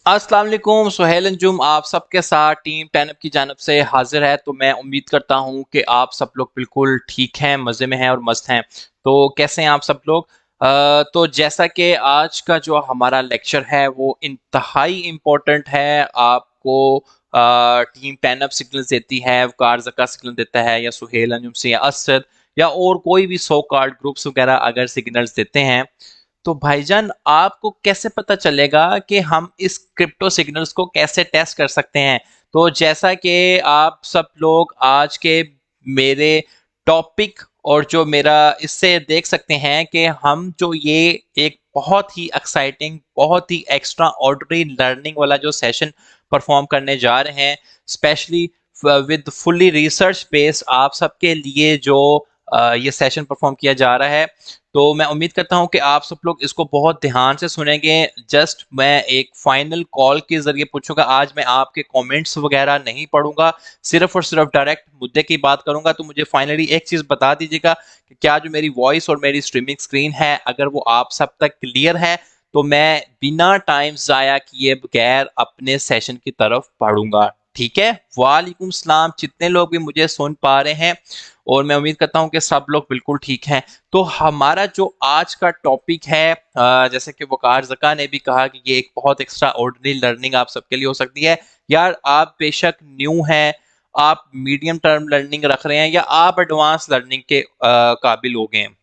अस्सलाम वालेकुम, सुहेल अंजुम आप सबके साथ टीम 10 की जानब से हाजिर है। तो मैं उम्मीद करता हूँ कि आप सब लोग बिल्कुल ठीक हैं, मज़े में हैं और मस्त हैं। तो कैसे हैं आप सब लोग? तो जैसा कि आज का जो हमारा लेक्चर है वो इंतहाई इम्पोर्टेंट है। आपको टीम 10 सिग्नल्स देती है, वकार जका सिग्नल देता है, या सुहेल अंजुम से या असद या और कोई भी सो कार्ड ग्रुप्स वगैरह अगर सिग्नल्स देते हैं, तो भाईजान आपको कैसे पता चलेगा कि हम इस क्रिप्टो सिग्नल्स को कैसे टेस्ट कर सकते हैं? तो जैसा कि आप सब लोग आज के मेरे टॉपिक और जो मेरा इससे देख सकते हैं कि हम जो ये एक बहुत ही एक्साइटिंग, बहुत ही एक्स्ट्रा ऑर्डिनरी लर्निंग वाला जो सेशन परफॉर्म करने जा रहे हैं, specially with fully research based आप सबके लिए जो ये सेशन परफॉर्म किया जा रहा है। तो मैं उम्मीद करता हूं कि आप सब लोग इसको बहुत ध्यान से सुनेंगे। जस्ट मैं एक फाइनल कॉल के जरिए पूछूंगा, आज मैं आपके कमेंट्स वगैरह नहीं पढ़ूंगा, सिर्फ और सिर्फ डायरेक्ट मुद्दे की बात करूंगा। तो मुझे फाइनली एक चीज बता दीजिएगा कि क्या जो मेरी वॉइस और मेरी स्ट्रीमिंग स्क्रीन है, अगर वो आप सब तक क्लियर है, तो मैं बिना टाइम जाया किए बगैर अपने सेशन की तरफ बढ़ूंगा। ठीक है? वालेकुम सलाम, जितने लोग भी मुझे सुन पा रहे हैं, और मैं उम्मीद करता हूं कि सब लोग बिल्कुल ठीक हैं। तो हमारा जो आज का टॉपिक है, जैसे कि वकार जका ने भी कहा कि ये एक बहुत एक्स्ट्रा ऑर्डिनरी लर्निंग आप सबके लिए हो सकती है। यार, आप बेशक न्यू हैं, आप मीडियम टर्म लर्निंग रख रहे हैं, या आप एडवांस लर्निंग के काबिल हो गए हैं,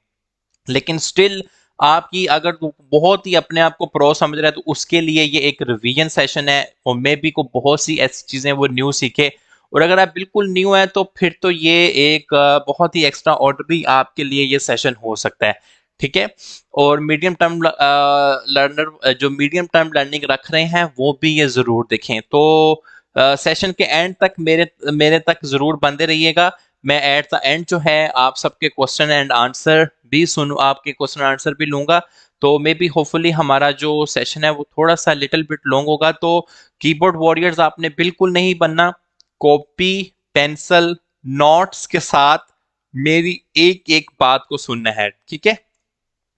लेकिन स्टिल आपकी अगर बहुत ही अपने आप को प्रो समझ रहे हैं, तो उसके लिए ये एक रिवीजन सेशन है, और मे बी को बहुत सी ऐसी चीजें वो न्यू सीखे। और अगर आप बिल्कुल न्यू है तो फिर तो ये एक बहुत ही एक्स्ट्रा ऑर्डिनरी आपके लिए ये सेशन हो सकता है। ठीक है? और मीडियम टर्म लर्नर जो मीडियम टर्म लर्निंग रख रहे हैं वो भी ये जरूर देखें। तो सेशन के एंड तक मेरे मेरे तक जरूर बंदे रहिएगा। मैं एट द एंड जो है आप सबके क्वेश्चन एंड आंसर भी सुन आपके क्वेश्चन आंसर भी लूंगा। तो मे बी होपफुली हमारा जो सेशन है वो थोड़ा सा लिटिल बिट लॉन्ग होगा। तो कीबोर्ड वॉरियर्स आपने बिल्कुल नहीं बनना, कॉपी पेंसिल नोट्स के साथ मेरी एक एक बात को सुनना है। ठीक है?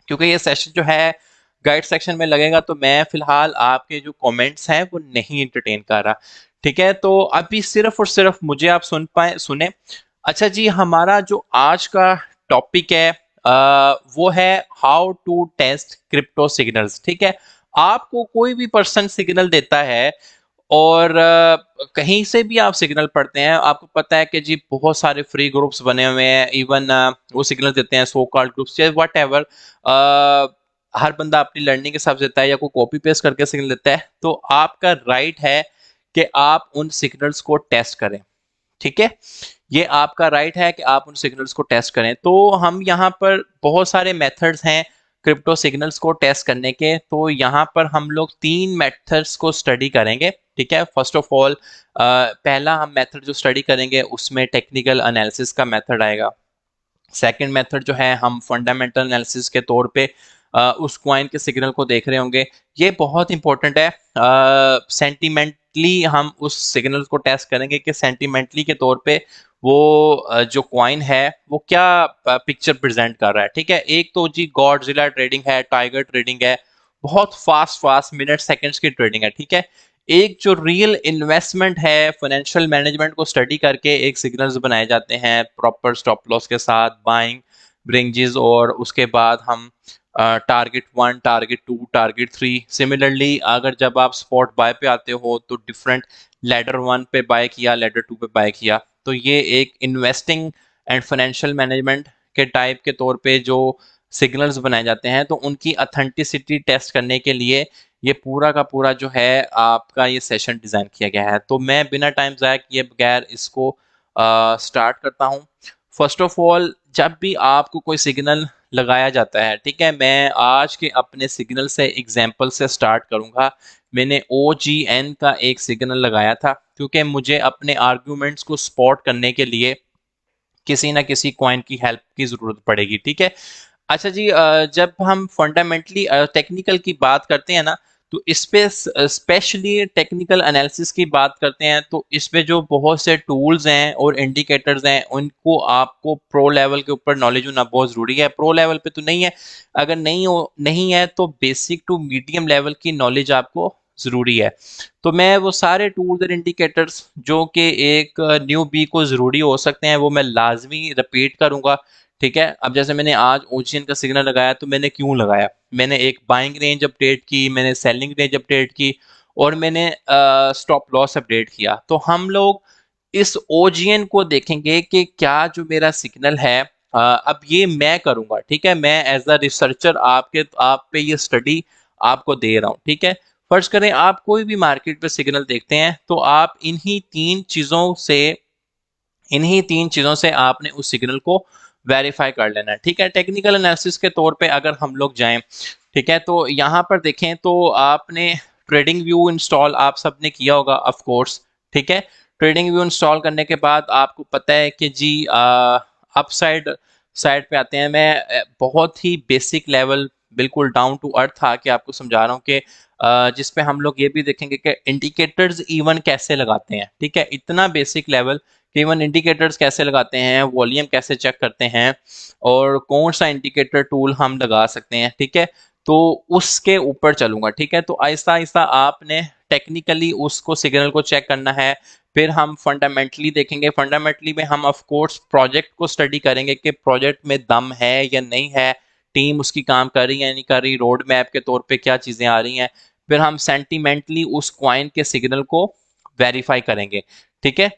क्योंकि ये सेशन जो है गाइड सेक्शन में लगेगा, तो मैं फिलहाल आपके जो कमेंट्स हैं वो नहीं इंटरटेन कर रहा। ठीक है? तो अभी सिर्फ और सिर्फ मुझे आप सुने। अच्छा जी, हमारा जो आज का टॉपिक है वो है how to test crypto signals. ठीक है? आपको कोई भी पर्सन सिग्नल देता है, और कहीं से भी आप सिग्नल पढ़ते हैं, आपको पता है कि जी बहुत सारे फ्री ग्रुप्स बने हुए हैं, इवन वो सिग्नल देते हैं सो कॉल्ड ग्रुप्स या वट एवर। हर बंदा अपनी लर्निंग के हिसाब से देता है, या कोई कॉपी पेस्ट करके सिग्नल देता है। तो आपका राइट है कि आप उन सिग्नल्स को टेस्ट करें। ठीक है? ये आपका राइट है कि आप उन सिग्नल्स को टेस्ट करें। तो हम यहाँ पर बहुत सारे मेथड्स हैं क्रिप्टो सिग्नल्स को टेस्ट करने के। तो यहाँ पर हम लोग तीन मेथड्स को स्टडी करेंगे। ठीक है? फर्स्ट ऑफ ऑल, पहला हम मेथड जो स्टडी करेंगे उसमें टेक्निकल एनालिसिस का मेथड आएगा। सेकंड मेथड जो है, हम फंडामेंटल एनालिसिस के तौर पे उस कॉइन के सिग्नल को देख रहे होंगे। ये बहुत इंपॉर्टेंट है। सेंटिमेंटली हम उस सिग्नल को टेस्ट करेंगे कि सेंटिमेंटली के तौर पे वो जो कॉइन है वो क्या पिक्चर प्रेजेंट कर रहा है। ठीक है? एक तो जी गॉडजिला ट्रेडिंग है, टाइगर ट्रेडिंग है, बहुत फास्ट फास्ट मिनट सेकंड्स की ट्रेडिंग है। ठीक है? एक जो रियल इन्वेस्टमेंट है, फाइनेंशियल मैनेजमेंट को स्टडी करके एक सिग्नल्स बनाए जाते हैं प्रॉपर स्टॉप लॉस के साथ, बाइंग रेंजेस, और उसके बाद हम टारगेट 1, टारगेट 2, टारगेट 3। सिमिलरली अगर जब आप स्पॉट बाय पे आते हो तो डिफरेंट लेडर 1 पे बाय किया, लेडर 2 पे बाय किया। तो ये एक इन्वेस्टिंग एंड फाइनेंशियल मैनेजमेंट के टाइप के तौर पे जो सिग्नल्स बनाए जाते हैं, तो उनकी अथेंटिसिटी टेस्ट करने के लिए ये पूरा का पूरा जो है आपका ये सेशन डिजाइन किया गया है। तो मैं बिना टाइम जाया किए बगैर इसको स्टार्ट करता हूँ। फर्स्ट ऑफ ऑल, जब भी आपको कोई सिग्नल लगाया जाता है, ठीक है, मैं आज के अपने सिग्नल से एग्जांपल से स्टार्ट करूंगा। मैंने OGN का एक सिग्नल लगाया था, क्योंकि मुझे अपने आर्ग्यूमेंट्स को स्पॉट करने के लिए किसी ना किसी कॉइन की हेल्प की जरूरत पड़ेगी। ठीक है? अच्छा जी, जब हम फंडामेंटली टेक्निकल की बात करते हैं ना, तो इस पे स्पेशली टेक्निकल एनालिसिस की बात करते हैं, तो इसमें जो बहुत से टूल्स हैं और इंडिकेटर्स हैं, उनको आपको प्रो लेवल के ऊपर नॉलेज होना बहुत ज़रूरी है। प्रो लेवल पे तो नहीं है, अगर नहीं है तो बेसिक टू मीडियम लेवल की नॉलेज आपको ज़रूरी है। तो मैं वो सारे टूल्स एंड इंडिकेटर्स जो कि एक न्यू बी को ज़रूरी हो सकते हैं वो मैं लाजमी रिपीट करूँगा। ठीक है, अब जैसे मैंने आज ओशियन का सिग्नल लगाया तो मैंने क्यों लगाया, मैंने एक बाइंग रेंज अपडेट की, मैंने सेलिंग रेंज अपडेट की और मैंने स्टॉप लॉस अपडेट किया। तो हम लोग इस ओजीएन को देखेंगे कि क्या जो मेरा सिग्नल है अब ये मैं करूंगा। ठीक है, मैं एज अ रिसर्चर आप पे ये स्टडी आपको दे रहा हूँ। ठीक है, फर्ज करें आप कोई भी मार्केट पे सिग्नल देखते हैं तो आप इन्हीं तीन चीजों से आपने उस सिग्नल को वेरीफाई कर लेना है। ठीक है, टेक्निकल एनालिसिस के तौर पे अगर हम लोग जाएं, ठीक है, तो यहाँ पर देखें तो आपने ट्रेडिंग व्यू इंस्टॉल आप सबने किया होगा ऑफ कोर्स। ठीक है, ट्रेडिंग व्यू इंस्टॉल करने के बाद आपको पता है कि जी अपसाइड साइड पे आते हैं। मैं बहुत ही बेसिक लेवल बिल्कुल डाउन टू अर्थ आके आपको समझा रहा हूँ कि जिस पे हम लोग ये भी देखेंगे कि इंडिकेटर्स इवन कैसे लगाते हैं। ठीक है, इतना बेसिक लेवल कि इवन इंडिकेटर्स कैसे लगाते हैं, वॉल्यूम कैसे चेक करते हैं और कौन सा इंडिकेटर टूल हम लगा सकते हैं। ठीक है, तो उसके ऊपर चलूंगा। ठीक है, तो आहिस्ता आहिस्ता आपने टेक्निकली उसको सिग्नल को चेक करना है। फिर हम फंडामेंटली देखेंगे, फंडामेंटली में हम ऑफ कोर्स प्रोजेक्ट को स्टडी करेंगे कि प्रोजेक्ट में दम है या नहीं है, टीम उसकी काम कर रही है या नहीं कर रही, रोड मैप के तौर पे क्या चीज़ें आ रही हैं। फिर हम सेंटिमेंटली उस क्वाइन के सिग्नल को वेरीफाई करेंगे। ठीक है,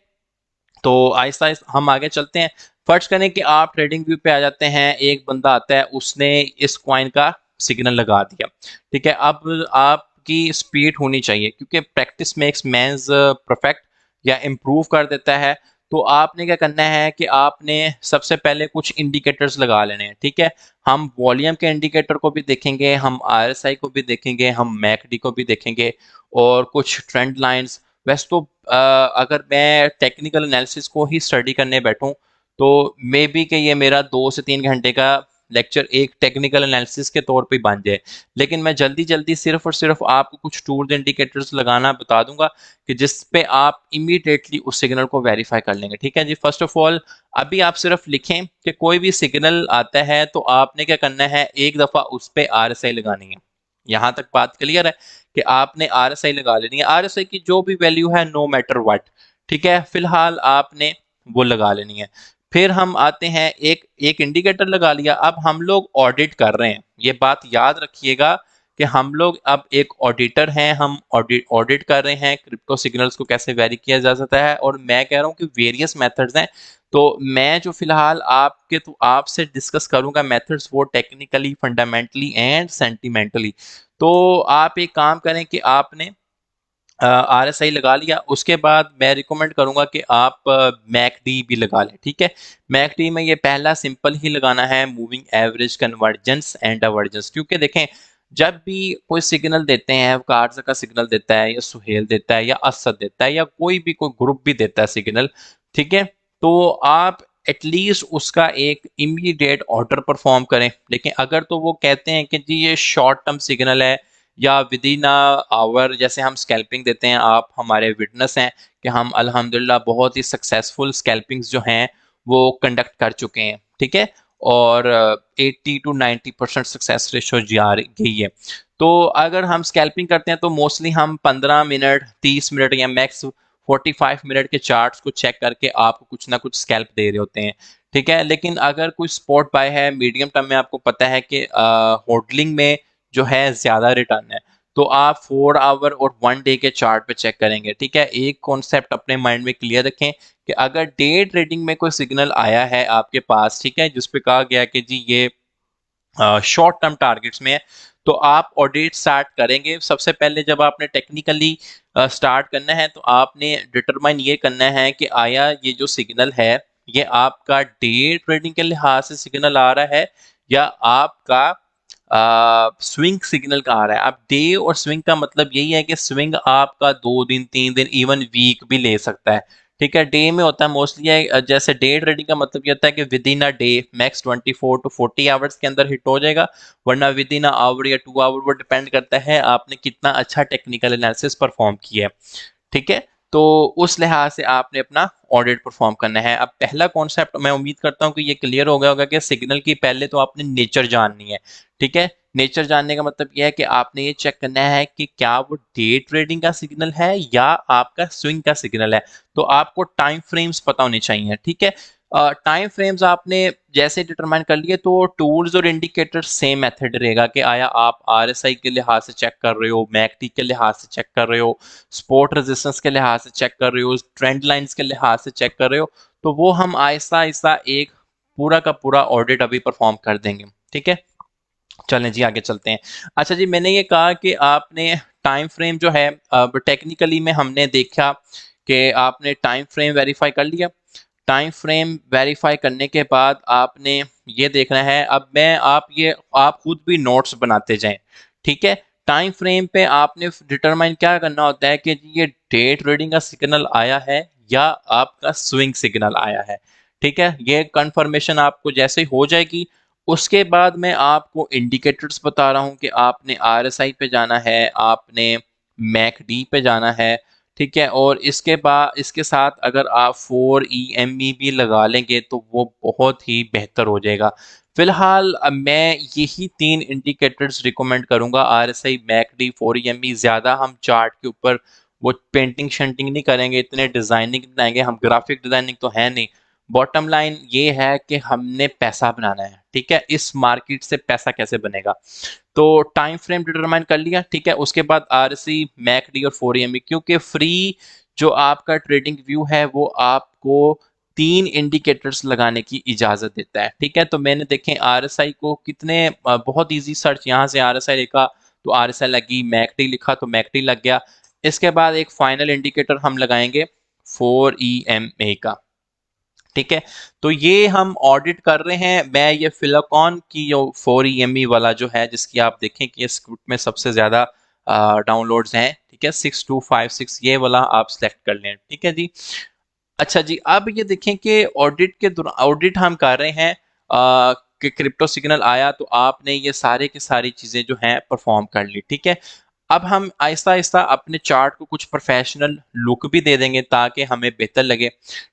तो आहिस्ता आहिस्ता हम आगे चलते हैं। फर्ज करें कि आप ट्रेडिंग व्यू पे आ जाते हैं, एक बंदा आता है उसने इस क्वाइन का सिग्नल लगा दिया। ठीक है, अब आपकी स्पीड होनी चाहिए क्योंकि प्रैक्टिस मेक्स मैन्स परफेक्ट या इम्प्रूव कर देता है। तो आपने क्या करना है कि आपने सबसे पहले कुछ इंडिकेटर्स लगा लेने हैं। ठीक है, हम वॉल्यूम के इंडिकेटर को भी देखेंगे, हम आरएसआई को भी देखेंगे, हम मैकडी को भी देखेंगे और कुछ ट्रेंड लाइंस। वैसे तो अगर मैं टेक्निकल एनालिसिस को ही स्टडी करने बैठूं तो मे बी कि ये मेरा 2 से 3 घंटे का लेक्चर एक टेक्निकल एनालिसिस के तौर पे बन जाए। लेकिन मैं जल्दी जल्दी सिर्फ और सिर्फ आपको कुछ टूल्स इंडिकेटर्स लगाना बता दूंगा कि जिस पे आप इमीडिएटली उस सिग्नल को वेरीफाई कर लेंगे। ठीक है जी, फर्स्ट ऑफ ऑल अभी आप सिर्फ लिखें कि कोई भी सिग्नल आता है तो आपने क्या करना है, एक दफा उस पर आरएसआई लगानी है। यहां तक बात क्लियर है कि आपने आरएसआई लगा लेनी है। आरएसआई की जो भी वैल्यू है नो मैटर व्हाट, ठीक है, फिलहाल आपने वो लगा लेनी है। फिर हम आते हैं, एक एक इंडिकेटर लगा लिया, अब हम लोग ऑडिट कर रहे हैं। ये बात याद रखिएगा कि हम लोग अब एक ऑडिटर हैं, हम ऑडिट कर रहे हैं क्रिप्टो सिग्नल्स को कैसे वेरी किया जा सकता है। और मैं कह रहा हूँ कि वेरियस मेथड्स हैं। तो मैं जो फिलहाल आपसे डिस्कस करूंगा मेथड्स, वो टेक्निकली, फंडामेंटली एंड सेंटिमेंटली। तो आप एक काम करें कि आपने आरएसआई लगा लिया, उसके बाद मैं रिकमेंड करूंगा कि आप मैकडी भी लगा लें। ठीक है, मैकडी में ये पहला सिंपल ही लगाना है, moving average convergence and divergence. क्योंकि देखें, जब भी कोई सिग्नल देते हैं, कार्ड्स का सिग्नल देता है या सुहेल देता है या असद देता है या कोई ग्रुप भी देता है सिग्नल, ठीक है, तो आप एटलीस्ट उसका एक इमीडिएट ऑर्डर परफॉर्म करें। लेकिन अगर तो वो कहते हैं कि जी ये शॉर्ट टर्म सिग्नल है या विद इन आवर, जैसे हम स्कैल्पिंग देते हैं, आप हमारे विटनेस हैं कि हम अल्हम्दुलिल्लाह बहुत ही सक्सेसफुल स्कैल्पिंग्स जो हैं वो कंडक्ट कर चुके हैं। ठीक है, और 80 to 90% सक्सेस रेशो जा गई है। तो अगर हम स्कैल्पिंग करते हैं तो मोस्टली हम 15 मिनट, 30 मिनट या मैक्स 45 मिनट के चार्ट्स को चेक करके आपको कुछ ना कुछ स्कैल्प दे रहे होते हैं। ठीक है, लेकिन अगर कोई स्पॉट बाय है मीडियम टर्म में, आपको पता है कि होल्डिंग में जो है ज्यादा रिटर्न है, तो आप 4 आवर और 1 डे के चार्ट पे चेक करेंगे। ठीक है, एक कॉन्सेप्ट अपने माइंड में क्लियर रखें कि अगर डे ट्रेडिंग में कोई सिग्नल आया है आपके पास, ठीक है, जिसपे कहा गया कि जी ये शॉर्ट टर्म टारगेट्स में है, तो आप ऑडिट स्टार्ट करेंगे। सबसे पहले जब आपने टेक्निकली स्टार्ट करना है तो आपने डिटरमाइन ये करना है कि आया ये जो सिग्नल है ये आपका डे ट्रेडिंग के लिहाज से सिग्नल आ रहा है या आपका स्विंग सिग्नल का आ रहा है। अब डे और स्विंग का मतलब यही है कि स्विंग आपका 2 दिन, 3 दिन, इवन वीक भी ले सकता है। ठीक है, डे में होता है मोस्टली, जैसे डे ट्रेडिंग का मतलब ये होता है कि with in a day max 24 to 40 hours के अंदर हिट हो जाएगा, वरना विद इन अ आवर या 2 आवर, वो डिपेंड करता है आपने कितना अच्छा टेक्निकल एनालिसिस परफॉर्म किया है। ठीक है, तो उस लिहाज से आपने अपना ऑडिट परफॉर्म करना है। अब पहला कॉन्सेप्ट मैं उम्मीद करता हूं कि ये क्लियर हो गया होगा कि सिग्नल की पहले तो आपने नेचर जाननी है। ठीक है, नेचर जानने का मतलब यह है कि आपने ये चेक करना है कि क्या वो डे ट्रेडिंग का सिग्नल है या आपका स्विंग का सिग्नल है। तो आपको टाइम फ्रेम्स पता होने चाहिए, ठीक है। टाइम फ्रेम्स आपने जैसे डिटरमाइन कर लिए तो टूल्स और इंडिकेटर्स सेम मेथड रहेगा कि आया आप आरएसआई के लिहाज से चेक कर रहे हो, मैकडी के लिहाज से चेक कर रहे हो, स्पोर्ट रेजिस्टेंस के लिहाज से चेक कर रहे हो, ट्रेंड लाइंस के लिहाज से चेक कर रहे हो। तो वो हम आहिस्ता आहिस्ता एक पूरा का पूरा ऑडिट अभी परफॉर्म कर देंगे, ठीक है। चलें जी आगे चलते हैं। अच्छा जी, मैंने ये कहा कि आपने टाइम फ्रेम जो है, अब टेक्निकली में हमने देखा कि आपने टाइम फ्रेम वेरीफाई कर लिया। टाइम फ्रेम वेरीफाई करने के बाद आपने ये देखना है, अब मैं आप खुद भी नोट्स बनाते जाएं, ठीक है। टाइम फ्रेम पे आपने डिटरमाइन क्या करना होता है कि ये डे ट्रेडिंग का सिग्नल आया है या आपका स्विंग सिग्नल आया है, ठीक है। ये कंफर्मेशन आपको जैसे ही हो जाएगी, उसके बाद मैं आपको इंडिकेटर्स बता रहा हूं कि आपने आरएसआई पे जाना है, आपने मैकडी पे जाना है, ठीक है। और इसके बाद इसके साथ अगर आप 4 EME भी लगा लेंगे तो वो बहुत ही बेहतर हो जाएगा। फिलहाल मैं यही 3 इंडिकेटर्स रिकमेंड करूंगा, आरएसआई, मैकडी, 4 EME। ज़्यादा हम चार्ट के ऊपर वो पेंटिंग शेंटिंग नहीं करेंगे, इतने डिज़ाइनिंग बनाएंगे, हम ग्राफिक डिज़ाइनिंग तो है नहीं। बॉटम लाइन ये है कि हमने पैसा बनाना है, ठीक है। इस मार्केट से पैसा कैसे बनेगा, तो टाइम फ्रेम डिटरमाइन कर लिया, ठीक है। उसके बाद आरसी, मैकडी और 4 EME, क्योंकि फ्री जो आपका ट्रेडिंग व्यू है वो आपको 3 इंडिकेटर्स लगाने की इजाजत देता है, ठीक है। तो मैंने देखें आरएसआई को कितने बहुत इजी सर्च, यहाँ से आरएसआई लिखा तो आरएसआई लगी, मैकडी लिखा तो मैकडी लग गया। इसके बाद एक फाइनल इंडिकेटर हम लगाएंगे 4 EMA का, ठीक है। तो ये हम ऑडिट कर रहे हैं। मैं ये फिलाकॉन की जो 4 EME वाला जो है, जिसकी आप देखें कि इस ग्रुप में सबसे ज्यादा डाउनलोड्स हैं, ठीक है, 6256, ये वाला आप सेलेक्ट कर लें, ठीक है जी। अच्छा जी, अब ये देखें कि ऑडिट के दौरान ऑडिट हम कर रहे हैं कि क्रिप्टो सिग्नल आया तो आपने ये सारे की सारी चीजें जो हैं परफॉर्म कर ली, ठीक है। अब हम आहिस्ता आहिस्ता अपने चार्ट को कुछ प्रोफेशनल लुक भी दे देंगे ताकि हमें बेहतर लगे,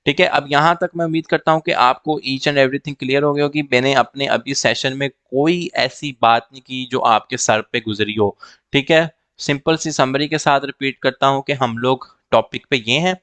ठीक है। अब यहाँ तक मैं उम्मीद करता हूँ कि आपको ईच एंड एवरीथिंग क्लियर हो गया होगी। मैंने अपने अभी सेशन में कोई ऐसी बात नहीं की जो आपके सर पे गुजरी हो, ठीक है। सिंपल सी समरी के साथ रिपीट करता हूँ कि हम लोग टॉपिक पे ये हैं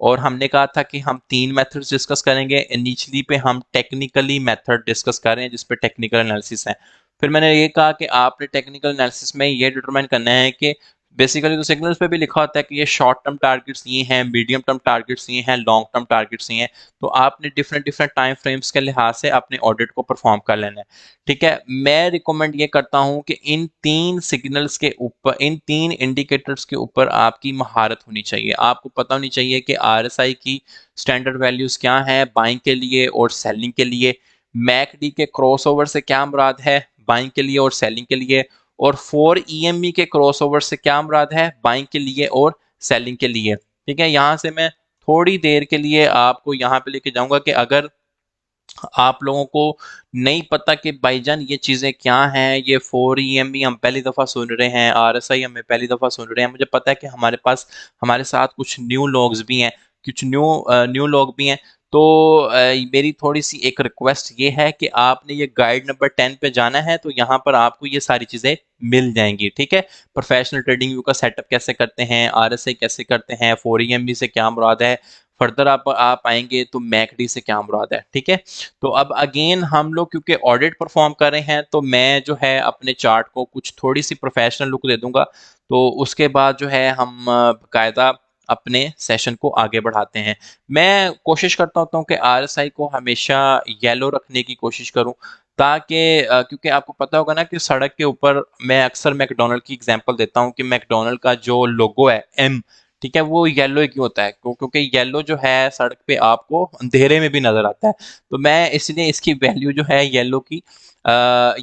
और हमने कहा था कि हम 3 मेथड्स डिस्कस करेंगे। इनिशियली पे हम टेक्निकली मेथड डिस्कस कर रहे हैं जिस पे टेक्निकल एनालिसिस है। फिर मैंने ये कहा कि आपने टेक्निकल एनालिसिस में ये डिटरमाइन करना है कि बेसिकली तो सिग्नल्स पे भी लिखा होता है कि ये शॉर्ट टर्म टारगेट्स ये हैं, मीडियम टर्म टारगेट्स ये हैं, लॉन्ग टर्म टारगेट्स ये हैं। तो आपने डिफरेंट डिफरेंट टाइम फ्रेम्स के लिहाज से अपने ऑडिट को परफॉर्म कर लेना है, ठीक है। मैं रिकमेंड ये करता हूं कि इन 3 सिग्नल्स के ऊपर, इन 3 इंडिकेटर्स के ऊपर आपकी महारत होनी चाहिए। आपको पता होनी चाहिए कि आरएसआई की स्टैंडर्ड वैल्यूज क्या है बाइंग के लिए और सेलिंग के लिए, मैकडी के क्रॉसओवर से क्या मुराद है बाइंग के लिए और सेलिंग के लिए, और 4 EME के क्रॉसओवर से क्या मुराद है बाइंग के लिए और सेलिंग के लिए, ठीक है। यहां से मैं थोड़ी देर के लिए आपको यहाँ पे लेके जाऊंगा कि अगर आप लोगों को नहीं पता कि भाईजान ये चीजें क्या हैं, ये 4 EME हम पहली दफा सुन रहे हैं, आरएसआई हमें पहली दफा सुन रहे हैं, मुझे पता है कि हमारे साथ कुछ न्यू लोग भी हैं, कुछ न्यू लोग भी हैं। तो मेरी थोड़ी सी एक रिक्वेस्ट ये है कि आपने ये गाइड नंबर 10 पे जाना है तो यहाँ पर आपको ये सारी चीजें मिल जाएंगी, ठीक है। प्रोफेशनल ट्रेडिंग व्यू का सेटअप कैसे करते हैं, आरएसआई कैसे करते हैं, 4 EME से क्या मुराद है, फर्दर आप आएंगे तो मैकडी से क्या मुराद है, ठीक है। तो अब अगेन हम लोग क्योंकि ऑडिट परफॉर्म कर रहे हैं तो मैं जो है अपने चार्ट को कुछ थोड़ी सी प्रोफेशनल लुक दे दूंगा। तो उसके बाद जो है हम बाकायदा अपने सेशन को आगे बढ़ाते हैं। मैं कोशिश करता हूँ कि आरएसआई को हमेशा येलो रखने की कोशिश करूँ ताकि क्योंकि आपको पता होगा ना कि सड़क के ऊपर मैं अक्सर मैकडोनल्ड की एग्जांपल देता हूँ कि मैकडोनल्ड का जो लोगो है एम, ठीक है, वो येलो ही क्यों होता है, क्योंकि येलो जो है सड़क पे आपको अंधेरे में भी नजर आता है। तो मैं इसलिए इसकी वैल्यू जो है येलो की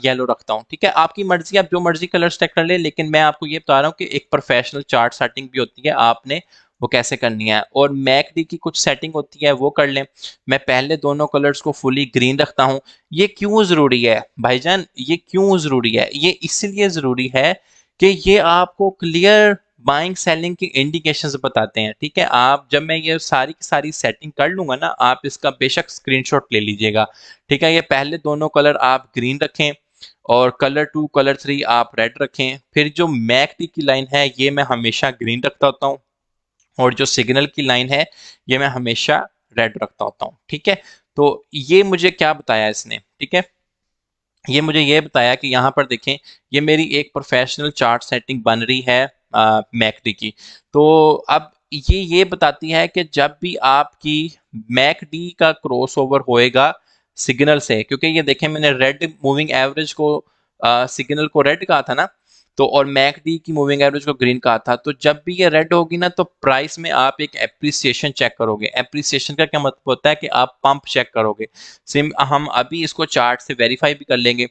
येलो रखता हूँ, ठीक है। आपकी मर्जी, आप जो मर्जी कलर सेलेक्ट कर ले, लेकिन मैं आपको ये बता रहा हूँ कि एक प्रोफेशनल चार्ट सेटिंग भी होती है, आपने वो कैसे करनी है। और मैकडी की कुछ सेटिंग होती है वो कर लें। मैं पहले दोनों कलर्स को फुली ग्रीन रखता हूँ। ये क्यों जरूरी है भाईजान, ये क्यों जरूरी है, ये इसलिए जरूरी है कि ये आपको क्लियर बाइंग सेलिंग की इंडिकेशंस बताते हैं, ठीक है। आप जब मैं ये सारी की सारी सेटिंग कर लूंगा ना, आप इसका बेशक स्क्रीनशॉट ले लीजिएगा, ठीक है। ये पहले दोनों कलर आप ग्रीन रखें और कलर 2 कलर 3 आप रेड रखें। फिर जो मैकडी की लाइन है ये मैं हमेशा ग्रीन रखता होता हूँ, और जो सिग्नल की लाइन है ये मैं हमेशा रेड रखता होता हूँ। ठीक है, तो ये मुझे क्या बताया इसने, ठीक है, ये मुझे ये बताया कि यहाँ पर देखें, ये मेरी एक प्रोफेशनल चार्ट सेटिंग बन रही है मैकडी की। तो अब ये बताती है कि जब भी आपकी मैकडी का क्रॉसओवर होएगा सिग्नल से, क्योंकि ये देखें मैंने रेड मूविंग एवरेज को सिग्नल को रेड कहा था ना, तो और मैकडी की मूविंग एवरेज को ग्रीन कहा था। तो जब भी ये रेड होगी ना तो प्राइस में आप एक एप्रिसिएशन चेक करोगे। एप्रिसिएशन का क्या मतलब होता है कि आप पंप चेक करोगे। सिम हम अभी इसको चार्ट से वेरीफाई भी कर लेंगे।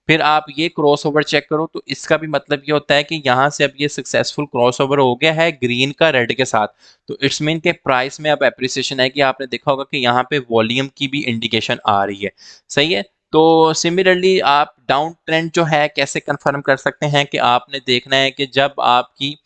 फिर आप ये क्रॉसओवर चेक करो, तो इसका भी मतलब ये होता है कि यहाँ से अब ये सक्सेसफुल क्रॉसओवर हो गया है ग्रीन का रेड के साथ। तो इट्स मीन के प्राइस में अब एप्रिसिएशन है कि आपने देखा होगा कि यहाँ पे वॉल्यूम की भी इंडिकेशन आ रही है। सही है, तो सिमिलरली आप डाउन ट्रेंड जो है कैसे कंफर्म कर सकते हैं कि आपने देखना है कि जब आपकी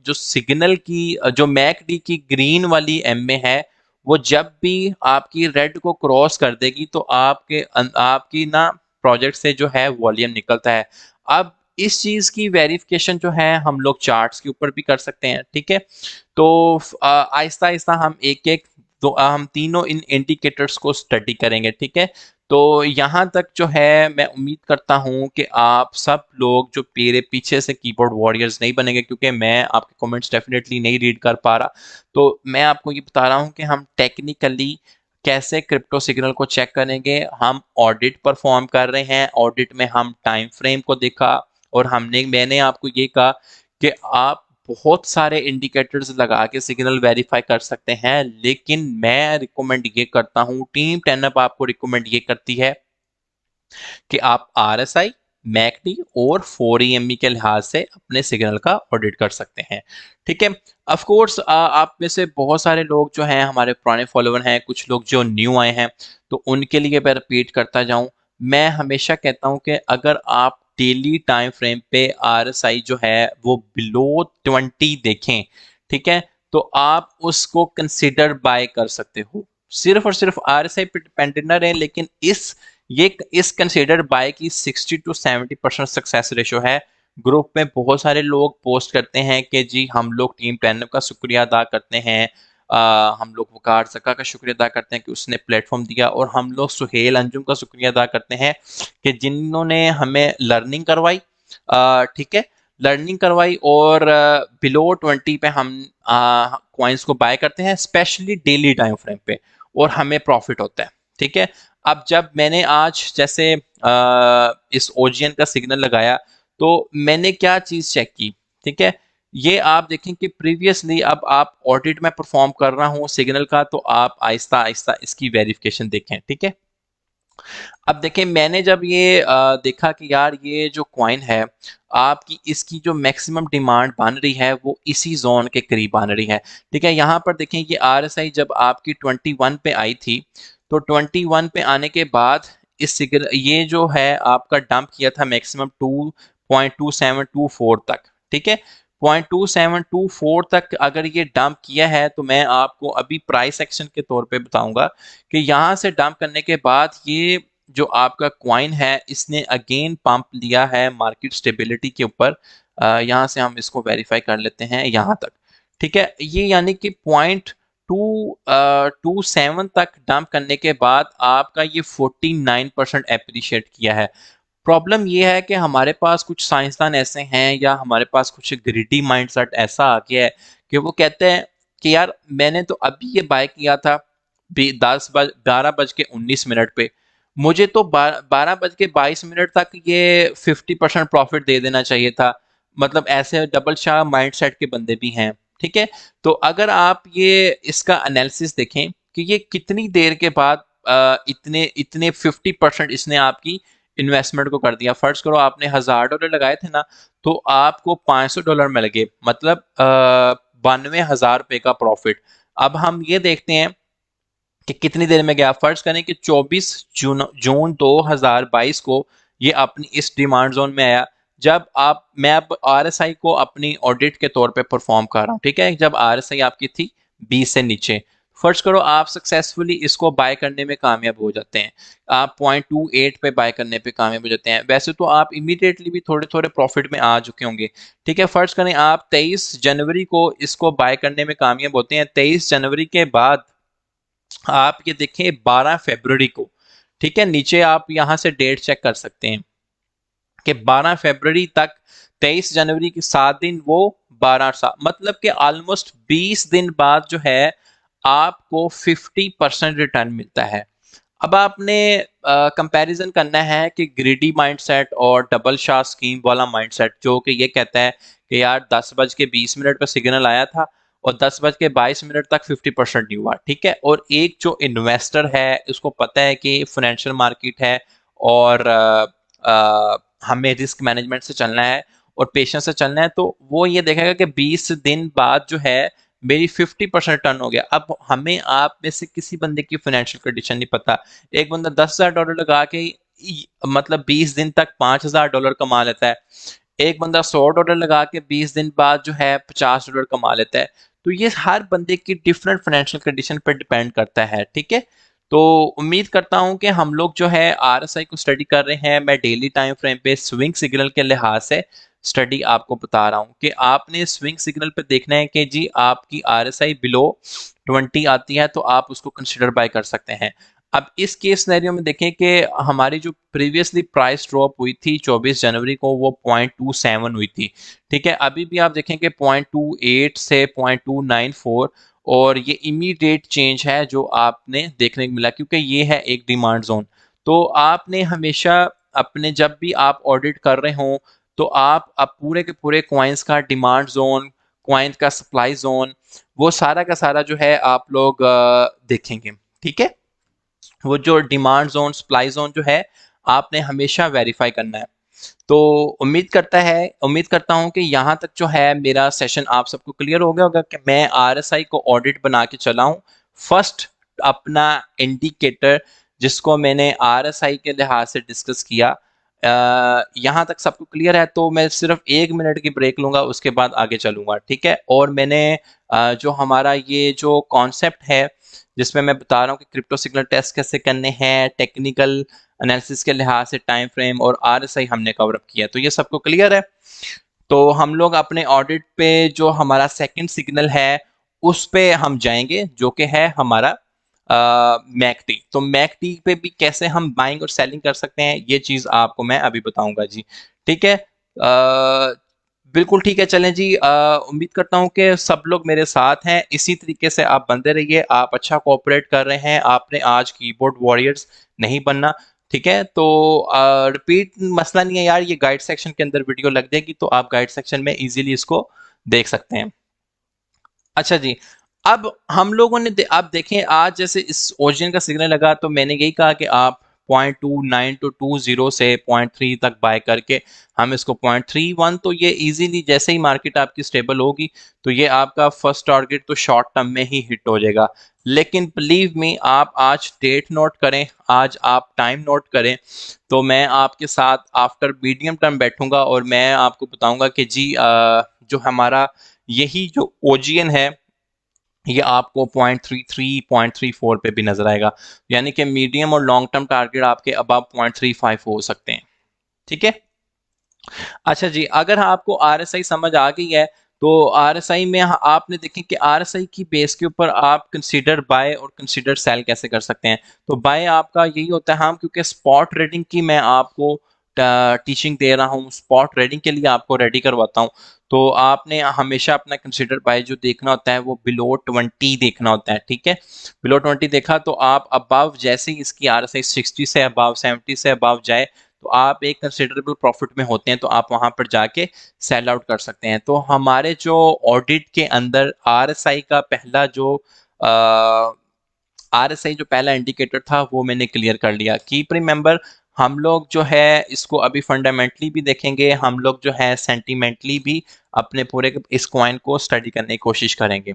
जो सिग्नल की जो मैकडी की ग्रीन वाली एमए है वो जब भी आपकी रेड को क्रॉस कर देगी तो आपकी ना प्रोजेक्ट से जो है वॉल्यूम निकलता है। अब इस चीज की वेरिफिकेशन जो है हम लोग चार्ट्स के ऊपर भी कर सकते हैं। ठीक है, तो आहिस्ता आहिस्ता हम एक एक तो हम तीनों इन इंडिकेटर्स को स्टडी करेंगे। ठीक है, तो यहाँ तक जो है मैं उम्मीद करता हूँ कि आप सब लोग जो मेरे पीछे से कीबोर्ड वॉरियर्स नहीं बनेंगे, क्योंकि मैं आपके कमेंट्स डेफिनेटली नहीं रीड कर पा रहा। तो मैं आपको ये बता रहा हूँ कि हम टेक्निकली कैसे क्रिप्टो सिग्नल को चेक करेंगे। हम ऑडिट परफॉर्म कर रहे हैं, ऑडिट में हम टाइम फ्रेम को देखा और मैंने आपको ये कहा कि आप बहुत सारे इंडिकेटर्स लगा के सिग्नल वेरीफाई कर सकते हैं, लेकिन मैं रिकमेंड ये करता हूँ, टीम 10 आपको रिकमेंड ये करती है कि आप RSI, मैकडी और 4EME के लिहाज से अपने सिग्नल का ऑडिट कर सकते हैं। ठीक है, ऑफ कोर्स आप में से बहुत सारे लोग जो हैं हमारे पुराने फॉलोवर हैं, कुछ लोग जो न्यू आए हैं, तो उनके लिए मैं रिपीट करता जाऊं, मैं हमेशा कहता हूं कि अगर आप डेली टाइम फ्रेम पे RSI जो है वो बिलो 20 देखें, ठीक है, तो आप उसको कंसिडर बाय कर सकते हो। सिर्फ और सिर्फ RSI पे डिपेंडेंट ना रहे, लेकिन इस कंसिडर बाय की 60 to 70% सक्सेस रेशो है। ग्रुप में बहुत सारे लोग पोस्ट करते हैं कि जी हम लोग टीम 10 का शुक्रिया अदा करते हैं, हम लोग वकार जका का शुक्रिया अदा करते हैं कि उसने प्लेटफॉर्म दिया, और हम लोग सुहेल अंजुम का शुक्रिया अदा करते हैं कि जिन्होंने हमें लर्निंग करवाई। ठीक है, लर्निंग करवाई, और बिलो 20 पे हम कॉइन्स को बाय करते हैं, स्पेशली डेली टाइम फ्रेम पे, और हमें प्रॉफिट होता है। ठीक है, अब जब मैंने आज जैसे इस ओजीएन का सिग्नल लगाया तो मैंने क्या चीज चेक की। ठीक है, ये आप देखें कि प्रीवियसली अब आप ऑडिट में परफॉर्म कर रहा हूं सिग्नल का, तो आप आहिस्ता आहिस्ता इसकी वेरिफिकेशन देखें। ठीक है, अब देखें मैंने जब ये देखा कि यार ये जो कॉइन है आपकी इसकी जो मैक्सिमम डिमांड बन रही है वो इसी जोन के करीब बन रही है। ठीक है, यहाँ पर देखें ये RSI जब आपकी 21 पे आई थी, तो 21 पे आने के बाद इस सिग्नल ये जो है आपका डंप किया था मैक्सिमम 2.2724 तक। ठीक है, 0.2724 तक अगर ये डंप किया है, तो मैं आपको अभी प्राइस एक्शन के तौर पे बताऊंगा कि यहाँ से डंप करने के बाद ये जो आपका क्वाइन है इसने अगेन पंप लिया है मार्केट स्टेबिलिटी के ऊपर। यहाँ से हम इसको वेरीफाई कर लेते हैं यहाँ तक। ठीक है, ये यानी कि 0.227 तक डंप करने के बाद आपका ये 49% एप्रिशिएट किया है। प्रॉब्लम ये है कि हमारे पास कुछ साइंसदान ऐसे हैं या हमारे पास कुछ ग्रिडी माइंडसेट ऐसा आ गया है कि वो कहते हैं कि यार मैंने तो अभी ये बाय किया था 12 बज के 19 मिनट पे, मुझे तो 12 बज के 22 मिनट तक ये 50% प्रॉफिट दे देना चाहिए था। मतलब ऐसे डबल शाह माइंडसेट के बंदे भी हैं। ठीक है, तो अगर आप ये इसका एनालिसिस देखें कि ये कितनी देर के बाद इतने इतने 50% इसने आपकी इन्वेस्टमेंट को कर दिया। फर्ज करो आपने $1000 लगाए थे ना, तो आपको $500 मिल गए, मतलब 92,000 रुपए का प्रॉफिट। अब हम ये देखते हैं कि कितनी देर में गया। फर्ज करें कि 24 जून 2022 को ये अपनी इस डिमांड जोन में आया। जब मैं अब RSI को अपनी ऑडिट के तौर पे परफॉर्म कर रहा हूँ। ठीक है, जब RSI आपकी थी 20 से नीचे, फर्ज करो आप सक्सेसफुली इसको बाय करने में कामयाब हो जाते हैं, आप 0.28 पे बाय करने पे कामयाब हो जाते हैं। वैसे तो आप इमीडिएटली भी थोड़े थोड़े प्रॉफिट में आ चुके होंगे, ठीक है। फर्ज करें आप 23 जनवरी को इसको बाय करने में कामयाब होते हैं। 23 जनवरी के बाद आप ये देखें 12 फरवरी को, ठीक है, नीचे आप यहां से डेट चेक कर सकते हैं कि 12 फरवरी तक 23 जनवरी के 7 दिन वो 12 मतलब कि ऑलमोस्ट 20 दिन बाद जो है आपको 50% रिटर्न मिलता है। अब आपने कंपैरिजन करना है कि ग्रीडी माइंडसेट और डबल शाह स्कीम वाला माइंडसेट जो कि ये कहता है कि यार 10:20 पर सिग्नल आया था और 10:22 तक 50% नहीं हुआ, ठीक है। और एक जो इन्वेस्टर है उसको पता है कि फाइनेंशियल मार्केट है और हमें रिस्क मैनेजमेंट से चलना है और पेशेंस से चलना है, तो वो ये देखेगा कि 20 दिन बाद जो है मेरी 50% टर्न हो गया। अब हमें आप में से किसी बंदे की फाइनेंशियल कंडीशन नहीं पता। एक बंदा $10,000 लगा के मतलब 20 दिन तक $5,000 कमा लेता है, एक बंदा $100 लगा के 20 दिन बाद जो है $50 कमा लेता है। तो ये हर बंदे की डिफरेंट फाइनेंशियल कंडीशन पर डिपेंड करता है, ठीक है। तो उम्मीद करता हूं कि हम लोग जो है आरएसआई को स्टडी कर रहे हैं। मैं डेली टाइम फ्रेम पे स्विंग सिग्नल के लिहाज से स्टडी आपको बता रहा हूं कि आपने स्विंग सिग्नल पे देखना है कि जी आपकी आरएसआई बिलो 20 आती है तो आप उसको कंसिडर बाय कर सकते हैं। अब इस केस सिनेरियो में देखें कि हमारी जो प्रीवियसली प्राइस ड्रॉप हुई थी 24 जनवरी को वो 0.27 हुई थी, ठीक है। अभी भी आप देखें कि 0.28 से 0.294 और ये इमीडिएट चेंज है जो आपने देखने को मिला क्योंकि ये है एक डिमांड जोन। तो आपने हमेशा अपने जब भी आप ऑडिट कर रहे हो तो आप अब पूरे के पूरे कॉइन्स का डिमांड जोन, कॉइन का सप्लाई जोन, वो सारा का सारा जो है आप लोग देखेंगे, ठीक है। वो जो डिमांड जोन सप्लाई जोन जो है आपने हमेशा वेरीफाई करना है। तो उम्मीद करता हूं कि यहाँ तक जो है मेरा सेशन आप सबको क्लियर हो गया होगा कि मैं आरएसआई को ऑडिट बना के चला हूँ। फर्स्ट अपना इंडिकेटर जिसको मैंने आरएसआई के लिहाज से डिस्कस किया, यहाँ तक सबको क्लियर है तो मैं सिर्फ 1 मिनट की ब्रेक लूंगा, उसके बाद आगे चलूंगा, ठीक है। और मैंने जो हमारा ये जो कॉन्सेप्ट है जिसमें मैं बता रहा हूँ कि क्रिप्टो सिग्नल टेस्ट कैसे करने हैं, टेक्निकल एनालिसिस के लिहाज से टाइम फ्रेम और आरएसआई हमने कवर अप किया, तो ये सबको क्लियर है। तो हम लोग अपने ऑडिट पे जो हमारा सेकंड सिग्नल है उस पे हम जाएंगे जो कि है हमारा मैकटी। तो मैकटी पे भी कैसे हम बाइंग और सेलिंग कर सकते हैं ये चीज आपको मैं अभी बताऊंगा जी, ठीक है। बिल्कुल ठीक है, चलें जी। उम्मीद करता हूं कि सब लोग मेरे साथ हैं, इसी तरीके से आप बनते रहिए। आप अच्छा कोऑपरेट कर रहे हैं, आपने आज कीबोर्ड वॉरियर्स नहीं बनना, ठीक है। तो रिपीट मसला नहीं है यार, ये गाइड सेक्शन के अंदर वीडियो लग जाएगी तो आप गाइड सेक्शन में इजीली इसको देख सकते हैं। अच्छा जी, अब हम लोगों ने आप देखें आज जैसे इस ओरिजिन का सिग्नल लगा तो मैंने यही कहा कि आप 0.29 टू 20 से 0.3 तक बाय करके हम इसको 0.31, तो ये इजीली जैसे ही मार्केट आपकी स्टेबल होगी तो ये आपका फर्स्ट टारगेट तो शॉर्ट टर्म में ही हिट हो जाएगा। लेकिन बिलीव मी, आप आज डेट नोट करें, आज आप टाइम नोट करें, तो मैं आपके साथ आफ्टर मीडियम टर्म बैठूंगा और मैं आपको बताऊंगा कि जी जो हमारा यही जो ओजीएन है ये आपको 0.33 0.34 पे भी नजर आएगा, यानी कि मीडियम और लॉन्ग टर्म टारगेट आपके अबव 0.35 हो सकते हैं, ठीक है। अच्छा जी, अगर आपको आरएसआई समझ आ गई है तो आरएसआई में आपने देखें कि आरएसआई की बेस के ऊपर आप कंसीडर बाय और कंसीडर सेल कैसे कर सकते हैं। तो बाय आपका यही होता है, हम क्योंकि स्पॉट ट्रेडिंग की मैं आपको टीचिंग दे रहा हूँ, स्पॉट ट्रेडिंग के लिए आपको रेडी करवाता हूँ, तो आपने हमेशा अपना कंसीडर बाय जो देखना होता है वो बिलो 20 देखना होता है, ठीक है। बिलो 20 देखा तो आप अबव जैसे ही इसकी आरएसआई 60 से अबव 70 से अबव जाए तो आप एक कंसिडरेबल प्रॉफिट में होते हैं तो आप वहां पर जाके सेल आउट कर सकते हैं। तो हमारे जो ऑडिट के अंदर आरएसआई का पहला जो आरएसआई जो पहला इंडिकेटर था वो मैंने क्लियर कर लिया। कीप रिमेंबर, हम लोग जो है इसको अभी फंडामेंटली भी देखेंगे, हम लोग जो है सेंटिमेंटली भी अपने पूरे इस कॉइन को स्टडी करने की कोशिश करेंगे,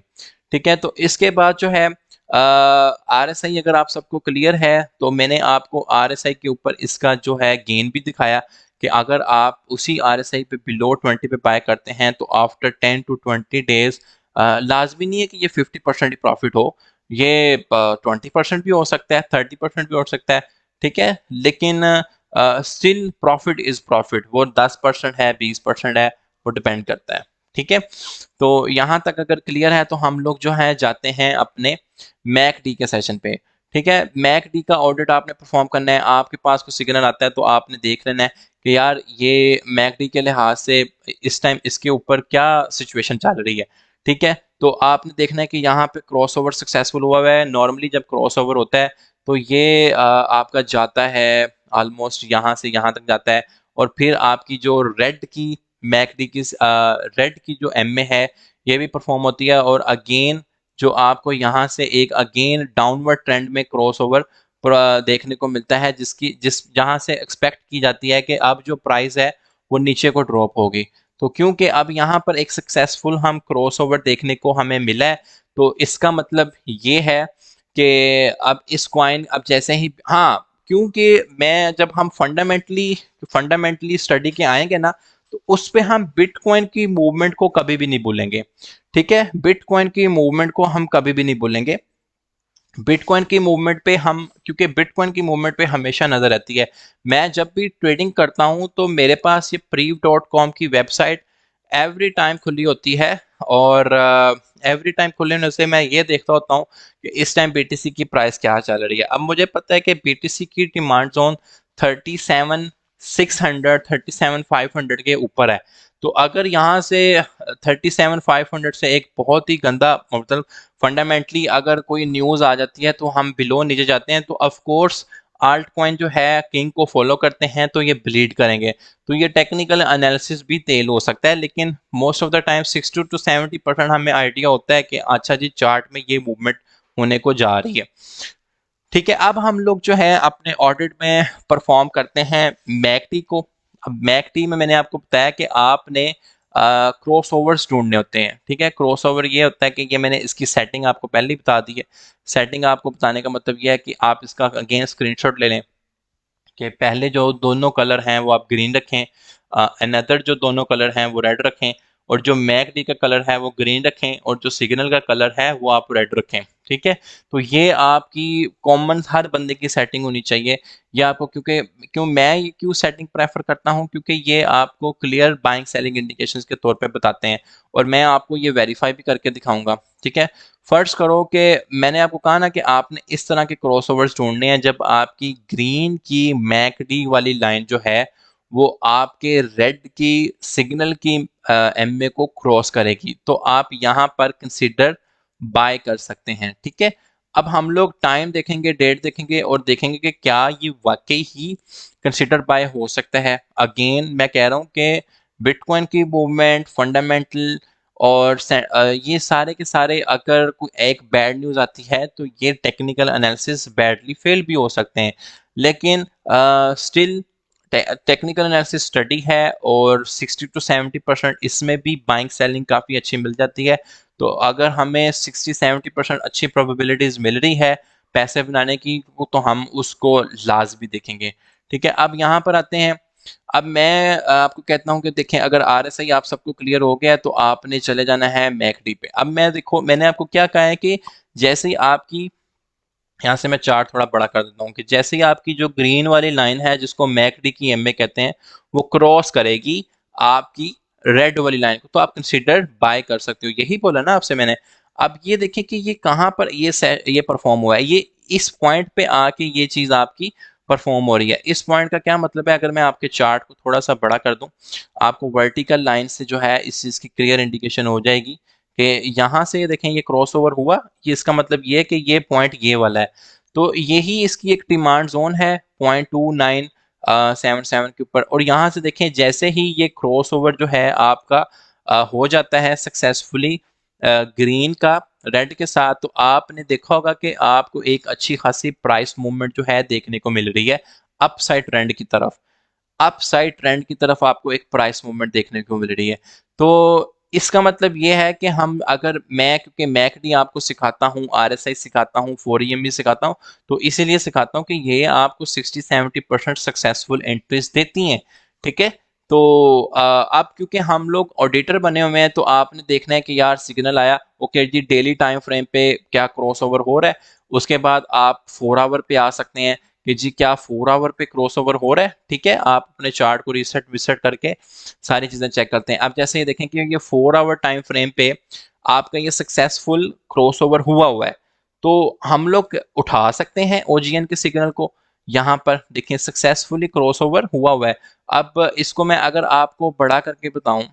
ठीक है। तो इसके बाद जो है आरएसआई अगर आप सबको क्लियर है तो मैंने आपको आरएसआई के ऊपर इसका जो है गेन भी दिखाया कि अगर आप उसी आरएसआई पे बिलो 20 पे बाय करते हैं तो आफ्टर 10 to 20 डेज लाजमी नहीं है कि ये 50% ही प्रॉफिट हो, ये 20% भी हो सकता है, 30% भी हो सकता है, ठीक है। लेकिन स्टिल प्रॉफिट इज प्रॉफिट, वो 10% है, 20% है, वो डिपेंड करता है, ठीक है। तो यहाँ तक अगर क्लियर है तो हम लोग जो है जाते हैं अपने मैक डी के सेशन पे, ठीक है। मैक डी का ऑडिट आपने परफॉर्म करना है, आपके पास कोई सिग्नल आता है तो आपने देख लेना है कि यार ये मैक डी के लिहाज से इस टाइम इसके ऊपर क्या सिचुएशन चल रही है, ठीक है। तो आपने देखना है कि यहाँ पे क्रॉस ओवर सक्सेसफुल हुआ है। नॉर्मली जब क्रॉस ओवर होता है तो ये आपका जाता है ऑलमोस्ट यहाँ से यहाँ तक जाता है, और फिर आपकी जो रेड की मैकडी की रेड की जो एम है ये भी परफॉर्म होती है, और अगेन जो आपको यहाँ से एक अगेन डाउनवर्ड ट्रेंड में क्रॉस ओवर देखने को मिलता है, जिस जहाँ से एक्सपेक्ट की जाती है कि अब जो प्राइस है वो नीचे को ड्रॉप होगी। तो क्योंकि अब यहाँ पर एक सक्सेसफुल हम क्रॉसओवर देखने को हमें मिला है, तो इसका मतलब ये है कि अब इस कॉइन अब जैसे ही, हाँ, क्योंकि मैं जब हम फंडामेंटली स्टडी के आएंगे ना, तो उस पे हम बिटकॉइन की मूवमेंट को कभी भी नहीं भूलेंगे, ठीक है। बिटकॉइन की मूवमेंट को हम कभी भी नहीं भूलेंगे। बिटकॉइन की मूवमेंट पे हम, क्योंकि बिटकॉइन की मूवमेंट पे हमेशा नजर रहती है। मैं जब भी ट्रेडिंग करता हूं तो मेरे पास ये prev.com की वेबसाइट एवरी टाइम खुली होती है, और एवरी टाइम खुलने से मैं ये देखता होता हूँ कि इस टाइम बीटीसी की प्राइस क्या चल रही है। अब मुझे पता है कि बीटीसी की डिमांड जोन 37,600 37,500 के ऊपर है। तो अगर यहाँ से 37,500 से एक बहुत ही गंदा, मतलब फंडामेंटली अगर कोई न्यूज़ आ जाती है तो हम बिलो नीचे जाते हैं, तो ऑफ कोर्स आल्ट कॉइन जो है किंग को फॉलो करते हैं तो ये ब्लीड करेंगे। तो ये टेक्निकल एनालिसिस भी तेल हो सकता है, लेकिन most of the time 60 to 70% हमें आइडिया होता है कि अच्छा जी चार्ट में ये मूवमेंट होने को जा रही है, ठीक है। अब हम लोग जो है अपने ऑडिट में परफॉर्म करते हैं मैकडी को। अब मैकडी में मैंने आपको बताया कि आपने क्रॉस ओवर्स ढूंढने होते हैं, ठीक है। क्रॉस ओवर ये होता है कि ये मैंने इसकी सेटिंग आपको पहले ही बता दी है। सेटिंग आपको बताने का मतलब ये है कि आप इसका अगेन स्क्रीनशॉट ले लें कि पहले जो दोनों कलर हैं वो आप ग्रीन रखें, अनदर जो दोनों कलर हैं वो रेड रखें, और जो मैक डी का कलर है वो ग्रीन रखें, और जो सिग्नल का कलर है वो आप रेड रखें, ठीक है। तो ये आपकी कॉमन हर बंदे की सेटिंग होनी चाहिए। ये आपको क्योंकि मैं ये क्यों सेटिंग प्रेफर करता हूँ, क्योंकि ये आपको क्लियर बाइंग सेलिंग इंडिकेशंस के तौर पे बताते हैं, और मैं आपको ये वेरीफाई भी करके दिखाऊंगा, ठीक है। फर्ज करो कि मैंने आपको कहा ना कि आपने इस तरह के क्रॉसओवर्स ढूंढने हैं जब आपकी ग्रीन की मैकडी वाली लाइन जो है वो आपके रेड की सिग्नल की एमए को क्रॉस करेगी, तो आप यहाँ पर कंसिडर बाय कर सकते हैं, ठीक है। अब हम लोग टाइम देखेंगे, डेट देखेंगे, और देखेंगे कि क्या ये वाकई ही कंसिडर बाय हो सकता है। अगेन मैं कह रहा हूँ कि बिटकॉइन की मूवमेंट फंडामेंटल और ये सारे के सारे अगर कोई एक बैड न्यूज़ आती है तो ये टेक्निकल एनालिसिस बैडली फेल भी हो सकते हैं, लेकिन स्टिल टेक्निकल एनालिसिस स्टडी है, और 60 to 70% इसमें भी बाइंग सेलिंग काफ़ी अच्छी मिल जाती है। तो अगर हमें 60-70% अच्छी प्रोबेबिलिटीज मिल रही है पैसे बनाने की, तो हम उसको लाजमी देखेंगे, ठीक है। अब यहाँ पर आते हैं। अब मैं आपको कहता हूँ कि देखें, अगर आरएसआई आप सबको क्लियर हो गया है तो आपने चले जाना है मैकडी पे। अब मैं देखो मैंने आपको क्या कहा है कि जैसे ही आपकी, यहाँ से मैं चार्ट थोड़ा बड़ा कर देता हूँ, कि जैसे ही आपकी जो ग्रीन वाली लाइन है जिसको मैकडी की एमए कहते हैं वो क्रॉस करेगी आपकी रेड वाली लाइन को, तो आप कंसीडर बाय कर सकते हो। यही बोला ना आपसे मैंने। अब ये देखें कि ये कहाँ पर ये परफॉर्म हुआ है, ये इस पॉइंट पे आके ये चीज आपकी परफॉर्म हो रही है। इस पॉइंट का क्या मतलब है, अगर मैं आपके चार्ट को थोड़ा सा बड़ा कर दूं, आपको वर्टिकल लाइन से जो है इस चीज की क्लियर इंडिकेशन हो जाएगी कि यहाँ से देखें ये क्रॉसओवर हुआ, ये इसका मतलब ये है कि ये पॉइंट ये वाला है। तो यही इसकी एक डिमांड जोन है 0.2977 के ऊपर, और यहाँ से देखें जैसे ही ये क्रॉसओवर जो है आपका हो जाता है सक्सेसफुली ग्रीन का रेड के साथ, तो आपने देखा होगा कि आपको एक अच्छी खासी प्राइस मूवमेंट जो है देखने को मिल रही है अपसाइड ट्रेंड की तरफ। अपसाइड ट्रेंड की तरफ आपको एक प्राइस मूवमेंट देखने को मिल रही है। तो इसका मतलब ये है कि हम अगर मैं, क्योंकि मैकडी आपको सिखाता हूँ, आरएसआई सिखाता हूँ, 4EM भी सिखाता हूँ, तो इसीलिए सिखाता हूँ कि ये आपको 60-70% सक्सेसफुल एंट्रीज देती हैं, ठीक है। तो अब क्योंकि हम लोग ऑडिटर बने हुए हैं तो आपने देखना है कि यार सिग्नल आया, ओके जी डेली टाइम फ्रेम पे क्या क्रॉसओवर हो रहा है। उसके बाद आप 4 आवर पे आ सकते हैं कि जी क्या 4 आवर पे क्रॉसओवर हो रहा है। ठीक है, आप अपने चार्ट को रिसेट विसेट करके सारी चीजें चेक करते हैं। अब जैसे ये देखें कि ये 4 आवर टाइम फ्रेम पे आपका ये सक्सेसफुल क्रॉसओवर हुआ हुआ है, तो हम लोग उठा सकते हैं ओजीएन के सिग्नल को। यहाँ पर देखिए सक्सेसफुली क्रॉसओवर हुआ हुआ है। अब इसको मैं अगर आपको बड़ा करके बताऊं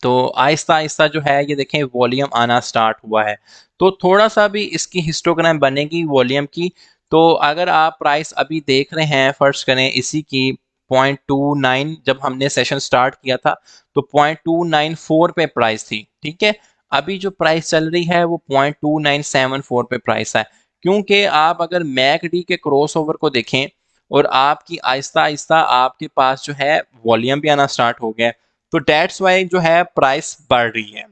तो आहिस्ता आहिस्ता जो है ये देखें वॉल्यूम आना स्टार्ट हुआ है। तो थोड़ा सा भी इसकी हिस्टोग्राम बनेगी वॉल्यूम की। तो अगर आप प्राइस अभी देख रहे हैं, फर्ज करें इसी की 0.29 जब हमने सेशन स्टार्ट किया था तो 0.294 पे प्राइस थी। ठीक है, अभी जो प्राइस चल रही है वो 0.2974 पे प्राइस है। क्योंकि आप अगर मैकडी के क्रॉसओवर को देखें और आपकी आहिस्ता आहिस्ता आपके पास जो है वॉल्यूम भी आना स्टार्ट हो गया, तो डेट्स वाई जो है प्राइस बढ़ रही है।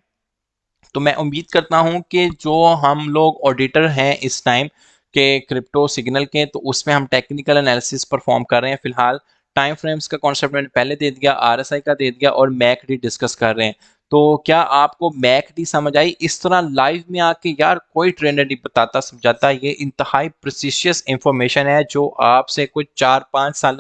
तो मैं उम्मीद करता हूं कि जो हम लोग ऑडिटर हैं इस टाइम के क्रिप्टो सिग्नल के, तो उसमें हम टेक्निकल एनालिसिस परफॉर्म कर रहे हैं। फिलहाल टाइम फ्रेम्स का कॉन्सेप्ट मैंने पहले दे दिया, आरएसआई का दे दिया और मैकडी डिस्कस कर रहे हैं। तो क्या आपको मैकडी समझ आई? इस तरह लाइव में आके यार कोई ट्रेनर नहीं बताता समझाता, ये इंतहाई प्रिसिशियस इंफॉर्मेशन है जो आपसे कुछ 4-5 साल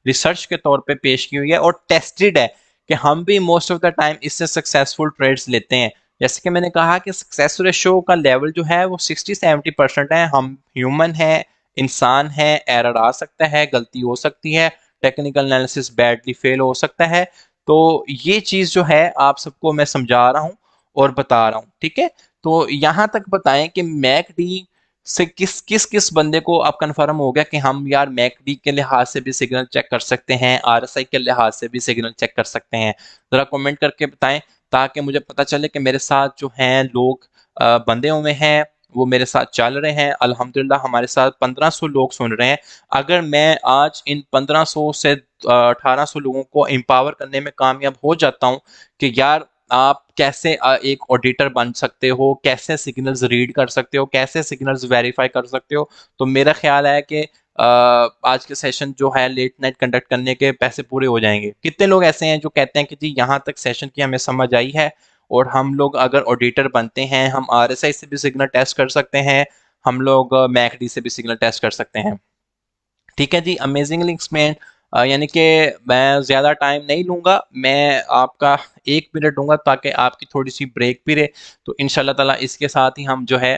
रिसर्च के तौर पे पेश की हुई है और टेस्टेड है कि हम भी मोस्ट ऑफ द टाइम इससे सक्सेसफुल ट्रेड्स लेते हैं। जैसे कि मैंने कहा कि सक्सेस रेशो का लेवल जो है वो 60-70% है। हम ह्यूमन है, इंसान है, एरर आ सकता है, गलती हो सकती है, टेक्निकल एनालिसिस बैडली फेल हो सकता है। तो ये चीज जो है आप सबको मैं समझा रहा हूँ और बता रहा हूँ। ठीक है, तो यहाँ तक बताएं कि मैकडी से किस किस किस बंदे को अब कंफर्म हो गया कि हम यार मैकडी के लिहाज से भी सिग्नल चेक कर सकते हैं, आरएसआई के लिहाज से भी सिग्नल चेक कर सकते हैं। जरा कमेंट करके बताएं ताकि मुझे पता चले कि मेरे साथ जो हैं लोग बंधे हुए हैं वो मेरे साथ चल रहे हैं। अल्हम्दुलिल्लाह हमारे साथ 1500 लोग सुन रहे हैं। अगर मैं आज इन 1500 से 1800 लोगों को एम्पावर करने में कामयाब हो जाता हूँ कि यार आप कैसे एक ऑडिटर बन सकते हो, कैसे सिग्नल्स रीड कर सकते हो, कैसे सिग्नल्स वेरीफाई कर सकते हो, तो मेरा ख्याल है कि आज के सेशन जो है लेट नाइट कंडक्ट करने के पैसे पूरे हो जाएंगे। कितने लोग ऐसे हैं जो कहते हैं कि जी यहाँ तक सेशन की हमें समझ आई है और हम लोग अगर ऑडिटर बनते हैं हम आरएसआई से भी सिग्नल टेस्ट कर सकते हैं, हम लोग मैकडी से भी सिग्नल टेस्ट कर सकते हैं। ठीक है जी, अमेजिंगली एक्सप्लेन। यानी कि मैं ज़्यादा टाइम नहीं लूँगा, मैं आपका 1 मिनट दूंगा ताकि आपकी थोड़ी सी ब्रेक भी रहे। तो इंशाल्लाह ताला इसके साथ ही हम जो है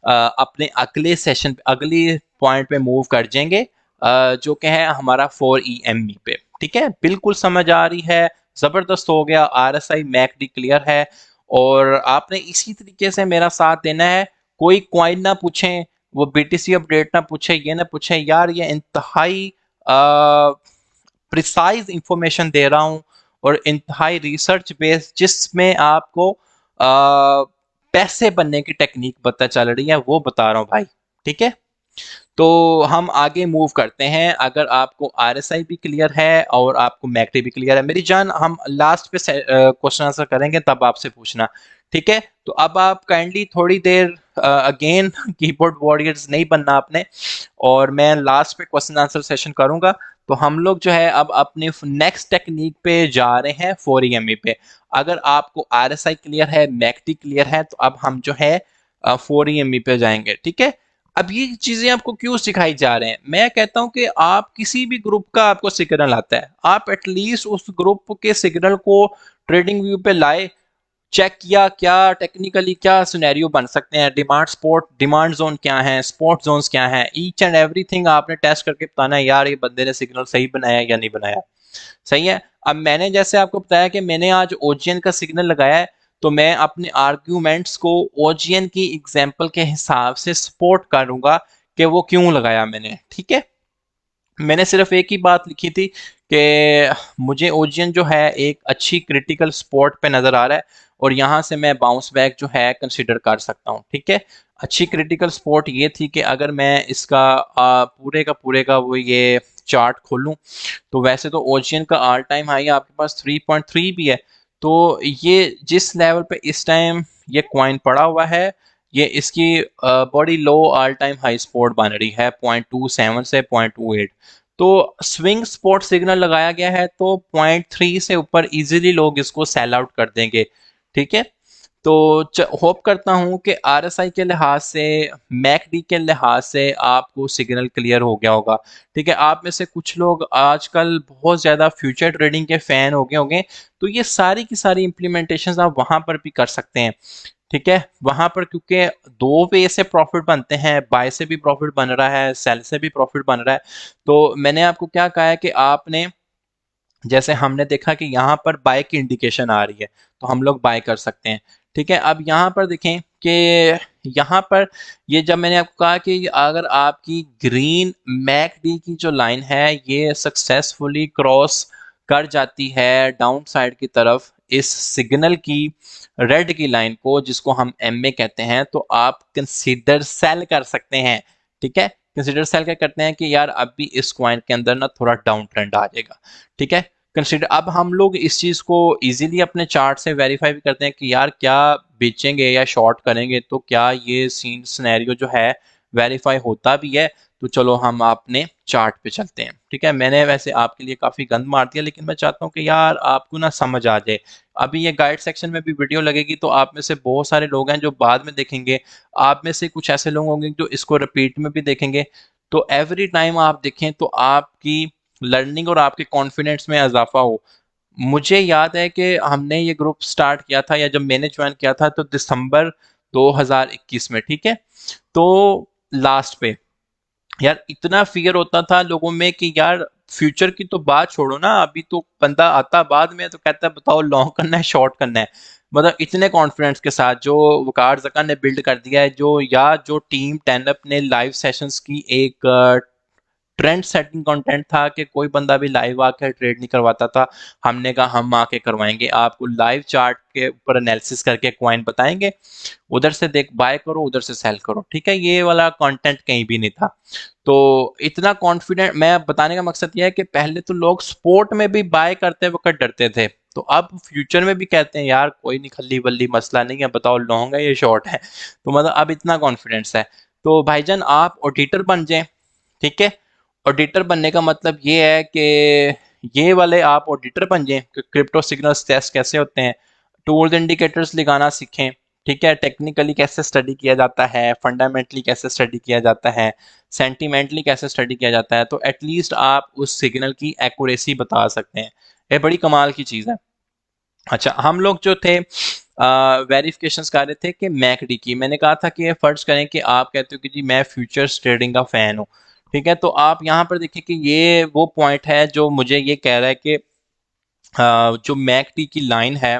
अपने अगले सेशन पे अगली पॉइंट पे मूव कर जाएंगे, जो कि है हमारा 4 EME पे। ठीक है, बिल्कुल समझ आ रही है, ज़बरदस्त हो गया, आरएसआई मैकडी क्लियर है। और आपने इसी तरीके से मेरा साथ देना है। कोई क्वाइन ना पूछें, वो बीटीसी अपडेट ना पूछे, ये ना पूछे यार ये इंतहाई प्रिसाइज इंफॉर्मेशन दे रहा हूँ और इंतहाई रिसर्च बेस्ड जिसमें आपको पैसे बनने की टेक्निक पता चल रही है वो बता रहा हूँ भाई। ठीक है, तो हम आगे मूव करते हैं। अगर आपको आरएसआई भी क्लियर है और आपको मैकडी भी क्लियर है मेरी जान, हम लास्ट पे क्वेश्चन आंसर करेंगे तब आपसे पूछना। ठीक है, तो अब आप काइंडली थोड़ी देर अगेन कीबोर्ड वॉरियर्स नहीं बनना आपने, और मैं लास्ट पे क्वेश्चन आंसर सेशन करूंगा। तो हम लोग जो है अब अपने नेक्स्ट टेक्निक पे जा रहे हैं 4 EME पे। अगर आपको आरएसआई क्लियर है, मैकडी क्लियर है, तो अब हम जो है 4 EME पे जाएंगे। ठीक है, अब ये चीजें आपको क्यों सिखाई जा रहे हैं? मैं कहता हूं कि आप किसी भी ग्रुप का आपको सिग्नल आता है, आप एटलीस्ट उस ग्रुप के सिग्नल को ट्रेडिंग व्यू पे लाए, चेक किया क्या टेक्निकली क्या सिनेरियो बन सकते हैं, डिमांड स्पॉट डिमांड जोन क्या है, स्पॉट जोन्स क्या है, ईच एंड एवरीथिंग आपने टेस्ट करके बताना है यार ये बंदे ने सिग्नल सही बनाया या नहीं बनाया। सही है, अब मैंने जैसे आपको बताया कि मैंने आज ओजीएन का सिग्नल लगाया है, तो मैं अपने आर्ग्यूमेंट्स को ओजीएन की एग्जांपल के हिसाब से सपोर्ट करूंगा कि वो क्यों लगाया मैंने। ठीक है, मैंने सिर्फ एक ही बात लिखी थी कि मुझे ओजियन जो है एक अच्छी क्रिटिकल स्पॉट पे नज़र आ रहा है और यहाँ से मैं बाउंस बैक जो है कंसिडर कर सकता हूँ। ठीक है, अच्छी क्रिटिकल स्पॉट ये थी कि अगर मैं इसका पूरे का वो ये चार्ट खोलूँ तो वैसे तो ओजियन का ऑल टाइम हाई आपके पास 3.3 भी है। तो ये जिस लेवल पे इस टाइम ये क्वाइन पड़ा हुआ है, ये इसकी बड़ी लो ऑल टाइम हाई सपोर्ट बन रही है 0.27 से 0.28। तो स्विंग स्पॉट सिग्नल लगाया गया है, तो 0.3 से ऊपर इजीली लोग इसको सेल आउट कर देंगे। ठीक है, तो होप करता हूं कि आरएसआई के लिहाज से, मैकडी के लिहाज से आपको सिग्नल क्लियर हो गया होगा। ठीक है, आप में से कुछ लोग आजकल बहुत ज़्यादा फ्यूचर ट्रेडिंग के फ़ैन हो गए होंगे, तो ये सारी की सारी इम्प्लीमेंटेशंस आप वहां पर भी कर सकते हैं। ठीक है, वहां पर क्योंकि दो वे से प्रॉफिट बनते हैं, बाय से भी प्रॉफिट बन रहा है, सेल से भी प्रॉफिट बन रहा है। तो मैंने आपको क्या कहा है कि आपने, जैसे हमने देखा कि यहाँ पर बाय की इंडिकेशन आ रही है, तो हम लोग बाय कर सकते हैं। ठीक है, अब यहाँ पर देखें कि यहाँ पर ये जब मैंने आपको कहा कि अगर आपकी ग्रीन मैकडी की जो लाइन है ये सक्सेसफुली क्रॉस कर जाती है डाउन साइड की तरफ इस सिग्नल की रेड की लाइन को, जिसको हम एमए कहते हैं, तो आप कंसीडर सेल कर सकते हैं। ठीक है, कंसीडर सेल क्या करते हैं कि यार अब भी इस क्वाइन के अंदर ना थोड़ा डाउन ट्रेंड आ जाएगा। ठीक है, कंसीडर, अब हम लोग इस चीज को इजीली अपने चार्ट से वेरीफाई भी करते हैं कि यार क्या बेचेंगे या शॉर्ट करेंगे, तो क्या ये सीन सिनेरियो जो है वेरीफाई होता भी है। तो चलो हम अपने चार्ट पे चलते हैं। ठीक है, मैंने वैसे आपके लिए काफी गंद मार दिया, लेकिन मैं चाहता हूँ कि यार आपको ना समझ आ जाए। अभी ये गाइड सेक्शन में भी वीडियो लगेगी, तो आप में से बहुत सारे लोग हैं जो बाद में देखेंगे, आप में से कुछ ऐसे लोग होंगे जो इसको रिपीट में भी देखेंगे। तो एवरी टाइम आप देखें तो आपकी लर्निंग और आपके कॉन्फिडेंस में इजाफा हो। मुझे याद है कि हमने ये ग्रुप स्टार्ट किया था, या जब मैंने ज्वाइन किया था, तो दिसंबर 2021 में। ठीक है, तो लास्ट पे यार इतना फियर होता था लोगों में कि यार फ्यूचर की तो बात छोड़ो ना, अभी तो बंदा आता बाद में तो कहता है बताओ लॉन्ग करना है शॉर्ट करना है। मतलब इतने कॉन्फिडेंस के साथ जो वकार जका ने बिल्ड कर दिया है, जो टीम टेनअप ने लाइव सेशंस की एक ट्रेंड सेटिंग कंटेंट था कि कोई बंदा भी लाइव आकर ट्रेड नहीं करवाता था। हमने कहा हम आके करवाएंगे, आपको लाइव चार्ट के ऊपर एनालिसिस करके क्वाइन बताएंगे, उधर से देख बाय करो, उधर से सेल करो। ठीक है, ये वाला कंटेंट कहीं भी नहीं था। तो इतना कॉन्फिडेंट, मैं बताने का मकसद ये है कि पहले तो लोग स्पोर्ट में भी बाय करते वक्त डरते थे, तो अब फ्यूचर में भी कहते हैं यार कोई नहीं, खल्ली बल्ली मसला नहीं है, बताओ लॉन्ग है ये शॉर्ट है। तो मतलब अब इतना कॉन्फिडेंस है। तो भाईजान आप ऑडिटर बन जाएं। ठीक है, ऑडिटर बनने का मतलब ये है कि ये वाले आप ऑडिटर बन जाएं कि क्रिप्टो सिग्नल्स टेस्ट कैसे होते हैं, टूल्स इंडिकेटर्स लगाना सीखें। ठीक है, टेक्निकली कैसे स्टडी किया जाता है, फंडामेंटली कैसे स्टडी किया जाता है, सेंटिमेंटली कैसे स्टडी किया जाता है, तो एटलीस्ट आप उस सिग्नल की एक्यूरेसी बता सकते हैं। ये बड़ी कमाल की चीज़ है। अच्छा, हम लोग जो थे वेरिफिकेशंस कर रहे थे कि मैकडी की, मैंने कहा था कि फर्ज करें कि आप कहते हो कि जी मैं फ्यूचर्स ट्रेडिंग का फ़ैन हूँ। ठीक है, तो आप यहाँ पर देखिए कि ये वो पॉइंट है जो मुझे ये कह रहा है कि जो मैकडी की लाइन है,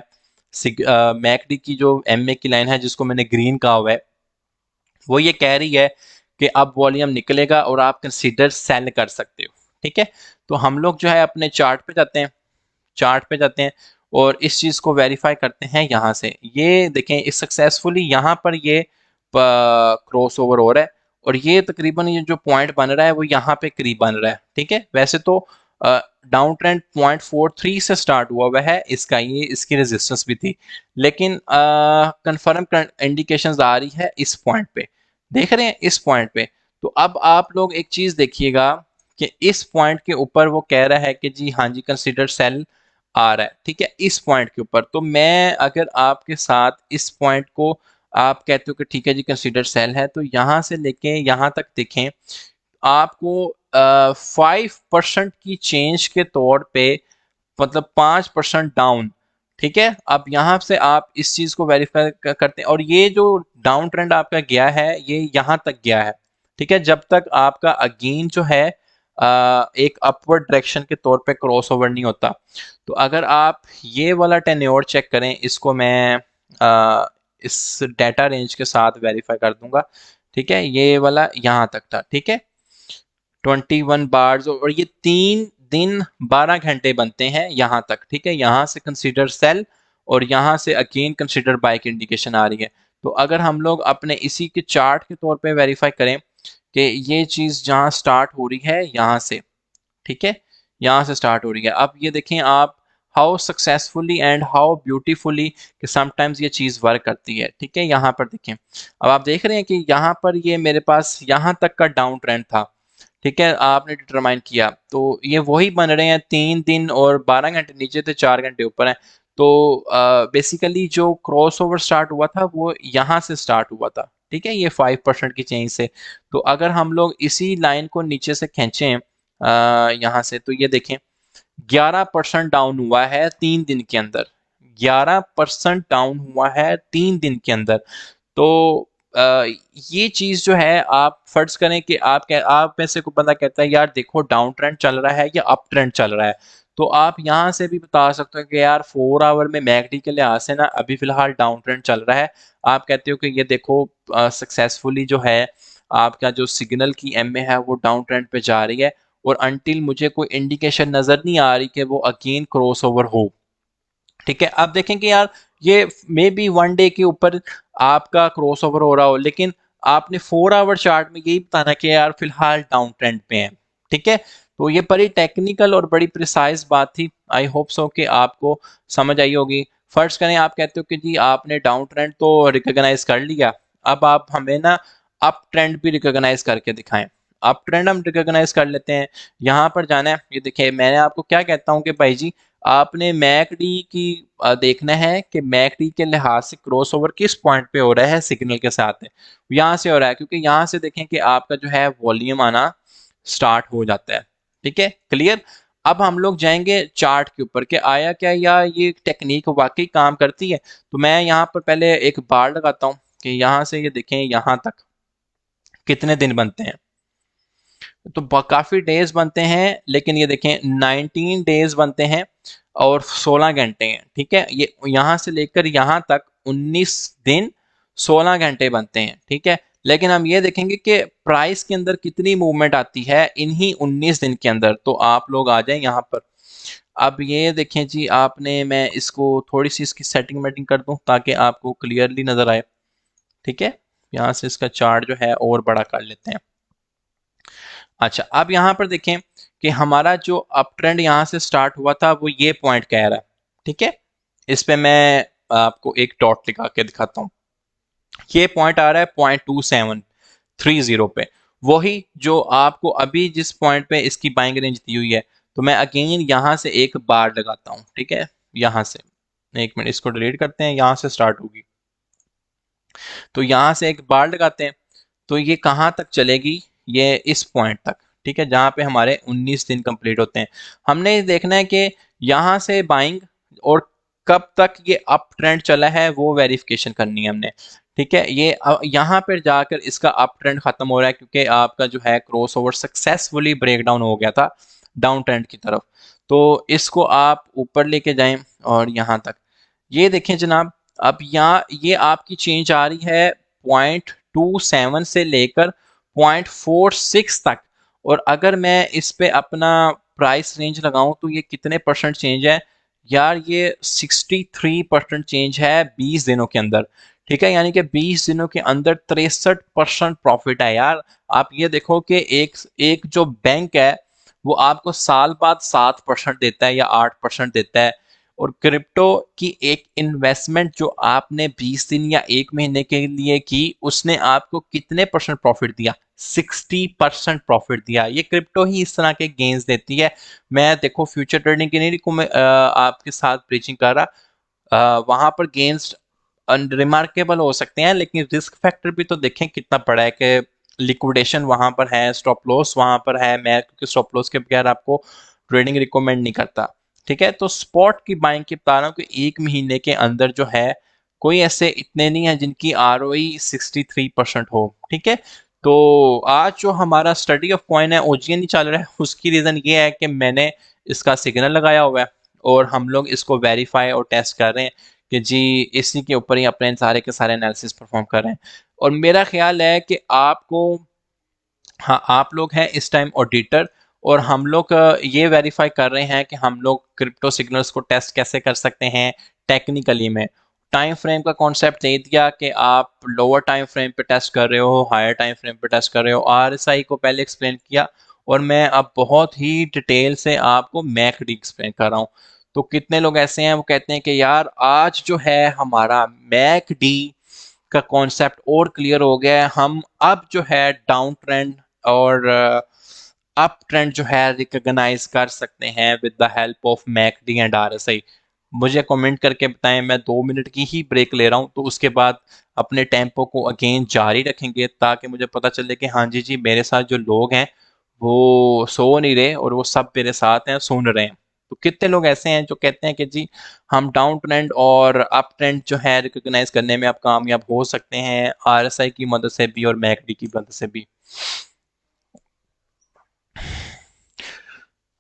मैकडी की जो एमए की लाइन है जिसको मैंने ग्रीन कहा हुआ है, वो ये कह रही है कि अब वॉल्यूम निकलेगा और आप कंसीडर सेल कर सकते हो। ठीक है, तो हम लोग जो है अपने चार्ट पे जाते हैं, चार्ट पे जाते हैं और इस चीज़ को वेरीफाई करते हैं। यहाँ से ये देखें, इस सक्सेसफुली यहाँ पर ये क्रॉस ओवर हो रहा है, और ये तकरीबन ये जो पॉइंट बन रहा है वो यहाँ पे करीब बन रहा है। ठीक है, वैसे तो डाउन ट्रेंड 0.43 से स्टार्ट हुआ हुआ है इसका, ये इसकी रेजिस्टेंस भी थी, लेकिन कंफर्म इंडिकेशंस आ रही है इस पॉइंट पे, देख रहे हैं इस पॉइंट पे। तो अब आप लोग एक चीज़ देखिएगा कि इस पॉइंट के ऊपर वो कह रहा है कि जी हाँ जी कंसीडर सेल आ रहा है। ठीक है, इस पॉइंट के ऊपर, तो मैं अगर आपके साथ इस पॉइंट को, आप कहते हो कि ठीक है जी कंसीडर सेल है, तो यहाँ से लेके यहाँ तक देखें, आपको 5% की चेंज के तौर पे, मतलब 5% डाउन। ठीक है, अब यहाँ से आप इस चीज को वेरीफाई करते हैं, और ये जो डाउन ट्रेंड आपका गया है ये यहाँ तक गया है। ठीक है, जब तक आपका अगेन जो है एक अपवर्ड डायरेक्शन के तौर पे क्रॉस ओवर नहीं होता। तो अगर आप ये वाला टेन्योर चेक करें, इसको मैं इस डाटा रेंज के साथ वेरीफाई कर दूंगा। ठीक है, ये वाला यहाँ तक था। ठीक है, 21 बार्स, और ये 3 दिन 12 घंटे बनते हैं यहाँ तक। ठीक है, यहाँ से कंसीडर सेल और यहाँ से अगेन कंसीडर बाय की इंडिकेशन आ रही है। तो अगर हम लोग अपने इसी के चार्ट के तौर पे वेरीफाई करें कि ये चीज़ जहाँ स्टार्ट हो रही है यहाँ से, ठीक है, यहाँ से स्टार्ट हो रही है। अब ये देखें आप, how successfully and how beautifully कि समटाइम्स ये चीज़ वर्क करती है। ठीक है, यहाँ पर देखें, अब आप देख रहे हैं कि यहाँ पर ये मेरे पास यहाँ तक का डाउन ट्रेंड था। ठीक है, आपने डिटरमाइन किया तो ये वही बन रहे हैं, 3 दिन और 12 घंटे नीचे थे, 4 घंटे ऊपर है। तो बेसिकली जो क्रॉस ओवर स्टार्ट हुआ था वो यहाँ से स्टार्ट हुआ था, ठीक है, ये 5% की चेंज से। तो अगर हम लोग इसी लाइन को नीचे से खींचें यहाँ से, तो ये देखें 11% डाउन हुआ है 3 दिन के अंदर, 11% डाउन हुआ है 3 दिन के अंदर। तो अ, ये चीज जो है, आप फर्ज करें कि आप में से कोई बंदा कहता है यार देखो डाउन ट्रेंड चल रहा है या अप ट्रेंड चल रहा है, तो आप यहाँ से भी बता सकते हो कि यार 4 आवर में मैकडी के लिहाज से ना अभी फिलहाल डाउन ट्रेंड चल रहा है। आप कहते हो कि ये देखो सक्सेसफुली जो है आपका जो सिग्नल की एमए है वो डाउन ट्रेंड पे जा रही है, और अनटिल मुझे कोई इंडिकेशन नजर नहीं आ रही कि वो अगेन क्रॉस ओवर हो। ठीक है, अब देखें कि यार ये मे बी 1 डे के ऊपर आपका क्रॉस ओवर हो रहा हो, लेकिन आपने 4 आवर चार्ट में यही बताना कि यार फिलहाल डाउन ट्रेंड पे है। ठीक है, तो ये बड़ी टेक्निकल और बड़ी प्रिसाइज बात थी। आई होप सो कि आपको समझ आई होगी। फर्स्ट करें, आप कहते हो कि जी आपने डाउन ट्रेंड तो रिकॉग्नाइज कर लिया, अब आप हमें ना अप ट्रेंड भी रिकॉग्नाइज करके दिखाएं। अप ट्रेंड हम रिकॉग्नाइज कर लेते हैं, यहाँ पर जाना है। ये देखिए मैंने आपको क्या कहता हूँ कि भाई जी आपने मैकडी की देखना है कि मैकडी के लिहाज से क्रॉस ओवर किस पॉइंट पे हो रहा है सिग्नल के साथ है। यहाँ से हो रहा है, क्योंकि यहाँ से देखें कि आपका जो है वॉल्यूम आना स्टार्ट हो जाता है। ठीक है, क्लियर। अब हम लोग जाएंगे चार्ट के ऊपर कि आया क्या, या ये टेक्निक वाकई काम करती है। तो मैं यहाँ पर पहले एक बार लगाता हूँ कि यहाँ से ये देखें यहाँ तक कितने दिन बनते हैं। तो काफी डेज बनते हैं, लेकिन ये देखें 19 डेज बनते हैं और 16 घंटे हैं। ठीक है, ये यहां से लेकर यहां तक 19 दिन 16 घंटे बनते हैं। ठीक है, लेकिन हम ये देखेंगे कि प्राइस के अंदर कितनी मूवमेंट आती है इन्हीं 19 दिन के अंदर। तो आप लोग आ जाएं यहाँ पर। अब ये देखें जी, आपने मैं इसको थोड़ी सी इसकी सेटिंग वेटिंग कर दूं ताकि आपको क्लियरली नजर आए। ठीक है, यहाँ से इसका चार्ट जो है और बड़ा कर लेते हैं। अच्छा, अब यहाँ पर देखें कि हमारा जो अप ट्रेंड यहाँ से स्टार्ट हुआ था वो ये पॉइंट कह रहा है। ठीक है, इस पे मैं आपको एक डॉट लगा के दिखाता हूँ। ये पॉइंट आ रहा है 0.2730 पे, वही जो आपको अभी जिस पॉइंट पे इसकी बाइंग रेंज दी हुई है। तो मैं अगेन यहाँ से एक बार लगाता हूँ। ठीक है, यहाँ से एक मिनट इसको डिलीट करते हैं, यहाँ से स्टार्ट होगी। तो यहाँ से एक बार लगाते हैं, तो ये कहाँ तक चलेगी, ये इस पॉइंट तक। ठीक है, जहाँ पे हमारे 19 दिन कंप्लीट होते हैं। हमने ये देखना है कि यहाँ से बाइंग और कब तक ये अप ट्रेंड चला है वो वेरिफिकेशन करनी है हमने। ठीक है, ये यहाँ पर जाकर इसका अप ट्रेंड खत्म हो रहा है, क्योंकि आपका जो है cross over successfully break down हो गया था डाउन ट्रेंड की तरफ। तो इसको आप ऊपर लेके जाएं और यहाँ तक ये देखें जनाब। अब यहाँ ये आपकी चेंज आ रही है 0.27 से लेकर 0.46 तक, और अगर मैं इस पे अपना प्राइस रेंज लगाऊं तो ये कितने परसेंट चेंज है यार, ये 63% चेंज है 20 दिनों के अंदर। ठीक है, यानी कि 20 दिनों के अंदर 63% प्रॉफिट है यार। आप ये देखो कि एक एक जो बैंक है वो आपको साल बाद 7% देता है या 8% देता है, और क्रिप्टो की एक इन्वेस्टमेंट जो आपने 20 दिन या 1 महीने के लिए की उसने आपको कितने परसेंट प्रॉफिट दिया, 60% प्रॉफिट दिया। ये क्रिप्टो ही इस तरह के गेन्स देती है। मैं देखो फ्यूचर ट्रेडिंग के नहीं आपके साथ ब्रीचिंग कर रहा, वहां पर गेन्स रिमार्केबल हो सकते हैं, लेकिन रिस्क फैक्टर भी तो देखें कितना बड़ा है कि लिक्विडेशन वहां पर है, स्टॉप लॉस वहां पर है। मैं क्योंकि स्टॉप लॉस के बगैर आपको ट्रेडिंग रिकमेंड नहीं करता। ठीक है, तो स्पॉट की बाइंग की बता रहा हूँ कि 1 महीने के अंदर जो है कोई ऐसे इतने नहीं है जिनकी आरओई 63% हो। ठीक है, तो आज जो हमारा स्टडी ऑफ कॉइन है ओजीएन नहीं चल रहा है, उसकी रीजन ये है कि मैंने इसका सिग्नल लगाया हुआ है और हम लोग इसको वेरीफाई और टेस्ट कर रहे हैं कि जी इसी के ऊपर ही अपने सारे के सारे एनालिसिस परफॉर्म कर रहे हैं। और मेरा ख्याल है कि आपको, हाँ आप लोग हैं इस टाइम ऑडिटर, और हम लोग ये वेरीफाई कर रहे हैं कि हम लोग क्रिप्टो सिग्नल्स को टेस्ट कैसे कर सकते हैं टेक्निकली में। टाइम फ्रेम का कॉन्सेप्ट दे दिया कि आप लोअर टाइम फ्रेम पे टेस्ट कर रहे हो, हायर टाइम फ्रेम पे टेस्ट कर रहे हो। आरएसआई को पहले एक्सप्लेन किया, और मैं अब बहुत ही डिटेल से आपको मैकडी एक्सप्लेन कर रहा हूँ। तो कितने लोग ऐसे हैं वो कहते हैं कि यार आज जो है हमारा मैकडी का कॉन्सेप्ट और क्लियर हो गया है, हम अब जो है डाउन ट्रेंड और अप ट्रेंड जो है रिकॉग्नाइज कर सकते हैं with the help of McD and RSI? मुझे कमेंट करके बताएं। मैं 2 मिनट की ही ब्रेक ले रहा हूं, तो उसके बाद अपने टेम्पो को अगेन जारी रखेंगे ताकि मुझे पता चले कि हाँ जी मेरे साथ जो लोग हैं वो सो नहीं रहे और वो सब मेरे साथ हैं, सुन रहे हैं। तो कितने लोग ऐसे हैं जो कहते हैं कि जी हम डाउन ट्रेंड और अप ट्रेंड जो है रिकॉग्नाइज करने में आप कामयाब हो सकते हैं, आरएसआई की मदद से भी और मैकडी की मदद से भी।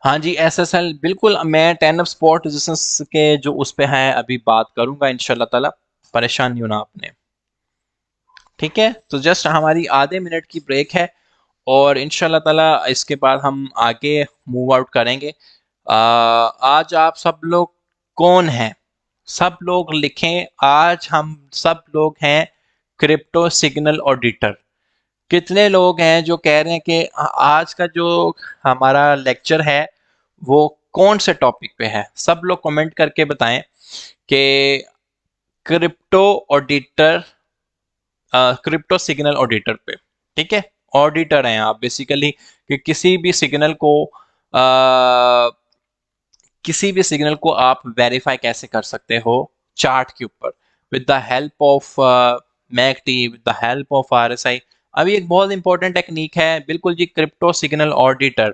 हाँ जी, एसएसएल बिल्कुल। मैं टेन ऑफ स्पॉट रेजिस्टेंस के जो उस पे है अभी बात करूंगा इंशाल्लाह ताला। परेशान नहीं होना आपने। ठीक है, तो जस्ट हमारी आधे मिनट की ब्रेक है और इंशाल्लाह ताला इसके बाद हम आगे मूव आउट करेंगे। आज आप सब लोग कौन हैं? सब लोग लिखें। आज हम सब लोग हैं क्रिप्टो सिग्नल ऑडिटर। कितने लोग हैं जो कह रहे हैं कि आज का जो हमारा लेक्चर है वो कौन से टॉपिक पे है? सब लोग कमेंट करके बताएं कि crypto auditor, crypto signal auditor पे। ठीक है, ऑडिटर हैं आप बेसिकली कि किसी भी सिग्नल को आप वेरीफाई कैसे कर सकते हो चार्ट के ऊपर with the help of MACD, with the help of RSI. अभी एक बहुत इंपॉर्टेंट टेक्निक है बिल्कुल जी, क्रिप्टो सिग्नल ऑडिटर।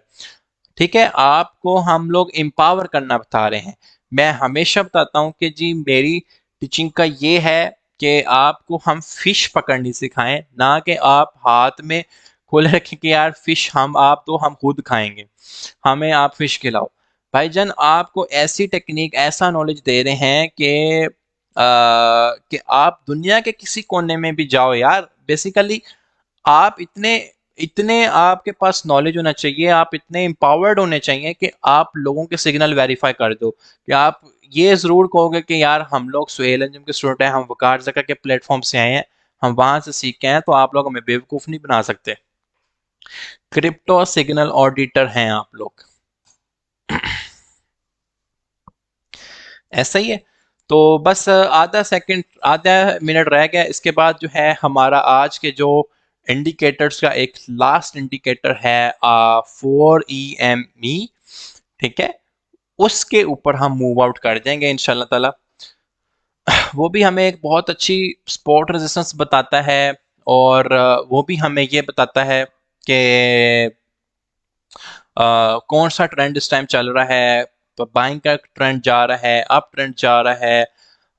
ठीक है, आपको हम लोग एम्पावर करना बता रहे हैं। मैं हमेशा बताता हूं कि जी मेरी टीचिंग का ये है कि आपको हम फिश पकड़नी सिखाएं, ना कि आप हाथ में खोले रखें कि यार फिश हम आप तो हम खुद खाएंगे, हमें आप फिश खिलाओ। भाईजान आपको ऐसी टेक्निक, ऐसा नॉलेज दे रहे हैं कि आप दुनिया के किसी कोने में भी जाओ यार, बेसिकली आप इतने इतने आपके पास नॉलेज होना चाहिए, आप इतने एम्पावर्ड होने चाहिए कि आप लोगों के सिग्नल वेरीफाई कर दो। कि आप ये जरूर कहोगे कि यार हम लोग सुहेल अंजुम के स्टूडेंट हैं, हम वकार जका के प्लेटफॉर्म से आए हैं, हम वहां से सीख के आए हैं, तो आप लोग हमें बेवकूफ नहीं बना सकते। क्रिप्टो सिग्नल ऑडिटर हैं आप लोग। ऐसा ही है। तो बस आधा मिनट रह गया। इसके बाद जो है हमारा आज के जो इंडिकेटर्स का एक लास्ट इंडिकेटर है 4EME। ठीक है, उसके ऊपर हम मूव आउट कर जाएंगे इंशाल्लाह ताला। वो भी हमें एक बहुत अच्छी स्पॉट रेजिस्टेंस बताता है और वो भी हमें ये बताता है कि कौन सा ट्रेंड इस टाइम चल रहा है। बाइंग का ट्रेंड जा रहा है, अप ट्रेंड जा रहा है,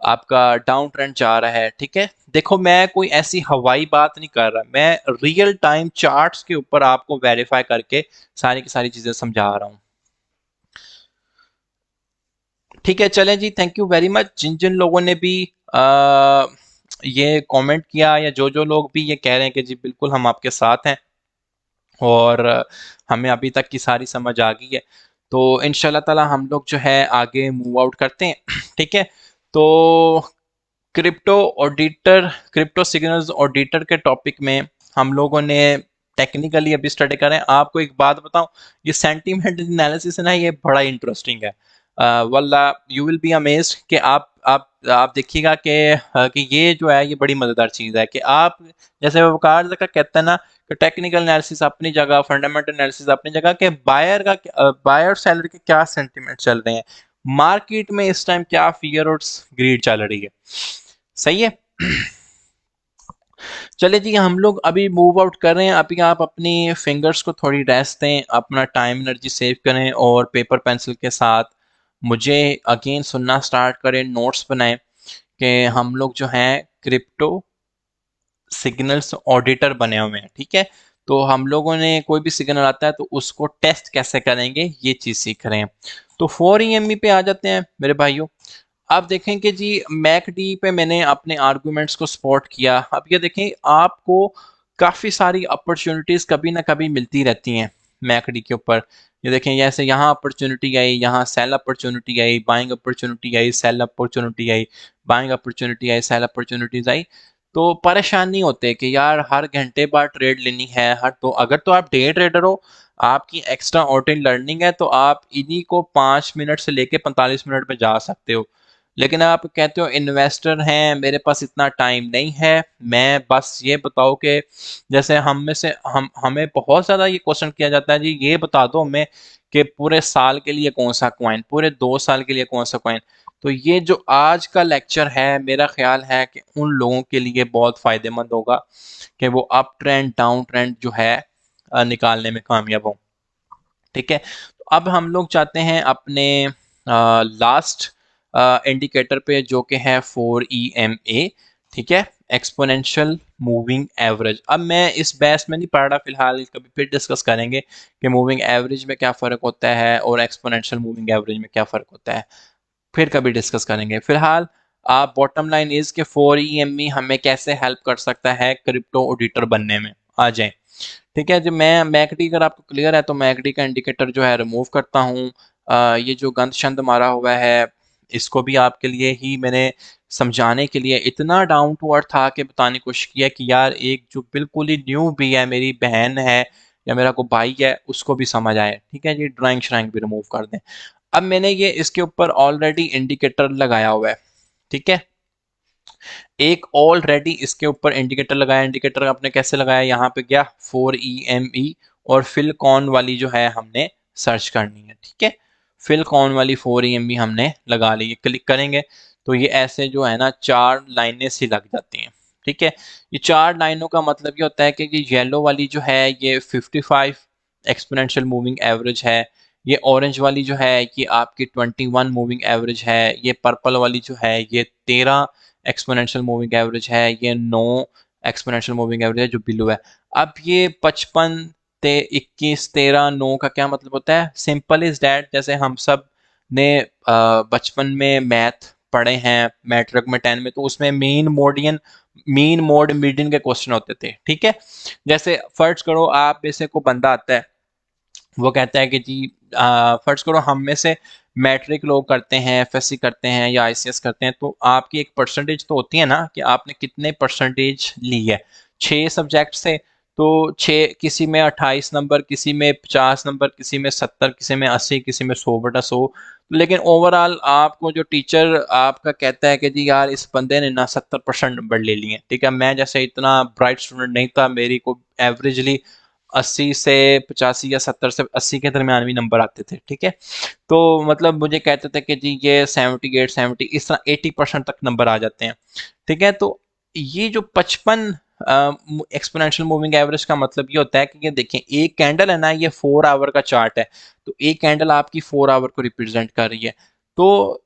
आपका डाउन ट्रेंड जा रहा है। ठीक है, देखो मैं कोई ऐसी हवाई बात नहीं कर रहा, मैं रियल टाइम चार्ट्स के ऊपर आपको वेरीफाई करके सारी की सारी चीजें समझा रहा हूँ। ठीक है, चलें जी, थैंक यू वेरी मच। जिन जिन लोगों ने भी ये कमेंट किया या जो जो लोग भी ये कह रहे हैं कि जी बिल्कुल हम आपके साथ हैं और हमें अभी तक की सारी समझ आ गई है, तो इंशाल्लाह ताला हम लोग जो है आगे मूव आउट करते हैं। ठीक है, तो crypto auditor, crypto signals auditor के टॉपिक में हम लोगों ने टेक्निकली अभी स्टडी करें। आपको एक बात बताऊं, ये सेंटीमेंट एनालिसिस है ना, ये बड़ा इंटरेस्टिंग है। वल्ला यू विल बी अमेज्ड कि आप देखिएगा कि ये जो है ये बड़ी मजेदार चीज है कि आप जैसे वकार का कहते हैं ना कि टेक्निकल एनालिसिस अपनी जगह, फंडामेंटल एनालिसिस अपनी जगह, के बायर सेलर के क्या सेंटीमेंट चल रहे हैं, मार्केट में इस टाइम क्या फियर और ग्रीड चल रही है। सही है। चले जी, हम लोग अभी मूव आउट कर रहे हैं। अभी आप अपनी फिंगर्स को थोड़ी रेस्ट दें, अपना टाइम एनर्जी सेव करें और पेपर पेंसिल के साथ मुझे अगेन सुनना स्टार्ट करें, नोट्स बनाएं कि हम लोग जो हैं क्रिप्टो सिग्नल्स ऑडिटर बने हुए हैं। ठीक है, तो हम लोगों ने कोई भी सिग्नल आता है तो उसको टेस्ट कैसे करेंगे ये चीज सीख रहे हैं। तो 4EME पे आ जाते हैं मेरे भाइयों। आप देखें कि जी मैकडी पे मैंने अपने आर्गुमेंट्स को सपोर्ट किया। अब ये देखें, आपको काफ़ी सारी अपॉर्चुनिटीज़ कभी ना कभी मिलती रहती हैं मैकडी के ऊपर। ये देखें, जैसे यहाँ अपॉर्चुनिटी आई, यहाँ सेल अपॉर्चुनिटी आई, बाइंग अपॉर्चुनिटी आई, सेल अपॉर्चुनिटी आई, बाइंग अपॉर्चुनिटी आई, सेल अपॉर्चुनिटीज आई। तो परेशान नहीं होते कि यार हर घंटे बाद ट्रेड लेनी है। हर तो अगर तो आप डे ट्रेडर हो, आपकी एक्स्ट्रा ऑर्डिनरी लर्निंग है, तो आप इन्हीं को 5 मिनट से लेके 45 मिनट में जा सकते हो। लेकिन आप कहते हो इन्वेस्टर हैं, मेरे पास इतना टाइम नहीं है, मैं बस ये बताओ कि जैसे हम में से हमें बहुत ज़्यादा ये क्वेश्चन किया जाता है, जी ये बता दो हमें कि पूरे साल के लिए कौन सा कॉइन, पूरे 2 साल के लिए कौन सा कॉइन। तो ये जो आज का लेक्चर है, मेरा ख्याल है कि उन लोगों के लिए बहुत फ़ायदेमंद होगा कि वो अप ट्रेंड डाउन ट्रेंड जो है निकालने में कामयाब हों। ठीक है, तो अब हम लोग चाहते हैं अपने लास्ट इंडिकेटर पे, जो कि है 4EMA। ठीक है, एक्सपोनेंशियल मूविंग एवरेज। अब मैं इस बहस में नहीं पढ़ रहा फिलहाल, कभी फिर डिस्कस करेंगे कि मूविंग एवरेज में क्या फ़र्क होता है और एक्सपोनेंशियल मूविंग एवरेज में क्या फ़र्क होता है, फिर कभी डिस्कस करेंगे। फिलहाल आप बॉटम लाइन इज के 4EME हमें कैसे हेल्प कर सकता है क्रिप्टो ऑडिटर बनने में, आ जाएं। ठीक है, जब मैं मैकडी, अगर आपको क्लियर है तो मैकडी का इंडिकेटर जो है रिमूव करता हूँ। ये जो गंद शंद मारा हुआ है, इसको भी आपके लिए ही मैंने समझाने के लिए इतना डाउन टू अर्थ था कि बताने की कोशिश किया कि यार एक जो बिल्कुल ही न्यू भी है, मेरी बहन है या मेरा कोई भाई है, उसको भी समझ आए। ठीक है जी, ड्राइंग श्राइंग भी रिमूव कर दें। अब मैंने ये इसके ऊपर ऑलरेडी इंडिकेटर लगाया हुआ है। ठीक है, एक ऑलरेडी इसके ऊपर इंडिकेटर लगाया। इंडिकेटर आपने कैसे लगाया, यहाँ पे गया 4EME और फिलकॉन वाली जो है हमने सर्च करनी है। ठीक है, फिलकॉन वाली 4EME हमने लगा ली, क्लिक करेंगे तो ये ऐसे जो है ना 4 लाइनें सी लग जाती हैं। ठीक है, ये 4 लाइनों का मतलब ये होता है कि ये येलो वाली जो है ये 55 एक्सपोनेंशियल मूविंग एवरेज है, ये ऑरेंज वाली जो है ये आपकी 21 मूविंग एवरेज है, ये पर्पल वाली जो है ये 13 एक्सपोनेंशियल मूविंग एवरेज है, ये 9 एक्सपोनेंशियल मूविंग एवरेज है जो बिलो है। अब ये 55 ते 21 13 9 का क्या मतलब होता है, सिंपल इज डैट। जैसे हम सब ने बचपन में मैथ पढ़े हैं, मैट्रिक में 10 में, तो उसमें मीन मोड मीडियन के क्वेश्चन होते थे। ठीक है, जैसे फर्ज करो आप में से को बंदा आता है, वो कहता है कि जी फर्ज करो हम में से मैट्रिक लोग करते हैं, एफएससी करते हैं या आईसीएस करते हैं, तो आपकी एक परसेंटेज तो होती है ना कि आपने कितने परसेंटेज ली है। 6 सब्जेक्ट से, तो 6, किसी में 28 नंबर, किसी में 50 नंबर, किसी में 70, किसी में 80, किसी में 100/100। लेकिन ओवरऑल आपको जो टीचर आपका कहता है कि जी यार इस बंदे ने ना 70% नंबर ले लिए। ठीक है, मैं जैसे इतना ब्राइट स्टूडेंट नहीं था, मेरी को एवरेजली 80 से 85 या 70 से 80 के दरमियान भी नंबर आते थे। ठीक है, तो मतलब मुझे कहते थे कि जी ये 78 70 इस तरह 80% तक नंबर आ जाते हैं। ठीक है, तो ये जो 55 एक्सपोनेंशियल मूविंग एवरेज का मतलब ये होता है कि ये देखें, एक कैंडल है ना, ये 4 आवर का चार्ट है, तो एक कैंडल आपकी 4 आवर को रिप्रेजेंट कर रही है। तो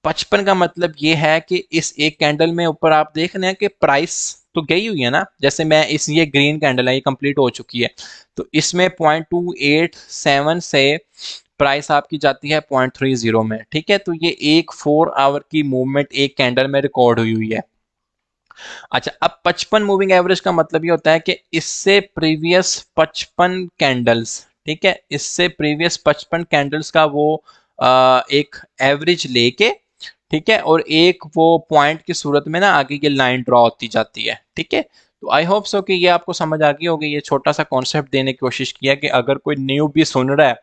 55 का मतलब ये है कि इस एक कैंडल में ऊपर आप देख रहे हैं कि प्राइस तो गई हुई है ना, जैसे मैं इस, ये ग्रीन कैंडल है, ये कंप्लीट हो चुकी है, तो इसमें 0.287 से प्राइस आपकी जाती है 0.30 में। ठीक है, तो ये एक 4 आवर की मूवमेंट एक कैंडल में रिकॉर्ड हुई हुई है। अच्छा, अब 55 मूविंग एवरेज का मतलब ये होता है कि इससे प्रीवियस 55 कैंडल्स, ठीक है, इससे प्रीवियस 55 कैंडल्स का वो एक एवरेज लेके, ठीक है, और एक वो पॉइंट की सूरत में ना आगे ये लाइन ड्रॉ होती जाती है। ठीक है, तो आई होप सो कि ये आपको समझ आ गई होगी। ये छोटा सा कॉन्सेप्ट देने की कोशिश किया कि अगर कोई न्यू भी सुन रहा है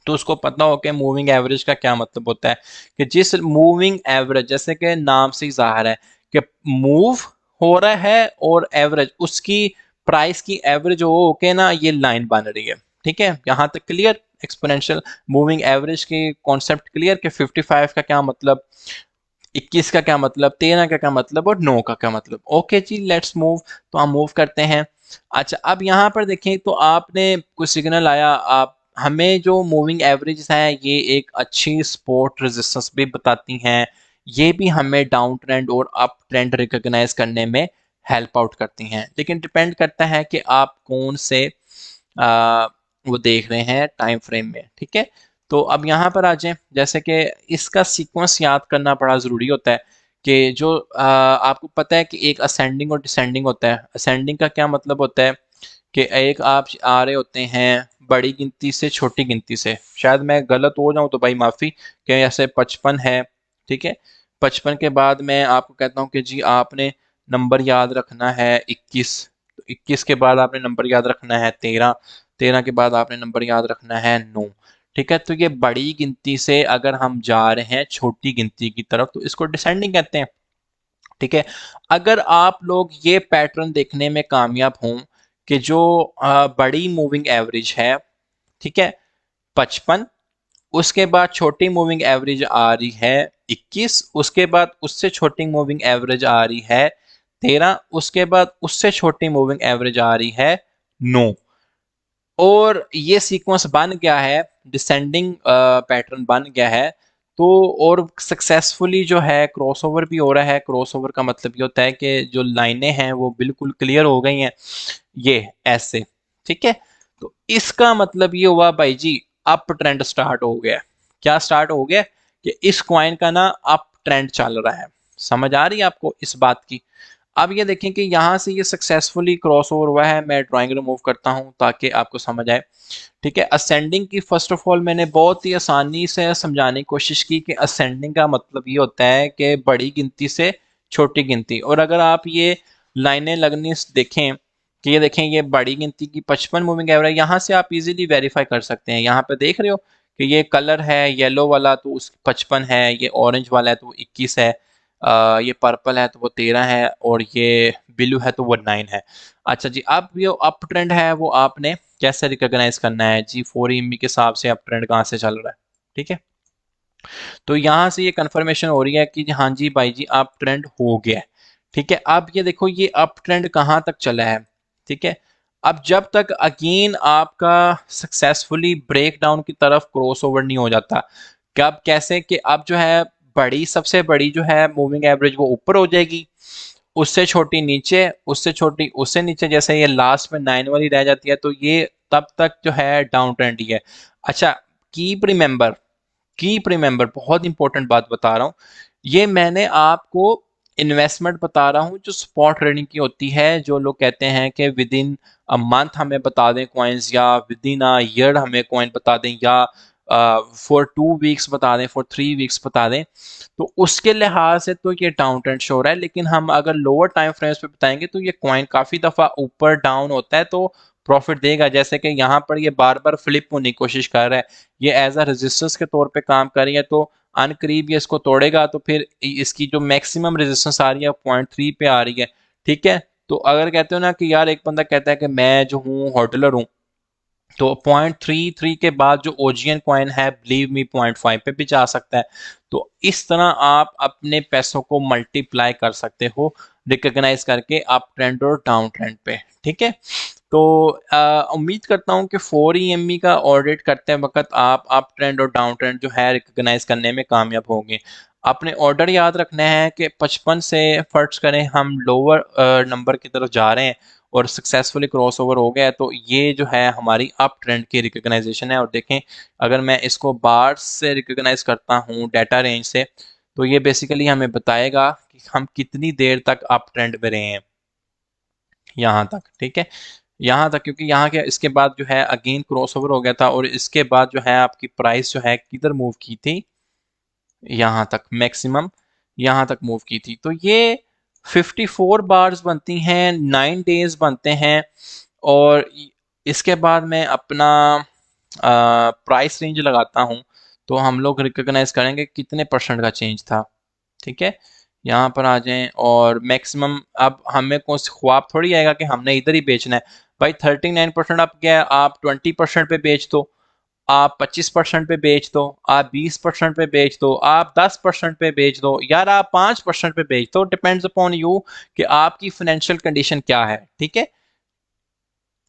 तो उसको पता हो कि मूविंग एवरेज का क्या मतलब होता है। कि जिस मूविंग एवरेज, जैसे कि नाम से ही जाहिर है कि मूव हो रहा है और एवरेज, उसकी प्राइस की एवरेज हो के ना ये लाइन बन रही है। ठीक है, यहाँ तक क्लियर, एक्सपोनेंशियल मूविंग एवरेज की कॉन्सेप्ट क्लियर कि 55 का क्या मतलब, 21 का क्या मतलब, 13 का क्या मतलब और 9 का क्या मतलब। ओके जी, लेट्स मूव। तो हम मूव करते हैं। अच्छा, अब यहाँ पर देखें तो आपने कुछ सिग्नल आया, आप हमें जो मूविंग एवरेज है ये एक अच्छी सपोर्ट रेजिस्टेंस भी बताती हैं, ये भी हमें डाउन ट्रेंड और अप ट्रेंड रिकॉग्नाइज करने में हेल्प आउट करती हैं। लेकिन डिपेंड करता है कि आप कौन से वो देख रहे हैं टाइम फ्रेम में। ठीक है, तो अब यहाँ पर आ जाएं, जैसे कि इसका सीक्वेंस याद करना बड़ा ज़रूरी होता है कि जो आपको पता है कि एक असेंडिंग और डिसेंडिंग होता है। असेंडिंग का क्या मतलब होता है कि एक आप आ रहे होते हैं बड़ी गिनती से छोटी गिनती से, शायद मैं गलत हो जाऊं तो भाई माफ़ी, कि ऐसे 55 है। ठीक है, 55 के बाद मैं आपको कहता हूँ कि जी आपने नंबर याद रखना है 21, तो 21 के बाद आपने नंबर याद रखना है 13, 13 के बाद आपने नंबर याद रखना है 9। ठीक है, तो ये बड़ी गिनती से अगर हम जा रहे हैं छोटी गिनती की तरफ तो इसको डिसेंडिंग कहते हैं। ठीक है, अगर आप लोग ये पैटर्न देखने में कामयाब हों कि जो बड़ी मूविंग एवरेज है, ठीक है, 55, उसके बाद छोटी मूविंग एवरेज आ रही है 21, उसके बाद उससे छोटी मूविंग एवरेज आ रही है 13, उसके बाद उससे छोटी मूविंग एवरेज आ रही है 9, और ये सीक्वेंस बन गया है, डिसेंडिंग पैटर्न बन गया है। तो और सक्सेसफुली जो है क्रॉसओवर भी हो रहा है। क्रॉसओवर का मतलब ये होता है कि जो लाइनें हैं वो बिल्कुल क्लियर हो गई हैं, ये ऐसे। ठीक है, तो इसका मतलब ये हुआ भाई जी, अप ट्रेंड स्टार्ट हो गया। क्या स्टार्ट हो गया? कि इस कॉइन का ना अप ट्रेंड चल रहा है। समझ आ रही है आपको इस बात की? अब ये देखें कि यहाँ से ये सक्सेसफुली क्रॉस ओवर हुआ है। मैं ड्राइंग रिमूव करता हूँ ताकि आपको समझ आए। ठीक है, असेंडिंग की फर्स्ट ऑफ ऑल मैंने बहुत ही आसानी से समझाने की कोशिश की कि असेंडिंग का मतलब ये होता है कि बड़ी गिनती से छोटी गिनती। और अगर आप ये लाइनें लगनी देखें कि ये देखें, ये बड़ी गिनती की 55 मूविंग एवरेज, यहाँ से आप इजीली वेरीफाई कर सकते हैं। यहाँ पे देख रहे हो कि ये कलर है येलो वाला तो उस 55 है, ये ऑरेंज वाला है तो वो 21 है, ये पर्पल है तो वो 13 है, और ये ब्लू है तो वो 9 है। अच्छा जी, अब ये अप ट्रेंड है वो आपने कैसे रिकॉग्नाइज करना है जी? 4 EMI के हिसाब से अप ट्रेंड कहाँ से चल रहा है। ठीक है, तो यहाँ से ये कंफर्मेशन हो रही है कि हाँ जी भाई जी अप ट्रेंड हो गया है। ठीक है, अब ये देखो ये अप ट्रेंड कहाँ तक चला है। ठीक है, अब जब तक अगेन आपका सक्सेसफुली ब्रेक डाउन की तरफ क्रॉस ओवर नहीं हो जाता। कब कैसे कि अब जो है बड़ी, सबसे बड़ी जो है मूविंग एवरेज वो ऊपर हो जाएगी, उससे छोटी नीचे, उससे छोटी उससे नीचे, जैसे ये लास्ट में 9 वाली रह जाती है, तो ये तब तक जो है डाउन ट्रेंड ही है। अच्छा, कीप रिमेंबर, कीप रिमेंबर, बहुत इंपॉर्टेंट बात बता रहा हूँ। ये मैंने आपको इन्वेस्टमेंट बता रहा हूँ जो स्पॉट ट्रेडिंग की होती है। जो लोग कहते हैं कि विद इन अ मंथ हमें बता दें कॉइन्स, या विद इन अ ईयर हमें कॉइन बता दें, या फॉर 2 वीक्स बता दें, फॉर 3 वीक्स बता दें, तो उसके लिहाज से तो ये डाउन ट्रेंड शो हो रहा है। लेकिन हम अगर लोअर टाइम फ्रेम्स पे बताएंगे तो ये कॉइन काफी दफा ऊपर डाउन होता है तो प्रॉफिट देगा। जैसे कि यहाँ पर ये बार बार फ्लिप होने की कोशिश कर रहा है, ये एज अ रेजिस्टेंस के तौर पे काम कर रही है, तो अनकरीब ये इसको तोड़ेगा तो फिर इसकी जो मैक्सिमम रेजिस्टेंस आ रही है 0.3 पे आ रही है। ठीक है, तो अगर कहते हो ना कि यार, एक बंदा कहता है कि मैं जो हूँ होटलर हूँ, तो 0.33 के बाद जो ओजीएन कॉइन है, बिलीव मी, 0.5 पे भी जा सकता है। तो इस तरह आप अपने पैसों को मल्टीप्लाई कर सकते हो रिकॉग्नाइज करके अप ट्रेंड और डाउन ट्रेंड पे। ठीक है, तो उम्मीद करता हूँ कि 4 EMI का ऑडिट करते वक्त आप अप ट्रेंड और डाउन ट्रेंड जो है रिकॉग्नाइज करने में कामयाब होंगे। अपने ऑर्डर याद रखना है कि 55 से फर्ज करें हम लोअर नंबर की तरफ जा रहे हैं और सक्सेसफुली क्रॉस ओवर हो गया है, तो ये जो है हमारी अप ट्रेंड की रिकॉग्नाइजेशन है। और देखें, अगर मैं इसको बार से रिकॉग्नाइज करता हूँ डाटा रेंज से, तो ये बेसिकली हमें बताएगा कि हम कितनी देर तक अप ट्रेंड में रहे हैं यहाँ तक। ठीक है, यहाँ तक, क्योंकि यहाँ के इसके बाद जो है अगेन क्रॉस ओवर हो गया था, और इसके बाद जो है आपकी प्राइस जो है किधर मूव की थी, यहाँ तक मैक्सिमम, यहाँ तक मूव की थी। तो ये 54 बार्स बनती हैं, 9 डेज बनते हैं। और इसके बाद मैं अपना प्राइस रेंज लगाता हूँ, तो हम लोग रिकॉग्नाइज करेंगे कितने परसेंट का चेंज था। ठीक है, यहाँ पर आ जाएं, और मैक्सिमम अब हमें कौन ख्वाब थोड़ी आएगा कि हमने इधर ही बेचना है। भाई 39% अप गया, आप 20% पे बेच दो, आप 25% पे बेच दो, आप 20% पे बेच दो, आप 10% पे बेच दो, यार आप 5% पे बेच दो। डिपेंड्स अपॉन यू कि आपकी फाइनेंशियल कंडीशन क्या है। ठीक है,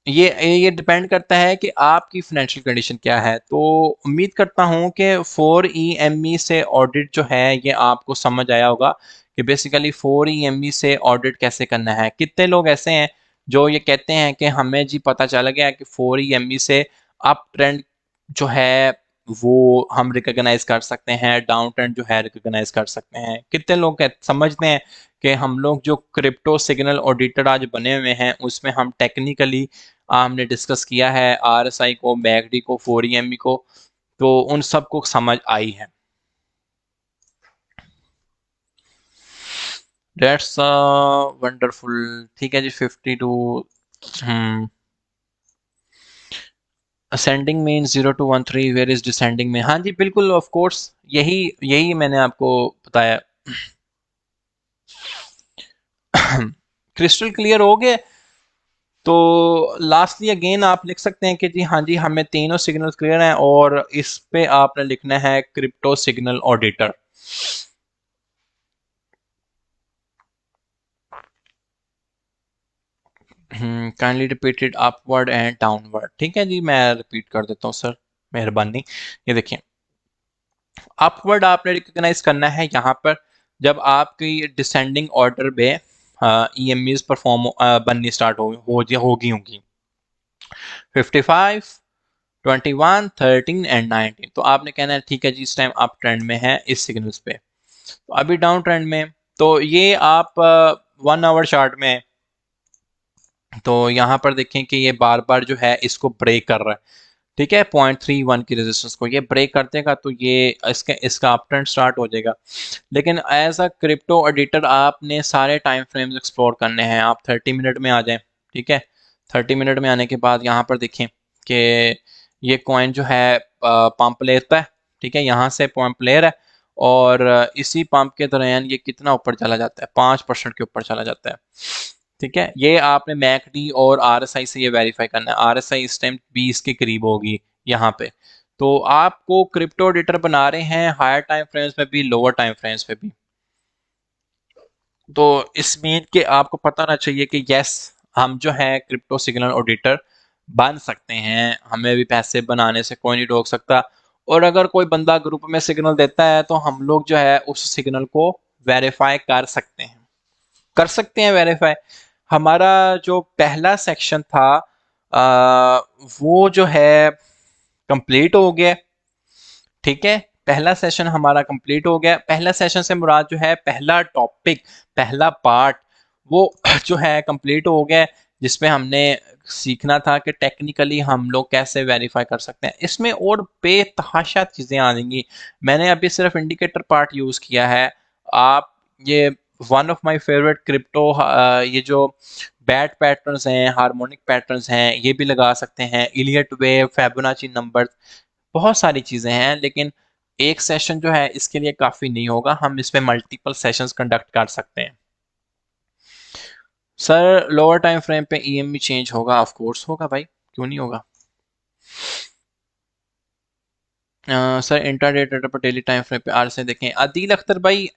ये डिपेंड करता है कि आपकी फाइनेंशियल कंडीशन क्या है। तो उम्मीद करता हूँ कि 4 EMI से ऑडिट जो है ये आपको समझ आया होगा कि बेसिकली 4 EMI से ऑडिट कैसे करना है। कितने लोग ऐसे हैं जो ये कहते हैं कि हमें जी पता चल गया कि 4 EMI से अप ट्रेंड जो है वो हम रिकॉग्नाइज कर सकते हैं, डाउन ट्रेंड जो है रिकॉग्नाइज कर सकते हैं। कितने लोग समझते हैं कि हम लोग जो क्रिप्टो सिग्नल ऑडिटर आज बने हुए हैं उसमें हम टेक्निकली हमने डिस्कस किया है RSI को, मैकडी को, 4 EMI को, तो उन सब को समझ आई है। That's wonderful. ठीक है जी, 52। Hmm ascending mean 0 to 1 3, where is descending में? हाँ जी बिल्कुल, ऑफ कोर्स यही यही मैंने आपको बताया। क्रिस्टल क्लियर हो गया। तो लास्टली अगेन आप लिख सकते हैं कि जी हाँ जी, हमें तीनों सिग्नल क्लियर हैं और इस पे आपने लिखना है crypto signal auditor. Kindly repeated upward and downward. ठीक है जी, मैं रिपीट कर देता हूँ सर, मेहरबानी। ये देखिए, अपवर्ड आपने रिकॉग्नाइज करना है यहाँ पर जब आपकी डिसेंडिंग ऑर्डर में ईएमईज परफॉर्म बननी स्टार्ट होगी होंगी 55, 21, 13 एंड 19। तो आपने कहना है ठीक है जी, इस टाइम आप ट्रेंड में है इस सिग्नल्स पे, तो अभी डाउन ट्रेंड में। तो ये आप 1 आवर चार्ट में, तो यहाँ पर देखें कि ये बार बार जो है इसको ब्रेक कर रहा है। ठीक है, 0.31 की रेजिस्टेंस को ये ब्रेक कर देगा तो ये इसका अप ट्रेंड स्टार्ट हो जाएगा। लेकिन एज अ क्रिप्टो एडिटर आपने सारे टाइम फ्रेम्स एक्सप्लोर करने हैं। आप 30 मिनट में आ जाएं। ठीक है, 30 मिनट में आने के बाद यहाँ पर देखें कि ये कॉइन जो है पंप लेता है। ठीक है, यहाँ से पंप ले रहा है और इसी पंप के दौरान ये कितना ऊपर चला जाता है, 5% के ऊपर चला जाता है। ठीक है, ये आपने मैकडी और आरएसआई से ये वेरीफाई करना है। आरएसआई इस टाइम 20 के करीब होगी यहाँ पे। तो आपको क्रिप्टो एडिटर बना रहे हैं हायर टाइम फ्रेम्स में भी, लोअर टाइम फ्रेम्स में भी। तो इस मीन के आपको पता ना चाहिए कि यस, हम जो है क्रिप्टो सिग्नल ऑडिटर बन सकते हैं, हमें भी पैसे बनाने से कोई नहीं रोक सकता। और अगर कोई बंदा ग्रुप में सिग्नल देता है तो हम लोग जो है उस सिग्नल को वेरीफाई कर सकते हैं वेरीफाई। हमारा जो पहला सेक्शन था वो जो है कंप्लीट हो गया। ठीक है, पहला सेशन हमारा कंप्लीट हो गया। पहला सेशन से मुराद जो है पहला टॉपिक, पहला पार्ट, वो जो है कंप्लीट हो गया, जिसमें हमने सीखना था कि टेक्निकली हम लोग कैसे वेरीफाई कर सकते हैं। इसमें और बेतहाशा चीज़ें आ जाएंगी। मैंने अभी सिर्फ इंडिकेटर पार्ट यूज़ किया है। आप ये one of my favourite crypto, ये जो बैट पैटर्न्स हैं, हार्मोनिक पैटर्न्स हैं, ये भी लगा सकते हैं, इलियट वेव, फिबोनाची नंबर, बहुत सारी चीज़ें हैं। लेकिन एक सेशन जो है इसके लिए काफ़ी नहीं होगा, हम इसमें मल्टीपल सेशंस कंडक्ट कर सकते हैं। सर लोअर टाइम फ्रेम पे ईएमई चेंज होगा? ऑफ कोर्स होगा भाई, क्यों नहीं होगा। सर इंट्राडे ट्रेडर पर डेली टाइम फ्रेम पे आर से देखें। आदिल अख्तर भाई,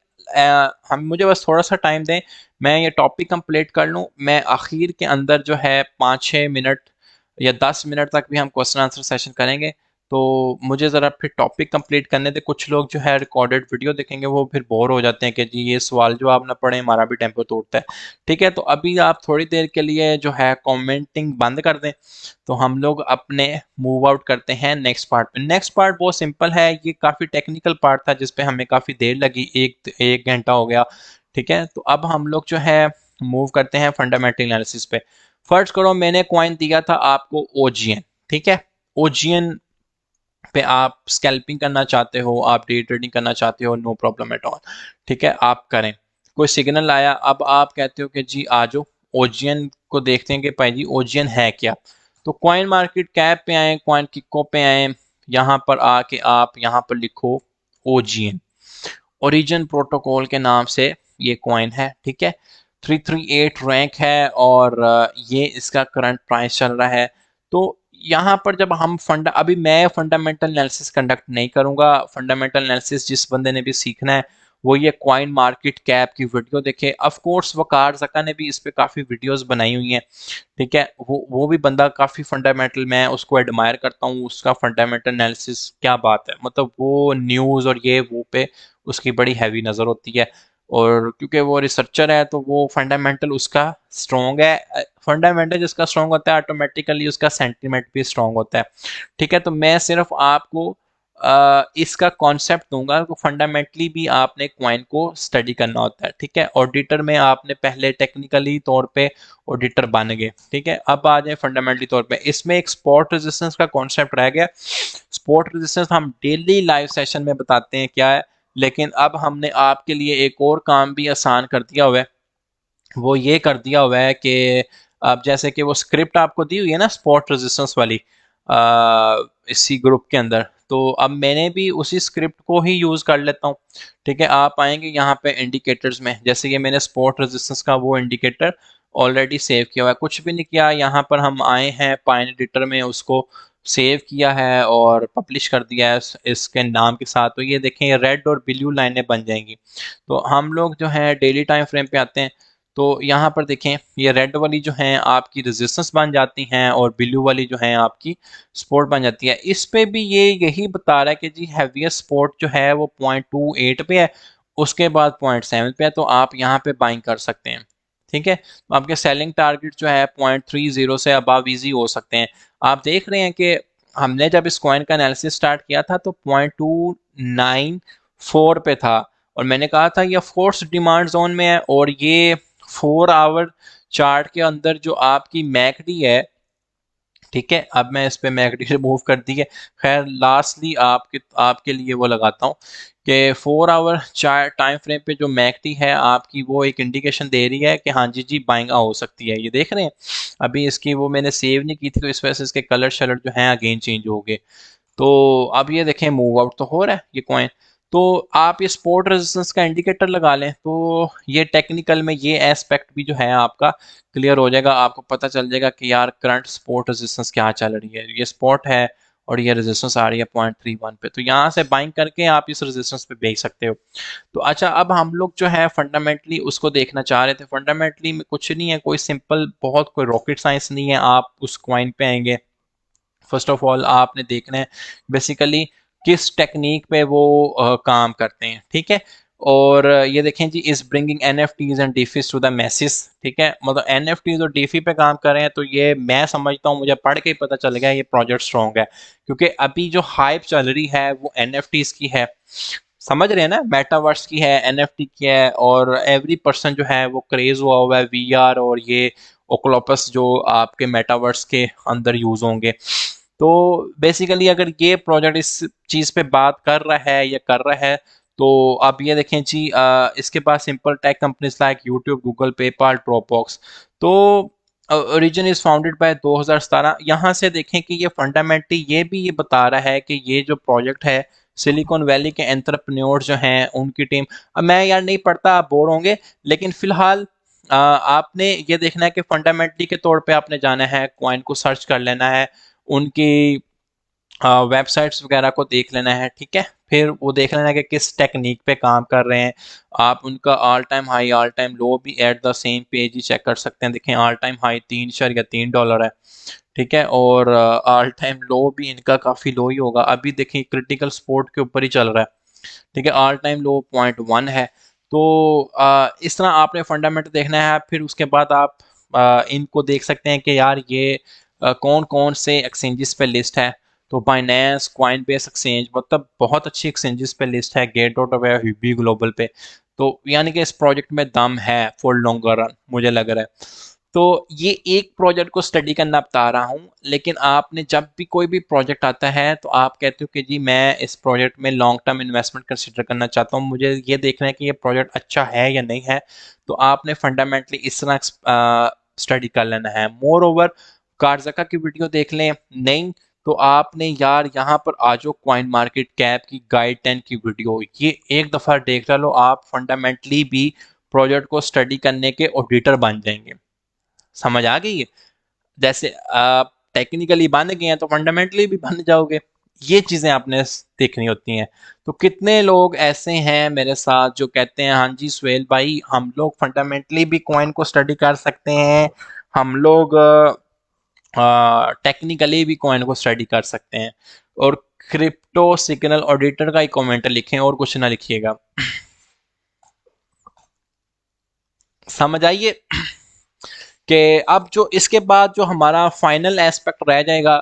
हम मुझे बस थोड़ा सा टाइम दें, मैं ये टॉपिक कंप्लीट कर लूँ। मैं आखिर के अंदर जो है 5-6 मिनट या 10 मिनट तक भी हम क्वेश्चन आंसर सेशन करेंगे। तो मुझे ज़रा फिर टॉपिक कंप्लीट करने दे। कुछ लोग जो है रिकॉर्डेड वीडियो देखेंगे वो फिर बोर हो जाते हैं कि जी ये सवाल जवाब ना पढ़े, हमारा भी टेम्पो तोड़ता है। ठीक है, तो अभी आप थोड़ी देर के लिए जो है कमेंटिंग बंद कर दें, तो हम लोग अपने मूव आउट करते हैं नेक्स्ट पार्ट पे। नेक्स्ट पार्ट बहुत सिंपल है, ये काफ़ी टेक्निकल पार्ट था जिसपे हमें काफ़ी देर लगी, एक घंटा हो गया। ठीक है, तो अब हम लोग जो है मूव करते हैं फंडामेंटल एनालिसिस पे। फर्ज करो मैंने कॉइन दिया था आपको ओजीएन। ठीक है, ओजीएन पे आप स्कैल्पिंग करना चाहते हो, आप डे ट्रेडिंग करना चाहते हो, नो प्रॉब्लम एट ऑल। ठीक है, आप करें। कोई सिग्नल आया, अब आप कहते हो कि जी आ जाओ ओजीएन को देखते हैं कि भाई जी ओजीएन है क्या। तो कॉइन मार्केट कैप पे आए, कॉइन किको पे आए, यहाँ पर आके आप यहाँ पर लिखो ओजीएन, ओरिजिन प्रोटोकॉल के नाम से ये कॉइन है। ठीक है, 338 रैंक है और ये इसका करंट प्राइस चल रहा है। तो यहाँ पर जब हम अभी मैं फंडामेंटल एनालिसिस कंडक्ट नहीं करूंगा। फंडामेंटल एनालिसिस जिस बंदे ने भी सीखना है वो ये कॉइन मार्केट कैप की वीडियो देखे। ऑफ कोर्स वकार जका ने भी इस पे काफ़ी वीडियोस बनाई हुई हैं। ठीक है, वो भी बंदा काफ़ी फंडामेंटल, मैं उसको एडमायर करता हूँ, उसका फंडामेंटल एनालिसिस क्या बात है, मतलब वो न्यूज़ और ये वो पे उसकी बड़ी हैवी नज़र होती है। और क्योंकि वो रिसर्चर है तो वो फंडामेंटल उसका स्ट्रॉन्ग है। फंडामेंटल जिसका स्ट्रॉन्ग होता है ऑटोमेटिकली उसका सेंटीमेंट भी स्ट्रॉन्ग होता है। ठीक है, तो मैं सिर्फ आपको इसका कॉन्सेप्ट दूंगा कि फंडामेंटली भी आपने क्वाइन को स्टडी करना होता है। ठीक है, ऑडिटर में आपने पहले टेक्निकली तौर पे ऑडिटर बन गए। ठीक है, अब आ जाए फंडामेंटली तौर पे। इसमें एक स्पॉट रेजिस्टेंस का कॉन्सेप्ट रह गया। स्पॉट रेजिस्टेंस हम डेली लाइव सेशन में बताते हैं क्या है, लेकिन अब हमने आपके लिए एक और काम भी आसान कर दिया हुआ है। वो ये कर दिया हुआ है कि अब जैसे कि वो स्क्रिप्ट आपको दी हुई है ना स्पॉट रेजिस्टेंस वाली, इसी ग्रुप के अंदर। तो अब मैंने भी उसी स्क्रिप्ट को ही यूज़ कर लेता हूँ। ठीक है, आप आएंगे यहाँ पे इंडिकेटर्स में, जैसे कि मैंने स्पॉट रेजिस्टेंस का वो इंडिकेटर ऑलरेडी सेव किया हुआ है, कुछ भी नहीं किया। यहाँ पर हम आए हैं पाइन एडिटर में, उसको सेव किया है और पब्लिश कर दिया है इसके नाम के साथ। तो ये देखें, ये रेड और ब्लू लाइनें बन जाएंगी। तो हम लोग जो है डेली टाइम फ्रेम पे आते हैं, तो यहाँ पर देखें ये रेड वाली जो है आपकी रेजिस्टेंस बन जाती हैं और ब्लू वाली जो है आपकी सपोर्ट बन जाती है। इस पे भी ये यही बता रहा है कि जी हैवीएस्ट सपोर्ट जो है वो 0.28 पे है, उसके बाद 0.7 पे है, तो आप यहाँ पे बाइंग कर सकते हैं। ठीक है, तो आपके सेलिंग टारगेट जो है 0.30 से अबव इजी हो सकते हैं। आप देख रहे हैं कि हमने जब इस कॉइन का एनालिसिस स्टार्ट किया था तो 0.294 पे था, और मैंने कहा था ये फोर्स डिमांड जोन में है, और ये 4 आवर चार्ट के अंदर जो आपकी मैकडी है, ठीक है, अब मैं इस पे मैकडी रिमूव कर दी है। खैर लास्टली आपके लिए वो लगाता हूँ कि 4 आवर चार्ट टाइम फ्रेम पे जो मैकडी है आपकी, वो एक इंडिकेशन दे रही है कि हाँ जी जी बाइंग हो सकती है। ये देख रहे हैं, अभी इसकी वो मैंने सेव नहीं की थी, तो इस वजह से इसके कलर शलर जो है अगेन चेंज हो गए। तो अब ये देखें मूव आउट तो हो रहा है ये कॉइन। तो आप ये सपोर्ट रेजिस्टेंस का इंडिकेटर लगा लें, तो ये टेक्निकल में ये एस्पेक्ट भी जो है आपका क्लियर हो जाएगा। आपको पता चल जाएगा कि यार करंट सपोर्ट रेजिस्टेंस क्या चल रही है, ये सपोर्ट है और ये रेजिस्टेंस आ रही है 0.31 पे, तो यहाँ से बाइंग करके आप इस रेजिस्टेंस पे बेच सकते हो। तो अच्छा, अब हम लोग जो है फंडामेंटली उसको देखना चाह रहे थे। फंडामेंटली में कुछ नहीं है, कोई सिंपल, बहुत कोई रॉकेट साइंस नहीं है। आप उस कॉइन पे आएंगे, फर्स्ट ऑफ ऑल आपने देखना है बेसिकली किस टेक्निक पे वो काम करते हैं। ठीक है, और ये देखें जी, is bringing NFTs and DeFis to the message. ठीक है, मतलब एनएफटीज और डीफी पे काम कर रहे हैं, तो ये मैं समझता हूँ, मुझे पढ़ के ही पता चल गया ये प्रोजेक्ट स्ट्रॉन्ग है, क्योंकि अभी जो हाइप चल रही है वो एनएफटीज की है। समझ रहे हैं ना, मेटावर्स की है, एनएफटी की है, और एवरी पर्सन जो है वो क्रेज हुआ है वीआर और ये ओक्लोपस जो आपके मेटावर्स के अंदर यूज होंगे। तो बेसिकली अगर ये प्रोजेक्ट इस चीज पे बात कर रहा है या कर रहा है, तो अब ये देखें जी, इसके पास simple tech companies like YouTube, Google, PayPal, Dropbox. तो ओरिजिन इज फाउंडेड बाय 2017। यहाँ से देखें कि ये फंडामेंटली ये भी ये बता रहा है कि ये जो प्रोजेक्ट है सिलिकॉन वैली के एंटरप्रेन्योर जो हैं उनकी टीम। अब मैं यार नहीं पढ़ता, आप बोर होंगे, लेकिन फिलहाल आपने ये देखना है कि फंडामेंटली के तौर पे आपने जाना है, कॉइन को सर्च कर लेना है, उनकी वेबसाइट्स वगैरह को देख लेना है। ठीक है, फिर वो देख लेना है कि किस टेक्निक पे काम कर रहे हैं। आप उनका all time high all time low भी एट द सेम पेज ही चेक कर सकते हैं। देखें ऑल टाइम हाई $3.3 है। ठीक है, और ऑल टाइम लो भी इनका काफ़ी लो ही होगा। अभी देखें क्रिटिकल सपोर्ट के ऊपर ही चल रहा है। ठीक है, ऑल टाइम लो 0.1 है। तो इस तरह आपने फंडामेंटल देखना है। फिर उसके बाद आप इनको देख सकते हैं कि यार ये कौन कौन से एक्सचेंजेस पे लिस्ट है। तो बाइनेंस, कॉइन बेस एक्सचेंज, मतलब बहुत अच्छी एक्सचेंजेस पे लिस्ट है, gate dot away, Huobi global पे। तो यानी कि इस प्रोजेक्ट में दम है फॉर लॉन्गर रन, मुझे लग रहा है। तो ये एक प्रोजेक्ट को स्टडी करना बता रहा हूँ, लेकिन आपने जब भी कोई भी प्रोजेक्ट आता है तो आप कहते हो कि जी मैं इस प्रोजेक्ट में लॉन्ग टर्म इन्वेस्टमेंट कंसिडर करना चाहता हूँ, मुझे ये देखना है कि ये प्रोजेक्ट अच्छा है या नहीं है, तो आपने फंडामेंटली इस तरह स्टडी कर लेना है। मोर ओवर, कारजका की वीडियो देख लें, नहीं तो आपने यार यहाँ पर आजो कॉइन मार्केट कैप की गाइड 10 की वीडियो, ये एक दफ़ा देख लो, आप फंडामेंटली भी प्रोजेक्ट को स्टडी करने के ऑडिटर बन जाएंगे। समझ आ गई है? जैसे आप टेक्निकली बन गए हैं तो फंडामेंटली भी बन जाओगे। ये चीजें आपने देखनी होती हैं। तो कितने लोग ऐसे हैं मेरे साथ जो कहते हैं हाँ जी सुहेल भाई, हम लोग फंडामेंटली भी कॉइन को स्टडी कर सकते हैं, हम लोग टेक्निकली भी कॉइन को स्टडी कर सकते हैं। और क्रिप्टो सिग्नल ऑडिटर का ही कमेंट लिखें और कुछ ना लिखिएगा। समझ आइए कि अब जो इसके बाद जो हमारा फाइनल एस्पेक्ट रह जाएगा,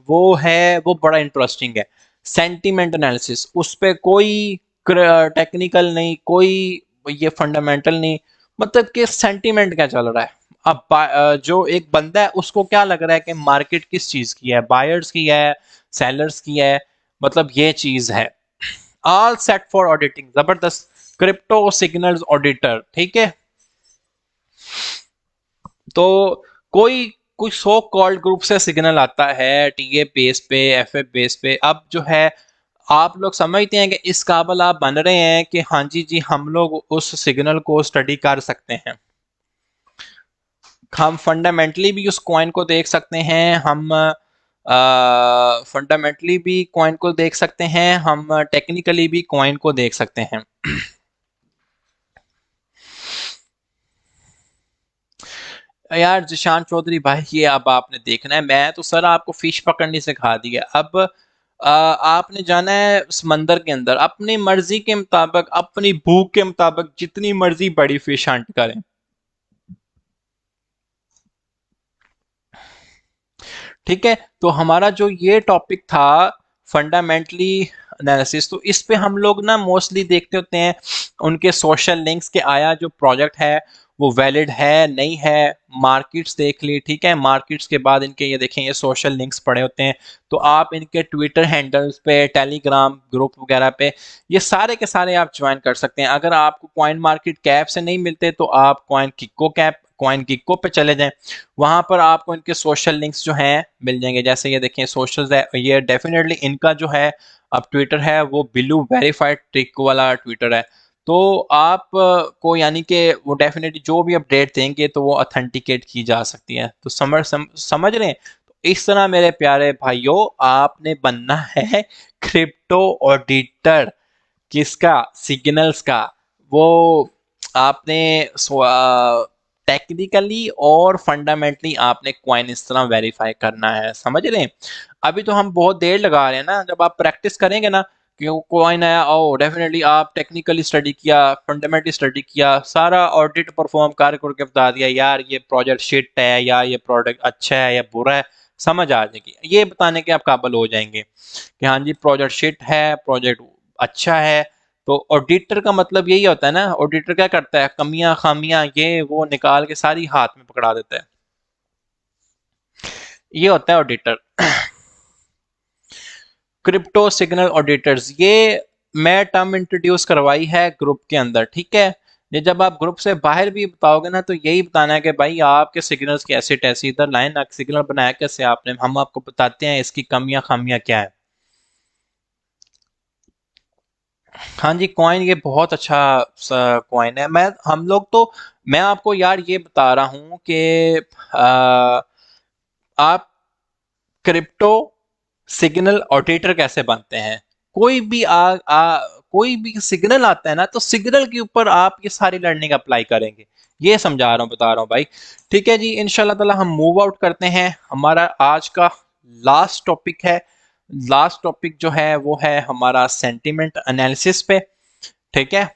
वो बड़ा इंटरेस्टिंग है, सेंटीमेंट एनालिसिस। उस पे कोई टेक्निकल नहीं, कोई ये फंडामेंटल नहीं, मतलब कि सेंटीमेंट क्या चल रहा है। अब जो एक बंदा है उसको क्या लग रहा है कि मार्केट किस चीज की है, बायर्स की है, सेलर्स की है, मतलब ये चीज है। ऑल सेट फॉर ऑडिटिंग, जबरदस्त। क्रिप्टो सिग्नल्स ऑडिटर, ठीक है। तो कोई कुछ सो कॉल्ड ग्रुप से सिग्नल आता है टीए बेस पे, एफएफ बेस पे। अब जो है आप लोग समझते हैं कि इस काबिल आप बन रहे हैं कि हाँ जी जी हम लोग उस सिग्नल को स्टडी कर सकते हैं, हम फंडामेंटली भी उस कॉइन को देख सकते हैं, हम फंडामेंटली भी कॉइन को देख सकते हैं, हम टेक्निकली भी कॉइन को देख सकते हैं। यार जिशान चौधरी भाई, ये अब आपने देखना है, मैं तो सर आपको फिश पकड़नी सिखा दी है। अब आपने जाना है समंदर के अंदर, अपनी मर्जी के मुताबिक, अपनी भूख के मुताबिक जितनी मर्जी बड़ी फिश हंट करें। ठीक है, तो हमारा जो ये टॉपिक था फंडामेंटली एनालिसिस, तो इस पे हम लोग ना मोस्टली देखते होते हैं उनके सोशल लिंक्स के, आया जो प्रोजेक्ट है वो वैलिड है नहीं है। मार्केट्स देख ली, ठीक है, मार्केट्स के बाद इनके ये देखें ये सोशल लिंक्स पड़े होते हैं, तो आप इनके ट्विटर हैंडल्स पे, टेलीग्राम ग्रुप वगैरह पे ये सारे के सारे आप ज्वाइन कर सकते हैं। अगर आपको कॉइन मार्केट कैप से नहीं मिलते तो आप कॉइन किक्को पे चले जाएं, वहां पर आपको इनके सोशल लिंक्स जो हैं मिल जाएंगे। जैसे ये देखें सोशल है, ये डेफिनेटली इनका जो है अब ट्विटर है वो बिलू वेरीफाइड ट्रिक वाला ट्विटर है। तो आप को यानी कि वो डेफिनेटली जो भी अपडेट देंगे तो वो ऑथेंटिकेट की जा सकती है। तो समझ रहे हैं? तो इस तरह मेरे प्यारे भाइयों आपने बनना है क्रिप्टो ऑडिटर। किसका? सिग्नल्स का। वो आपने टेक्निकली और फंडामेंटली आपने क्वाइन इस तरह वेरीफाई करना है, समझ रहे हैं? अभी तो हम बहुत देर लगा रहे हैं ना, जब आप प्रैक्टिस करेंगे ना कि क्वाइन आया, ओ डेफिनेटली आप टेक्निकली स्टडी किया, फंडामेंटली स्टडी किया, सारा ऑडिट परफॉर्म कर करके बता दिया यार ये प्रोजेक्ट शिट है या ये प्रोडक्ट अच्छा है या बुरा है, समझ आ जाएगी, ये बताने के आप काबिल हो जाएंगे कि हाँ जी प्रोजेक्ट शिट है, प्रोजेक्ट अच्छा है। तो ऑडिटर का मतलब यही होता है ना, ऑडिटर क्या करता है, कमियां खामियां ये वो निकाल के सारी हाथ में पकड़ा देता है, ये होता है ऑडिटर। क्रिप्टो सिग्नल ऑडिटर्स, ये मैं टर्म इंट्रोड्यूस करवाई है ग्रुप के अंदर, ठीक है। ये जब आप ग्रुप से बाहर भी बताओगे ना तो यही बताना है कि भाई आपके सिग्नल्स कैसे टैसे इधर लाइन सिग्नल बनाया कैसे आपने, हम आपको बताते हैं इसकी कमियां खामियां क्या है। हाँ जी, कॉइन ये बहुत अच्छा कॉइन है। मैं हम लोग तो मैं आपको यार ये बता रहा हूँ कि आप क्रिप्टो सिग्नल ऑडिटर कैसे बनते हैं। कोई भी कोई भी सिग्नल आता है ना तो सिग्नल के ऊपर आप ये सारी लर्निंग अप्लाई करेंगे, ये समझा रहा हूँ बता रहा हूँ भाई। ठीक है जी, इंशाल्लाह ताला हम मूव आउट करते हैं। हमारा आज का लास्ट टॉपिक है, लास्ट टॉपिक जो है वो है हमारा सेंटिमेंट एनालिसिस पे। ठीक है,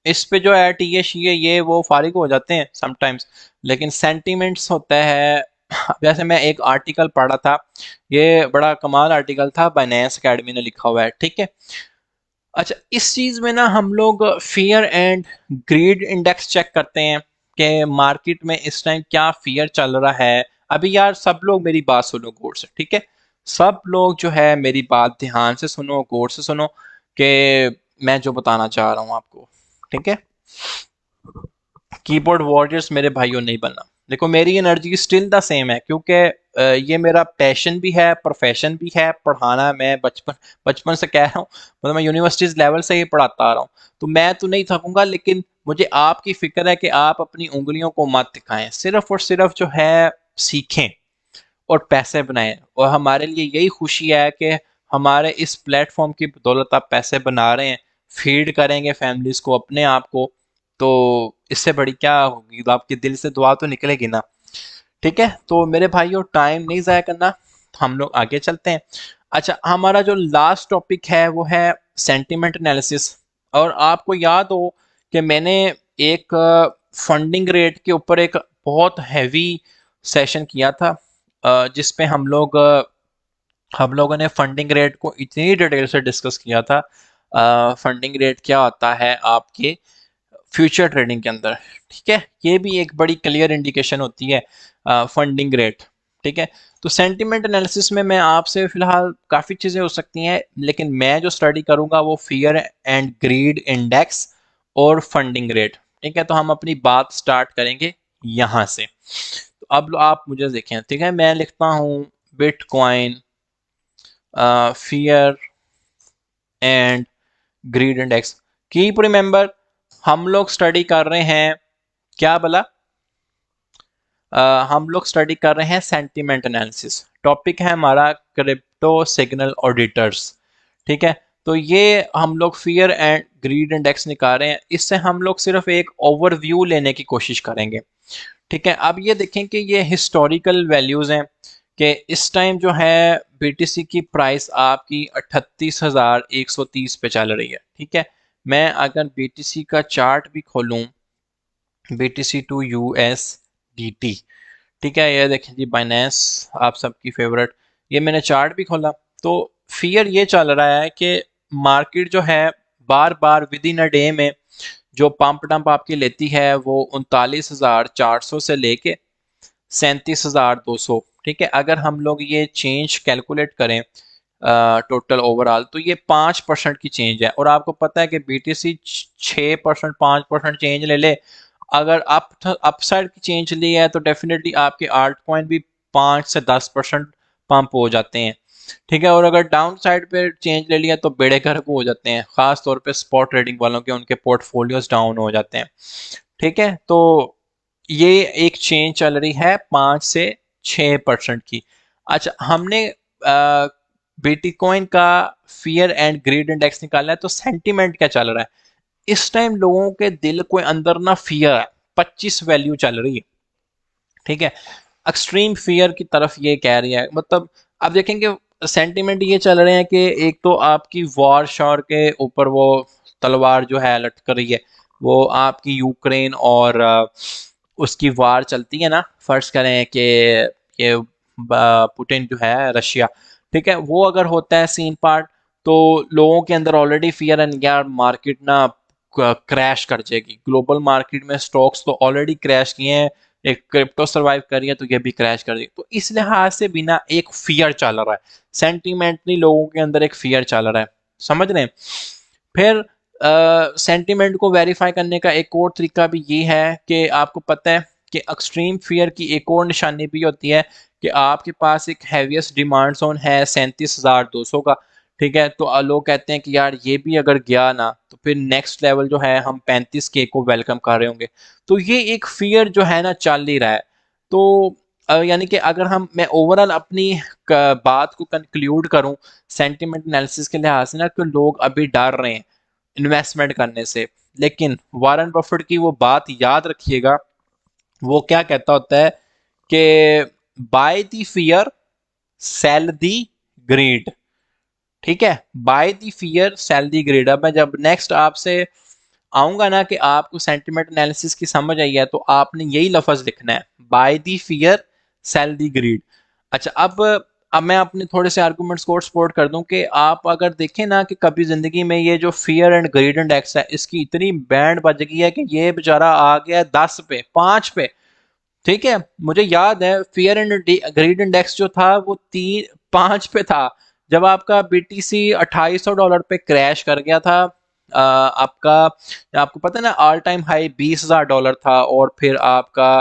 इस पे जो है टीए शीए ये वो फारिग हो जाते हैं समटाइम्स, लेकिन सेंटिमेंट्स होता है। जैसे मैं एक आर्टिकल पढ़ा था, ये बड़ा कमाल आर्टिकल था, बाइनेंस एकेडमी ने लिखा हुआ है, ठीक है। अच्छा, इस चीज में ना हम लोग fear and greed index check करते हैं कि मार्केट में इस टाइम क्या फियर चल रहा है। अभी यार सब लोग मेरी बात सुनो गौर से, ठीक है, सब लोग जो है मेरी बात ध्यान से सुनो, गौर से सुनो कि मैं जो बताना चाह रहा हूँ आपको, ठीक है। कीबोर्ड वॉरियर्स मेरे भाइयों नहीं बनना। देखो मेरी एनर्जी स्टिल द सेम है, क्योंकि ये मेरा पैशन भी है, प्रोफेशन भी है, पढ़ाना। मैं बचपन बचपन से कह रहा हूँ, मतलब मैं यूनिवर्सिटीज लेवल से ही पढ़ाता आ रहा हूँ, तो मैं तो नहीं थकूंगा, लेकिन मुझे आपकी फिक्र है कि आप अपनी उंगलियों को मत दिखाएं, सिर्फ और सिर्फ जो है सीखें और पैसे बनाएं। और हमारे लिए यही खुशी है कि हमारे इस प्लेटफॉर्म की बदौलत आप पैसे बना रहे हैं, फीड करेंगे फैमिलीज को, अपने आप को, तो इससे बड़ी क्या होगी, तो आपके दिल से दुआ तो निकलेगी ना। ठीक है, तो मेरे भाइयों टाइम नहीं ज़ाया करना, हम लोग आगे चलते हैं। अच्छा, हमारा जो लास्ट टॉपिक है वो है सेंटिमेंट एनालिसिस। और आपको याद हो कि मैंने एक फंडिंग रेट के ऊपर एक बहुत हैवी सेशन किया था, जिसपे हम लोगों ने फंडिंग रेट को इतनी डिटेल से डिस्कस किया था। फंडिंग रेट क्या होता है आपके फ्यूचर ट्रेडिंग के अंदर, ठीक है, ये भी एक बड़ी क्लियर इंडिकेशन होती है फंडिंग रेट। ठीक है, तो सेंटिमेंट एनालिसिस में मैं आपसे फिलहाल काफ़ी चीज़ें हो सकती हैं, लेकिन मैं जो स्टडी करूंगा वो फियर एंड ग्रीड इंडेक्स और फंडिंग रेट। ठीक है, तो हम अपनी बात स्टार्ट करेंगे यहाँ से। तो अब आप मुझे देखें, ठीक है, मैं लिखता हूँ bitcoin fear and greed index. Keep remember, हम लोग स्टडी कर रहे हैं क्या भला, हम लोग स्टडी कर रहे हैं सेंटीमेंट एनालिसिस। टॉपिक है हमारा क्रिप्टो सिग्नल ऑडिटर्स। ठीक है, तो ये हम लोग फियर एंड ग्रीड इंडेक्स निकाल रहे हैं, इससे हम लोग सिर्फ एक ओवरव्यू लेने की कोशिश करेंगे। ठीक है, अब ये देखें कि ये हिस्टोरिकल वैल्यूज हैं कि इस टाइम जो है बीटीसी की प्राइस आपकी 38,130 पे चल रही है। ठीक है, मैं अगर बीटीसी का चार्ट भी खोलूं, बीटीसी टू यूएसडीटी, ठीक है, ये देखें जी बाइनेंस आप सबकी फेवरेट, ये मैंने चार्ट भी खोला तो फियर ये चल रहा है कि मार्केट जो है बार बार विद इन अ डे में जो पंप डंप आपकी लेती है वो 39,400 से लेके 37,200। ठीक है, अगर हम लोग ये चेंज कैलकुलेट करें टोटल ओवरऑल तो ये 5% की चेंज है। और आपको पता है कि बीटीसी 6% 5% चेंज ले ले, अगर अपसाइड की चेंज ली है तो डेफिनेटली आपके आल्ट कॉइन भी 5 से 10% पंप हो जाते हैं। ठीक है, और अगर डाउन साइड पे चेंज ले लिया तो बेड़े गर्क हो जाते हैं, खास तौर पे स्पॉट ट्रेडिंग वालों के, उनके पोर्टफोलियोज डाउन हो जाते हैं। ठीक है, तो ये एक चेंज चल रही है 5 से 6% की। अच्छा, हमने बिटकॉइन का फियर एंड ग्रीड इंडेक्स निकाला है, तो सेंटीमेंट क्या चल रहा है इस टाइम? लोगों के दिल को अंदर ना फियर है, 25 वैल्यू चल रही है। ठीक है, एक्सट्रीम फियर की तरफ ये कह रही है। मतलब आप देखेंगे सेंटीमेंट ये चल रहे हैं कि एक तो आपकी वॉर शॉर के ऊपर वो तलवार जो है लटक रही है, वो आपकी यूक्रेन और उसकी वार चलती है ना, फर्ज करें कि ये पुतिन जो है रशिया, ठीक है, वो अगर होता है सीन पार्ट, तो लोगों के अंदर ऑलरेडी फियर है यार मार्केट ना क्रैश कर जाएगी। ग्लोबल मार्केट में स्टॉक्स तो ऑलरेडी क्रैश किए हैं, एक क्रिप्टो सर्वाइव कर रही है तो ये भी क्रैश कर देगी। तो इस लिहाज से बिना एक फियर चल रहा है, सेंटिमेंटली लोगों के अंदर एक फियर चल रहा है, समझ रहे हैं? फिर सेंटिमेंट को वेरीफाई करने का एक और तरीका भी ये है कि आपको पता है कि एक्सट्रीम फियर की एक और निशानी भी होती है कि आपके पास एक हैवीएस्ट डिमांड जोन है 37,200 का। ठीक है, तो लोग कहते हैं कि यार ये भी अगर गया ना तो फिर नेक्स्ट लेवल जो है हम 35K को वेलकम कर रहे होंगे। तो ये एक फियर जो है ना चल ही रहा है। तो यानी कि अगर मैं ओवरऑल अपनी बात को कंक्लूड करूं सेंटिमेंट एनालिसिस के लिहाज से ना, तो लोग अभी डर रहे हैं इन्वेस्टमेंट करने से। लेकिन वारन बफेट की वो बात याद रखिएगा, वो क्या कहता होता है कि buy the fear sell the greed. ठीक है, buy the fear sell the greed. अब मैं जब नेक्स्ट आपसे आऊंगा ना कि आपको सेंटिमेंट एनालिसिस की समझ आई है, तो आपने यही लफ्ज लिखना है, buy the fear sell the greed. अच्छा, अब मैं अपने थोड़े से आर्गुमेंट्स को सपोर्ट कर दूं कि आप अगर देखें ना कि कभी जिंदगी में ये जो फियर एंड ग्रीड इंडेक्स है इसकी इतनी बैंड बज गई है कि ये बेचारा आ गया 10 पे 5 पे। ठीक है, मुझे याद है फियर एंड ग्रीड इंडेक्स जो था वो 3 5 पे था जब आपका बीटीसी $2,800 पे क्रैश कर गया था। आपका, आपको पता है ना, ऑल टाइम हाई $20,000 था, और फिर आपका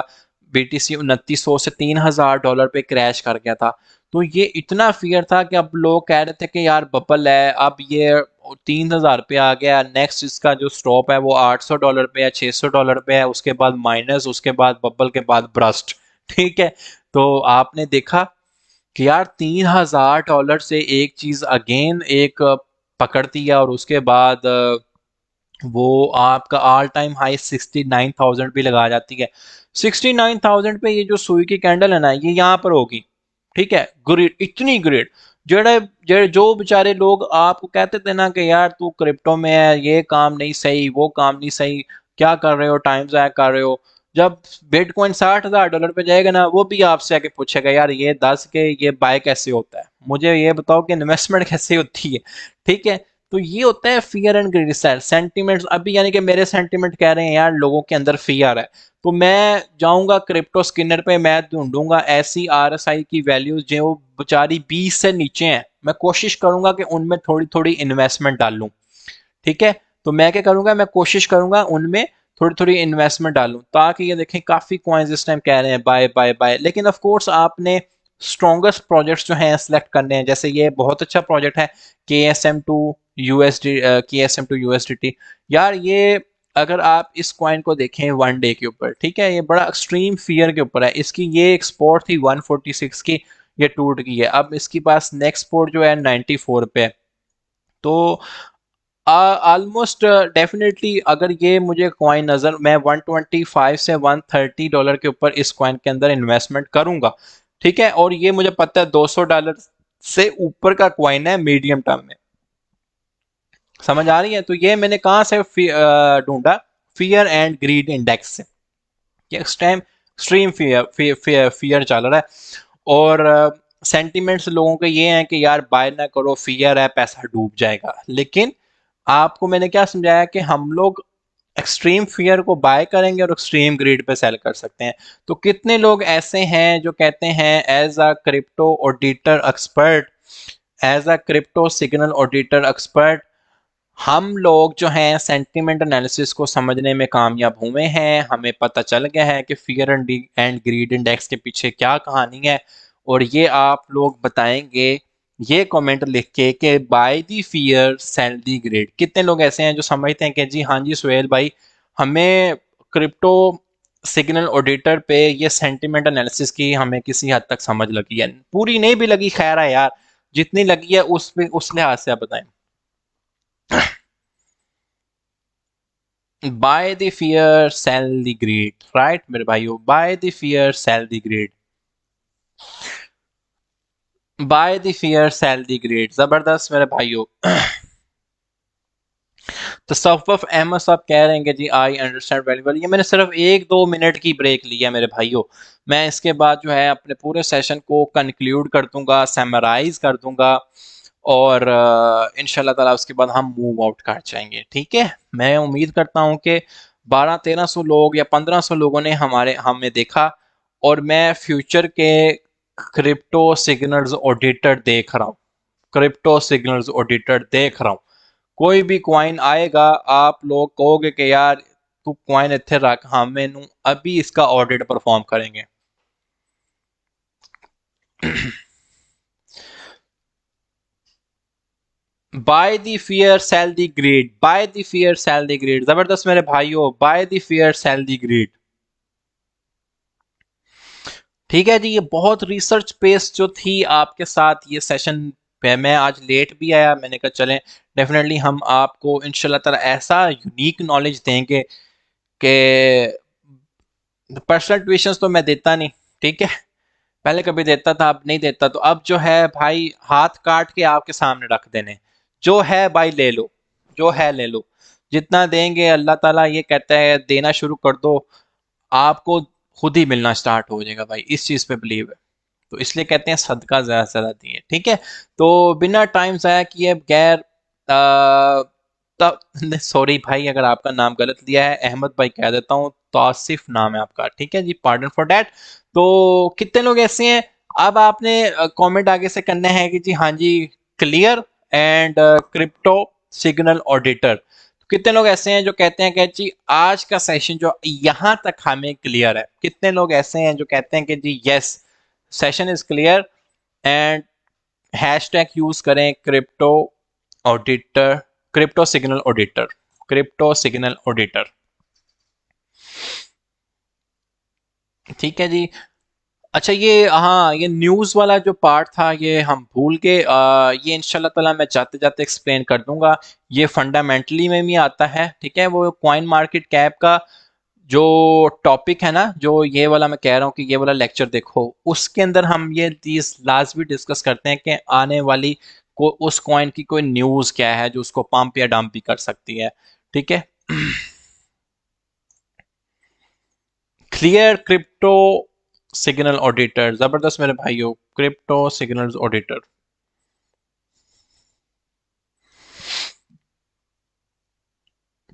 बीटीसी 2900 से $3,000 पे क्रैश कर गया था। तो ये इतना फियर था कि अब लोग कह रहे थे कि यार बबल है, अब ये 3,000 पे आ गया, नेक्स्ट इसका जो स्टॉप है वो $800 पे है, $600 पे है, उसके बाद माइनस, उसके बाद बबल के बाद ब्रस्ट। ठीक है, तो आपने देखा कि यार $3,000 से एक चीज अगेन एक पकड़ती है, और उसके बाद वो आपका ऑल टाइम हाई 69,000 भी लगा जाती है। 69,000 पे ये जो सुई की कैंडल है ना, ये यहाँ पर होगी। ठीक है, ग्रेड, इतनी ग्रेड, जो बेचारे लोग आपको कहते थे ना कि यार तू क्रिप्टो में है, ये काम नहीं सही, वो काम नहीं सही, क्या कर रहे हो, टाइम जाया कर रहे हो, जब बिटकॉइन $60,000 पे जाएगा ना, वो भी आपसे आके पूछेगा यार ये 10 के ये बाय कैसे होता है, मुझे ये बताओ कि इन्वेस्टमेंट कैसे होती है। ठीक है, तो ये होता है फियर एंड ग्रीड सेंटिमेंट्स। अभी यानी कि मेरे सेंटिमेंट कह रहे हैं यार लोगों के अंदर फियर है, तो मैं जाऊंगा क्रिप्टो स्किनर पे, मैं ढूंढूंगा ऐसी आरएसआई की वैल्यूज जो बेचारी 20 से नीचे हैं, मैं कोशिश करूंगा कि उनमें थोड़ी थोड़ी इन्वेस्टमेंट डालूं। ठीक है, तो मैं क्या करूंगा, मैं कोशिश करूंगा उनमें थोड़ी थोड़ी इन्वेस्टमेंट डालूं, ताकि ये देखें काफ़ी कॉइन्स इस टाइम कह रहे हैं बाय बाय बाय। लेकिन ऑफ कोर्स आपने स्ट्रॉन्गेस्ट प्रोजेक्ट्स जो हैं सेलेक्ट करने हैं। जैसे ये बहुत अच्छा प्रोजेक्ट है K S M to USD T. यार ये अगर आप इस कॉइन को देखें वन डे के ऊपर, ठीक है, ये बड़ा एक्सट्रीम फियर के ऊपर है। इसकी ये एक्सपोर्ट थी 146 की, ये टूट गई है। अब इसके पास नेक्स्ट पोर्ट जो है 94 पे है। तो ऑलमोस्ट डेफिनेटली अगर ये मुझे कॉइन नजर, मैं 125 से $130 के ऊपर इस कॉइन के अंदर इन्वेस्टमेंट करूंगा, ठीक है। और ये मुझे पता है $200 से ऊपर का कॉइन है मीडियम टर्म में, समझ आ रही है। तो ये मैंने कहाँ से ढूंढा, फियर एंड ग्रीड इंडेक्स से। एक्सट्रीम फियर चल रहा है, और सेंटिमेंट्स लोगों के ये हैं कि यार बाय ना करो, फियर है, पैसा डूब जाएगा। लेकिन आपको मैंने क्या समझाया कि हम लोग एक्सट्रीम फियर को बाय करेंगे और एक्सट्रीम ग्रीड पे सेल कर सकते हैं। तो कितने लोग ऐसे हैं जो कहते हैं as a crypto auditor expert, as a crypto signal auditor expert, हम लोग जो हैं सेंटिमेंट एनालिसिस को समझने में कामयाब हुए हैं। हमें पता चल गया है कि फियर एंड ग्रीड इंडेक्स के पीछे क्या कहानी है। और ये आप लोग बताएंगे ये कमेंट लिख के कि buy the fear sell the greed. कितने लोग ऐसे हैं जो समझते हैं कि जी हाँ जी सुहेल भाई, हमें क्रिप्टो सिग्नल ऑडिटर पे ये सेंटिमेंट एनालिसिस की हमें किसी हद तक समझ लगी है, पूरी नहीं भी लगी, खैर है यार, जितनी लगी है उस लिहाज से आप बताएं। Buy the fear sell the greed, right मेरे भाइयों, buy the fear sell the greed, buy the fear sell the greed, जबरदस्त मेरे भाइयों। तो सफ़ अहमद साहब कह रहे हैं कि जी आई अंडरस्टैंड वेरी वेल। ये मैंने सिर्फ 1-2 मिनट की ब्रेक ली है मेरे भाइयों। मैं इसके बाद जो है अपने पूरे सेशन को कंक्लूड कर दूंगा, समराइज कर दूंगा, और इंशाल्लाह ताला उसके बाद हम मूव आउट कर जाएंगे, ठीक है। मैं उम्मीद करता हूँ कि 1200-1300 लोग या 1500 लोगों ने हमें देखा, और मैं फ्यूचर के क्रिप्टो सिग्नल्स ऑडिटर देख रहा हूँ, क्रिप्टो सिग्नल्स ऑडिटर देख रहा हूँ। कोई भी क्वाइन आएगा, आप लोग कहोगे कि यार तू क्वाइन इत्थे रख, हम मैनू अभी इसका ऑडिट परफॉर्म करेंगे। Buy the fear sell the greed, buy the fear sell the greed, जबरदस्त मेरे भाइयों, buy the fear sell the greed. ठीक है जी, ये बहुत रिसर्च बेस्ड जो थी आपके साथ ये सेशन पे, मैं आज लेट भी आया, मैंने कहा चलें डेफिनेटली हम आपको इंशाल्लाह ताला ऐसा यूनिक नॉलेज देंगे कि पर्सनल ट्यूशंस तो मैं देता नहीं, ठीक है। पहले कभी देता था, अब नहीं देता। तो अब जो है भाई हाथ काट के आपके सामने रख देने, जो है भाई ले लो, जो है ले लो। जितना देंगे अल्लाह ताला ये कहता है देना शुरू कर दो, आपको खुद ही मिलना स्टार्ट हो जाएगा भाई, इस चीज पे बिलीव है। तो इसलिए कहते हैं सदका ज्यादा से ज्यादा दिए, ठीक है। तो बिना टाइम जाया किए बगैर, तब सॉरी भाई अगर आपका नाम गलत लिया है, अहमद भाई कह देता हूँ, तौसिफ नाम है आपका, ठीक है जी, पार्डन फॉर डैट। तो कितने लोग ऐसे हैं, अब आपने कमेंट आगे से करना है कि जी हाँ जी clear and crypto signal auditor. तो कितने लोग ऐसे हैं जो कहते हैं कि जी आज का सेशन जो यहाँ तक हमें क्लियर है। कितने लोग ऐसे हैं जो कहते हैं कि जी yes session is clear, and hashtag use करें crypto auditor, crypto signal auditor, crypto signal auditor, ठीक है जी। अच्छा ये हाँ, ये न्यूज़ वाला जो पार्ट था ये हम भूल के, ये इंशाल्लाह ताला मैं जाते जाते एक्सप्लेन कर दूंगा। ये फंडामेंटली में भी आता है, ठीक है। वो कॉइन मार्केट कैप का जो टॉपिक है ना, जो ये वाला मैं कह रहा हूँ कि ये वाला लेक्चर देखो, उसके अंदर हम ये चीज लास्ट भी डिस्कस करते हैं कि आने वाली को उस कॉइन की कोई न्यूज़ क्या है जो उसको पंप या डंप भी कर सकती है, ठीक है। क्लियर क्रिप्टो सिग्नल ऑडिटर, जबरदस्त मेरे भाइयों, crypto signals auditor.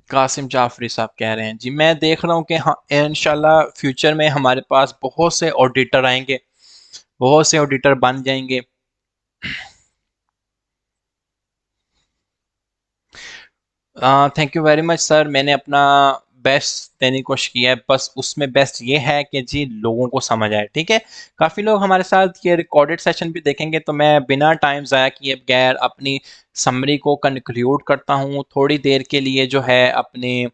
Qasim Jafri साहब कह रहे हैं जी, मैं देख रहा हूँ कि हाँ इंशाल्लाह फ्यूचर में हमारे पास बहुत से ऑडिटर आएंगे, बहुत से ऑडिटर बन जाएंगे। Thank you very much sir, मैंने अपना बेस्ट देने की कोशिश की है, बस उसमें बेस्ट ये है कि जी लोगों को समझ आए। ठीक है, काफ़ी लोग हमारे साथ ये रिकॉर्डेड सेशन भी देखेंगे, तो मैं बिना टाइम ज़ाया किए बगैर अपनी समरी को कंक्लूड करता हूँ। थोड़ी देर के लिए जो है अपने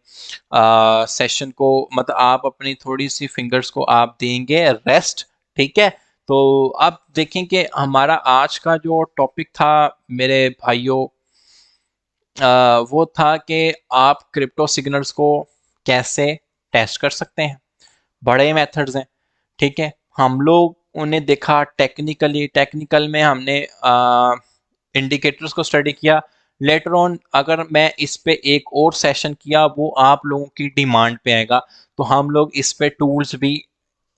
सेशन को, मतलब आप अपनी थोड़ी सी फिंगर्स को आप देंगे रेस्ट। ठीक है, तो अब देखें कि हमारा आज का जो टॉपिक था मेरे भाइयों, वो था कि आप क्रिप्टो सिग्नल्स को कैसे टेस्ट कर सकते हैं। बड़े मेथड्स हैं। ठीक है, हम लोग उन्हें देखा टेक्निकली, टेक्निकल में हमने इंडिकेटर्स को स्टडी किया। लेटर ऑन अगर मैं इस पे एक और सेशन किया, वो आप लोगों की डिमांड पे आएगा, तो हम लोग इस पे टूल्स भी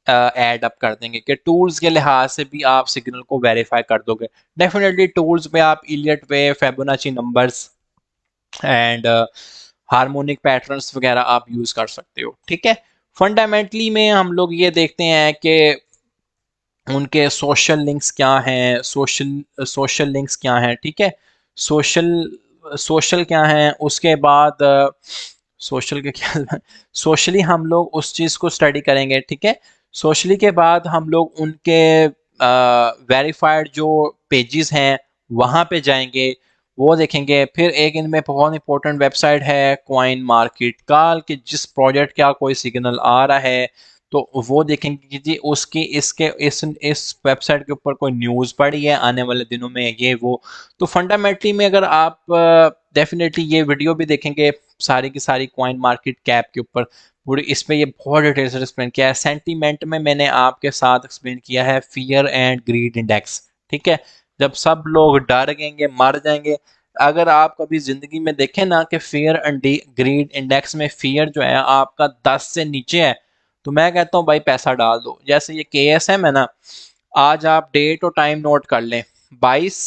ऐड अप कर देंगे कि टूल्स के लिहाज से भी आप सिग्नल को वेरीफाई कर दोगे। डेफिनेटली टूल्स पे आप Elliott wave, Fibonacci numbers and harmonic patterns वगैरह आप यूज कर सकते हो। ठीक है, फंडामेंटली में हम लोग ये देखते हैं कि उनके सोशल लिंक्स क्या हैं, सोशल लिंक्स क्या हैं। ठीक है, सोशल सोशल क्या हैं, उसके बाद सोशल के क्या सोशली हम लोग उस चीज़ को स्टडी करेंगे। ठीक है, सोशली के बाद हम लोग उनके वेरीफाइड जो पेजेस हैं वहाँ पे जाएंगे, वो देखेंगे। फिर एक इनमें बहुत इंपॉर्टेंट वेबसाइट है कॉइन मार्केट काल, कि जिस प्रोजेक्ट का कोई सिग्नल आ रहा है तो वो देखेंगे कि जी उसकी इसके इस वेबसाइट के ऊपर कोई न्यूज़ पड़ी है आने वाले दिनों में, ये वो। तो फंडामेंटली में अगर आप डेफिनेटली ये वीडियो भी देखेंगे सारी की सारी कॉइन मार्केट कैप के ऊपर पूरी, इसमें ये बहुत डिटेल से एक्सप्लेन किया है। सेंटीमेंट में मैंने आपके साथ एक्सप्लेन किया है फियर एंड ग्रीड इंडेक्स। ठीक है, जब सब लोग डर गएंगे, मर जाएंगे। अगर आप कभी जिंदगी में देखें ना कि फियर एंड ग्रीड इंडेक्स में फियर जो है आपका 10 से नीचे है, तो मैं कहता हूँ भाई पैसा डाल दो। जैसे ये KSM है ना, आज आप डेट और टाइम नोट कर लें, 22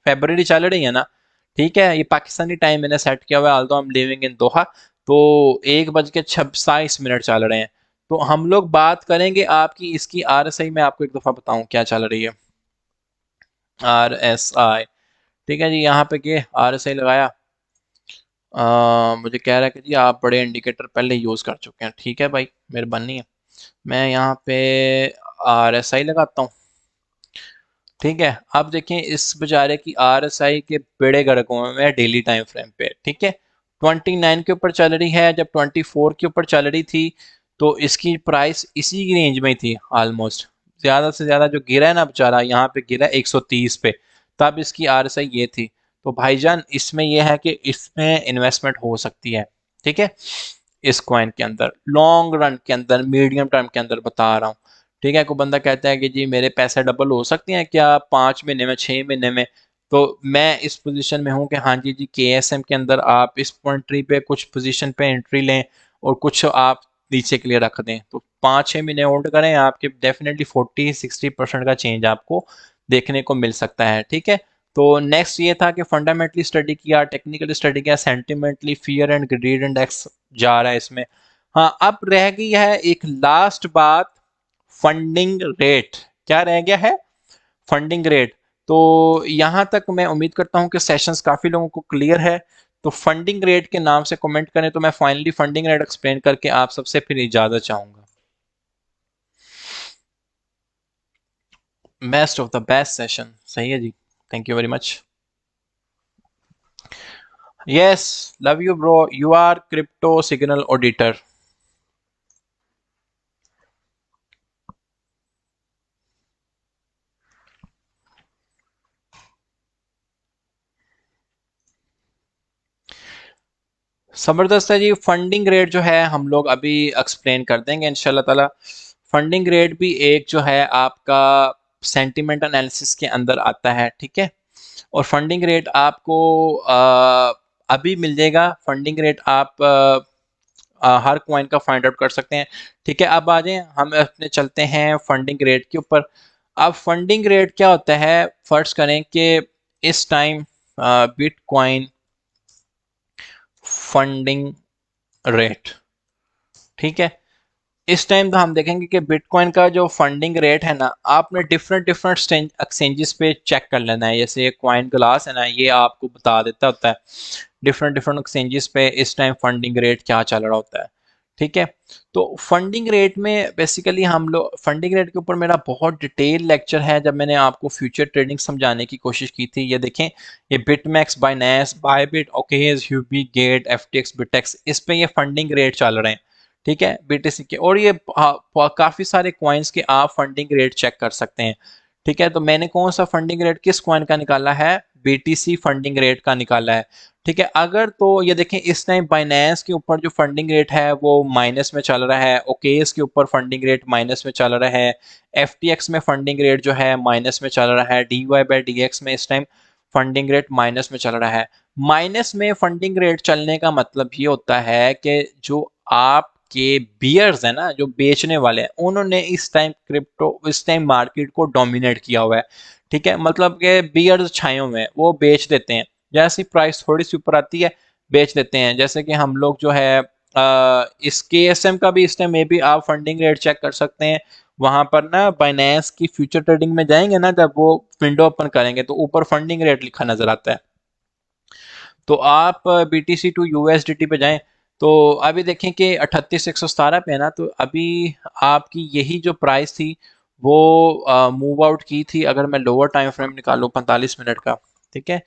फरवरी चल रही है ना। ठीक है, ये पाकिस्तानी टाइम मैंने सेट किया हुआ है, although I am living in Doha. तो 1:27 चल रहे हैं। तो हम लोग बात करेंगे आपकी इसकी RSI में, आपको एक दफ़ा बताऊं क्या चल रही है। RSI, ठीक है जी, यहाँ पे के RSI लगाया। मुझे कह रहा है कि जी आप बड़े इंडिकेटर पहले यूज़ कर चुके हैं। ठीक है भाई, मेहरबानी है। मैं यहाँ पे RSI लगाता हूँ। ठीक है, अब देखें इस बेचारे की RSI के बेड़े गर्क हुए हैं डेली टाइम फ्रेम पे। ठीक है, 29 के ऊपर चल रही है, जब 24 के ऊपर चल रही थी तो इसकी प्राइस इसी की रेंज में थी ऑलमोस्ट। ज़्यादा से ज़्यादा जो गिरा है ना बेचारा, यहाँ पे गिरा 130 पे, तब इसकी RSI ये थी। तो भाईजान इसमें यह है कि इसमें इन्वेस्टमेंट हो सकती है। ठीक है, इस कॉइन के अंदर लॉन्ग रन के अंदर, मीडियम टर्म के अंदर बता रहा हूँ। ठीक है, कोई बंदा कहता है कि जी मेरे पैसे डबल हो सकते हैं क्या 5 महीने में, 6 महीने में, तो मैं इस पोजीशन में हूँ कि हाँ जी जी KSM के अंदर आप इस पॉइंट्री पे कुछ पोजीशन पे एंट्री लें और कुछ आप नीचे के लिए रख दें। तो 5-6 महीने होल्ड करें, आपके डेफिनेटली 40-60% का चेंज आपको देखने को मिल सकता है। ठीक है, तो नेक्स्ट ये था कि फंडामेंटली स्टडी किया, टेक्निकली स्टडी किया, sentimentally fear and greed index जा रहा है इसमें। हाँ, अब रह गई है एक लास्ट बात, फंडिंग रेट। क्या रह गया है? Funding rate. तो यहां तक मैं उम्मीद करता हूं कि सेशंस काफी लोगों को क्लियर है। तो फंडिंग रेट के नाम से कमेंट करें तो मैं फाइनली फंडिंग रेट एक्सप्लेन करके आप सबसे फिर इजाजत चाहूंगा। Best of the best session, सही है जी, thank you very much. Yes, love you bro, you are crypto signal auditor. ज़बरदस्त है जी। फंडिंग रेट जो है हम लोग अभी एक्सप्लेन कर देंगे इंशाल्लाह ताला। फंडिंग रेट भी एक जो है आपका सेंटिमेंट एनालिसिस के अंदर आता है। ठीक है, और फंडिंग रेट आपको अभी मिल जाएगा। फंडिंग रेट आप हर कॉइन का फाइंड आउट कर सकते हैं। ठीक है, अब आ जाएं हम अपने चलते हैं फंडिंग रेट के ऊपर। अब फंडिंग रेट क्या होता है, फर्ज करें कि इस टाइम बिटकॉइन फंडिंग रेट, ठीक है, इस टाइम तो हम देखेंगे कि बिटकॉइन का जो फंडिंग रेट है ना, आपने डिफरेंट डिफरेंट एक्सचेंजेस पे चेक कर लेना है। जैसे ये कॉइन ग्लास है ना, ये आपको बता देता होता है डिफरेंट डिफरेंट एक्सचेंजेस पे इस टाइम फंडिंग रेट क्या चल रहा होता है। ठीक है। तो फंडिंग रेट में बेसिकली हम लोग फंडिंग रेट के ऊपर मेरा बहुत डिटेल लेक्चर है, जब मैंने आपको फ्यूचर ट्रेडिंग समझाने की कोशिश की थी। ये देखें, ये BitMEX, Binance, Bybit, OKEx, Huobi, Gate, FTX, Bittrex, इस पे ये फंडिंग रेट चल रहे हैं। ठीक है, बीटीसी के। और ये काफी सारे कॉइन्स के आप फंडिंग रेट चेक कर सकते हैं। ठीक है, तो मैंने कौन सा फंडिंग रेट किस कॉइन का निकाला है? बीटीसी फंडिंग रेट का निकाला है। ठीक है, अगर तो ये देखें, इस टाइम बाइनेंस के ऊपर जो फंडिंग रेट है वो माइनस में चल रहा है, ओकेस के ऊपर फंडिंग रेट माइनस में चल रहा है, एफटीएक्स में फंडिंग रेट जो है माइनस में चल रहा है, डीवाई बाई डीएक्स में इस टाइम फंडिंग रेट माइनस में चल रहा है। माइनस में फंडिंग रेट चलने का मतलब ये होता है कि जो आपके बियर्स है ना, जो बेचने वाले हैं, उन्होंने इस टाइम मार्केट को डोमिनेट किया हुआ है। ठीक है, मतलब कि बियर्स छाए हुए हैं, वो बेच देते हैं। जैसी प्राइस थोड़ी सी ऊपर आती है, बेच देते हैं। जैसे कि हम लोग जो है इस KSM का भी इस टाइम में भी आप फंडिंग रेट चेक कर सकते हैं। वहां पर ना बाइनेंस की फ्यूचर ट्रेडिंग में जाएंगे ना, जब वो विंडो ओपन करेंगे तो ऊपर फंडिंग रेट लिखा नजर आता है। तो आप BTC टू USDT पे जाएं, तो अभी देखें कि 38,117 पे है ना, तो अभी आपकी यही जो प्राइस थी वो मूव आउट की थी। अगर मैं लोअर टाइम फ्रेम निकालूं 45 मिनट का, ठीक है,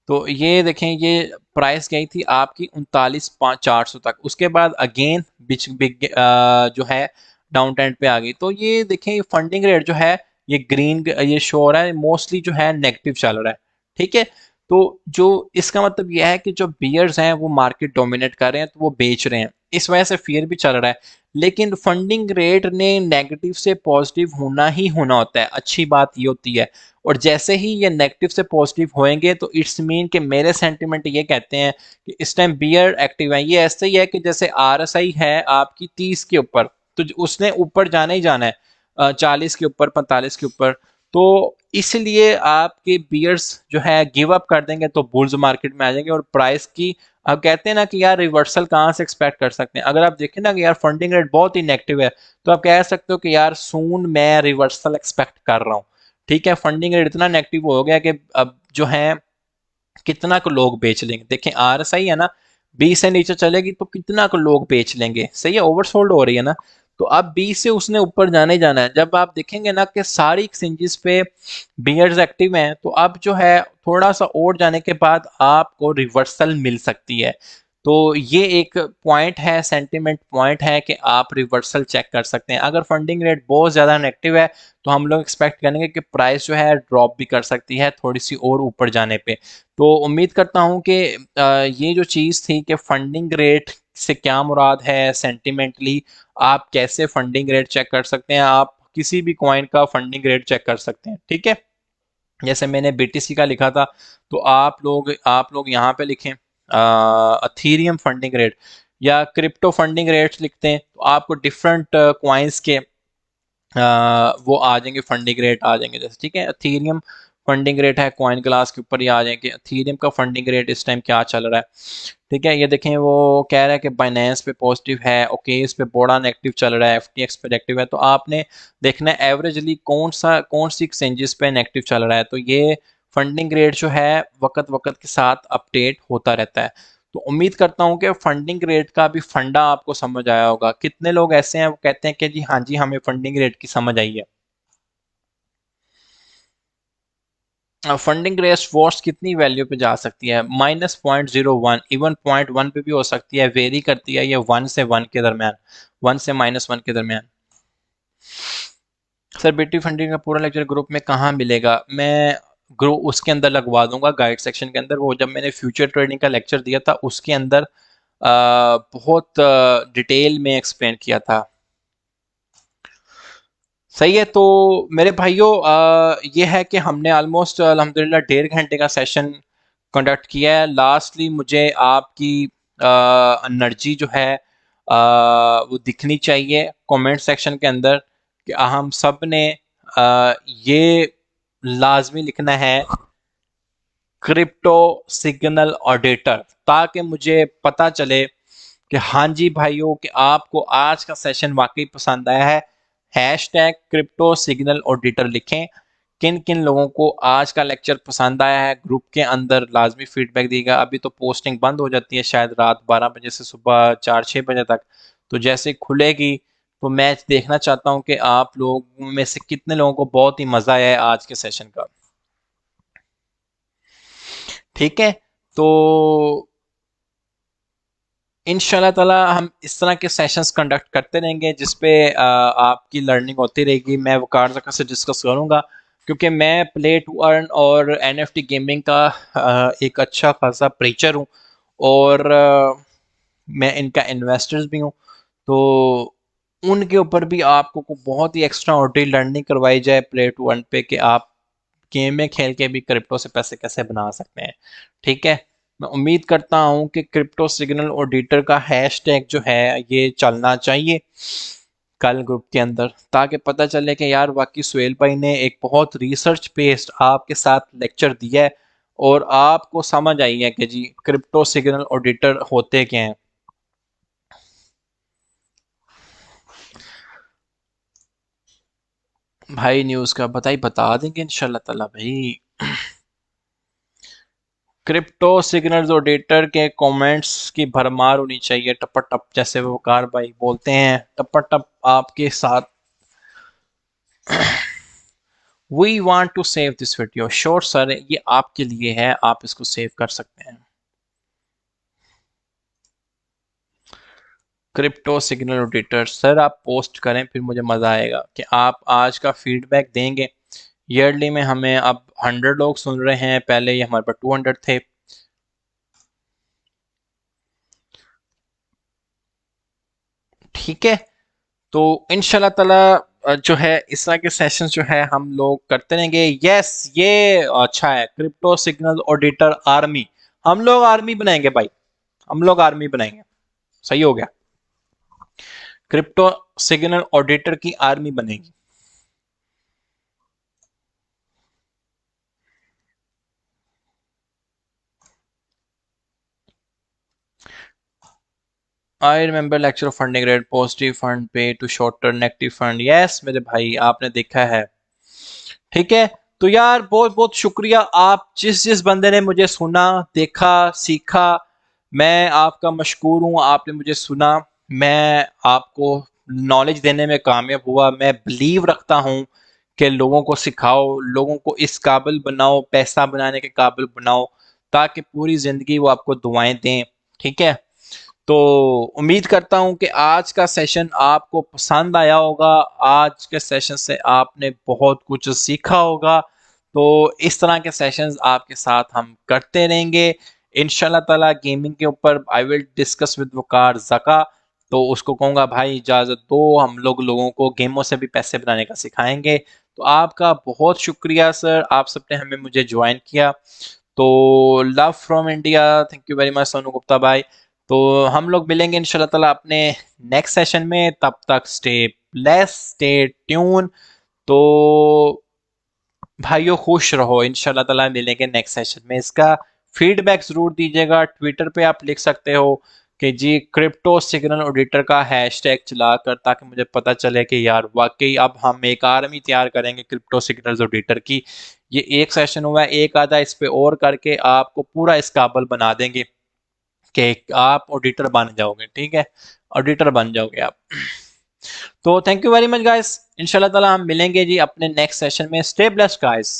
तो ये देखें, ये प्राइस गई थी आपकी 39,400 तक। उसके बाद अगेन बिच बिग जो है डाउन ट्रेंड पे आ गई। तो ये देखें, फंडिंग रेट जो है, ये ग्रीन ये शो हो रहा है, मोस्टली जो है नेगेटिव चल रहा है। ठीक है, तो जो इसका मतलब यह है कि जो बियर्स हैं वो मार्केट डोमिनेट कर रहे हैं, तो वो बेच रहे हैं, इस वजह से फियर भी चल रहा है। लेकिन फंडिंग रेट ने नेगेटिव से पॉजिटिव होना ही होना होता है, अच्छी बात ये होती है। और जैसे ही ये नेगेटिव से पॉजिटिव होएंगे तो इट्स मीन कि मेरे सेंटिमेंट ये कहते हैं कि इस टाइम बियर एक्टिव है। ये ऐसे ही है कि जैसे RSI है आपकी 30 के ऊपर, तो उसने ऊपर जाना ही जाना है, 40 के ऊपर, 45 के ऊपर। तो इसलिए आपके बियर्स जो है गिव अप कर देंगे तो बुल्स मार्केट में आ जाएंगे, और प्राइस की अब कहते हैं ना कि यार रिवर्सल कहाँ से एक्सपेक्ट कर सकते हैं। अगर आप देखें ना कि यार फंडिंग रेट बहुत ही नेगेटिव है, तो आप कह सकते हो कि यार सून मैं रिवर्सल एक्सपेक्ट कर रहा हूँ। ठीक है, फंडिंग रेट इतना नेगेटिव हो गया कि अब जो है कितना को लोग बेच लेंगे। देखें RSI है ना, 20 से नीचे चलेगी तो कितना को लोग बेच लेंगे, सही है, ओवरसोल्ड हो रही है ना। तो अब 20 से उसने ऊपर जाने ही जाना है। जब आप देखेंगे ना कि सारी एक्सचेंजेस पे बियर्स एक्टिव हैं, तो अब जो है थोड़ा सा और जाने के बाद आपको रिवर्सल मिल सकती है। तो ये एक पॉइंट है, सेंटीमेंट पॉइंट है कि आप रिवर्सल चेक कर सकते हैं। अगर फंडिंग रेट बहुत ज़्यादा नेगेटिव है तो हम लोग एक्सपेक्ट करेंगे कि प्राइस जो है ड्रॉप भी कर सकती है थोड़ी सी और ऊपर जाने पे। तो उम्मीद करता हूँ कि ये जो चीज़ थी कि फंडिंग रेट से क्या मुराद है सेंटिमेंटली, आप कैसे फंडिंग रेट चेक कर सकते हैं, आप किसी भी कॉइन का फंडिंग रेट चेक कर सकते हैं। ठीक है, जैसे मैंने BTC का लिखा था, तो आप लोग यहाँ पे लिखें अथीरियम फंडिंग रेट या क्रिप्टो फंडिंग रेट्स लिखते हैं, तो आपको डिफरेंट कॉइन्स के वो आ जाएंगे, फंडिंग रेट आ जाएंगे। जैसे ठीक है, अथीरियम फंडिंग रेट है, कॉइन क्लास के ऊपर ही आ जाएंगे अथीरियम का फंडिंग रेट इस टाइम क्या चल रहा है। ठीक है, ये देखें, वो कह रहा है कि बाइनेंस पे पॉजिटिव है, ओके इस पे बड़ा नेगेटिव चल रहा है, FTX पे नेगेटिव है। तो आपने देखना है एवरेजली कौन सी एक्सचेंजेस पे नेगेटिव चल रहा है। तो ये फंडिंग रेट जो है वक्त वक्त के साथ अपडेट होता रहता है। तो उम्मीद करता हूँ कि फंडिंग रेट का भी फंडा आपको समझ आया होगा। कितने लोग ऐसे हैं वो कहते हैं कि जी हाँ जी, हमें फंडिंग रेट की समझ आई है। फंडिंग रेट वॉर्स कितनी वैल्यू पे जा सकती है? -0.01, इवन 0.1 पे भी हो सकती है, वेरी करती है ये 1 से 1 के दरमियान, 1 से -1 के दरमियान। सर बिटी फंडिंग का पूरा लेक्चर ग्रुप में कहाँ मिलेगा? मैं ग्रुप उसके अंदर लगवा दूंगा, गाइड सेक्शन के अंदर। वो जब मैंने फ्यूचर ट्रेडिंग का लेक्चर दिया था उसके अंदर बहुत डिटेल में एक्सप्लेन किया था। सही है, तो मेरे भाइयों ये है कि हमने ऑलमोस्ट अल्हम्दुलिल्लाह 1.5 घंटे का सेशन कंडक्ट किया है। लास्टली मुझे आपकी एनर्जी जो है वो दिखनी चाहिए कमेंट सेक्शन के अंदर कि हम सब ने ये लाजमी लिखना है क्रिप्टो सिग्नल ऑडिटर, ताकि मुझे पता चले कि हाँ जी भाइयों कि आपको आज का सेशन वाकई पसंद आया है। #क्रिप्टो सिग्नल ऑडिटर लिखें। किन किन लोगों को आज का लेक्चर पसंद आया है ग्रुप के अंदर लाजमी फीडबैक दिएगा। अभी तो पोस्टिंग बंद हो जाती है शायद रात 12 बजे से सुबह 4-6 बजे तक। तो जैसे खुलेगी तो मैं देखना चाहता हूं कि आप लोगों में से कितने लोगों को बहुत ही मजा आया है आज के सेशन का। ठीक है, तो इंशाल्लाह ताला हम इस तरह के सेशंस कंडक्ट करते रहेंगे जिसपे आपकी लर्निंग होती रहेगी। मैं वकार ज़का से डिस्कस करूंगा क्योंकि मैं प्ले टू अर्न और एनएफटी गेमिंग का एक अच्छा खासा प्रीचर हूँ और मैं इनका इन्वेस्टर्स भी हूँ। तो उनके ऊपर भी आपको को बहुत ही एक्स्ट्रा ऑर्डिनरी लर्निंग करवाई जाए प्ले टू अर्न पे कि आप गेम में खेल के भी क्रिप्टो से पैसे कैसे बना सकते हैं। ठीक है, मैं उम्मीद करता हूं कि क्रिप्टो सिग्नल ऑडिटर का हैशटैग जो है ये चलना चाहिए कल ग्रुप के अंदर, ताकि पता चले कि यार वाकई सुहेल भाई ने एक बहुत रिसर्च बेस्ड आपके साथ लेक्चर दिया है और आपको समझ आई है कि जी क्रिप्टो सिग्नल ऑडिटर होते क्या हैं। भाई न्यूज़ का बता देंगे इंशाल्लाह ताला भाई। क्रिप्टो सिग्नल्स ऑडिटर के कमेंट्स की भरमार होनी चाहिए टप टप, जैसे वो कार भाई बोलते हैं टप टप आपके साथ। We want to save this video, sure sir ये आपके लिए है, आप इसको सेव कर सकते हैं। क्रिप्टो सिग्नल ऑडिटर सर आप पोस्ट करें फिर मुझे मजा आएगा कि आप आज का फीडबैक देंगे। ईयरली में हमें अब 100 लोग सुन रहे हैं, पहले ये हमारे पास 200 थे। ठीक है, तो इंशाल्लाह ताला जो है इस तरह के सेशंस जो है हम लोग करते रहेंगे। यस ये अच्छा है, क्रिप्टो सिग्नल ऑडिटर आर्मी, हम लोग आर्मी बनाएंगे भाई, हम लोग आर्मी बनाएंगे। सही हो गया, क्रिप्टो सिग्नल ऑडिटर की आर्मी बनेगी। I remember lecture of funding rate, positive fund pay to short term, negative fund. Yes मेरे भाई आपने देखा है। ठीक है, तो यार बहुत बहुत शुक्रिया, आप जिस जिस बंदे ने मुझे सुना, देखा, सीखा, मैं आपका मशकूर हूँ। आपने मुझे सुना, मैं आपको नॉलेज देने में कामयाब हुआ। मैं बिलीव रखता हूँ कि लोगों को सिखाओ, लोगों को इस काबिल बनाओ, पैसा बनाने के काबिल बनाओ, ताकि पूरी ज़िंदगी वो आपको दुआएं दें। ठीक है, तो उम्मीद करता हूं कि आज का सेशन आपको पसंद आया होगा, आज के सेशन से आपने बहुत कुछ सीखा होगा। तो इस तरह के सेशंस आपके साथ हम करते रहेंगे इंशाल्लाह ताला। गेमिंग के ऊपर आई विल डिस्कस विद वकार जका, तो उसको कहूँगा भाई इजाज़त दो, हम लोग लोगों को गेमों से भी पैसे बनाने का सिखाएंगे। तो आपका बहुत शुक्रिया सर, आप सबने हमें मुझे ज्वाइन किया। तो love from India, thank you very much Sonu Gupta भाई। तो हम लोग मिलेंगे इंशाल्लाह ताला अपने नेक्स्ट सेशन में, तब तक स्टे ब्लेस, स्टे ट्यून। तो भाइयों खुश रहो, इंशाल्लाह ताला मिलेंगे नेक्स्ट सेशन में। इसका फीडबैक जरूर दीजिएगा, ट्विटर पे आप लिख सकते हो कि जी क्रिप्टो सिग्नल ऑडिटर का हैशटैग चलाकर, ताकि मुझे पता चले कि यार वाकई अब हम एक आर्मी तैयार करेंगे क्रिप्टो सिग्नल ऑडिटर की। ये एक सेशन हुआ है, एक आधा इस पे और करके आपको पूरा इस काबल बना देंगे कि आप ऑडिटर बन जाओगे। ठीक है, ऑडिटर बन जाओगे आप। तो thank you very much guys, इंशाल्लाह ताला हम मिलेंगे जी अपने नेक्स्ट सेशन में। Stay blessed guys.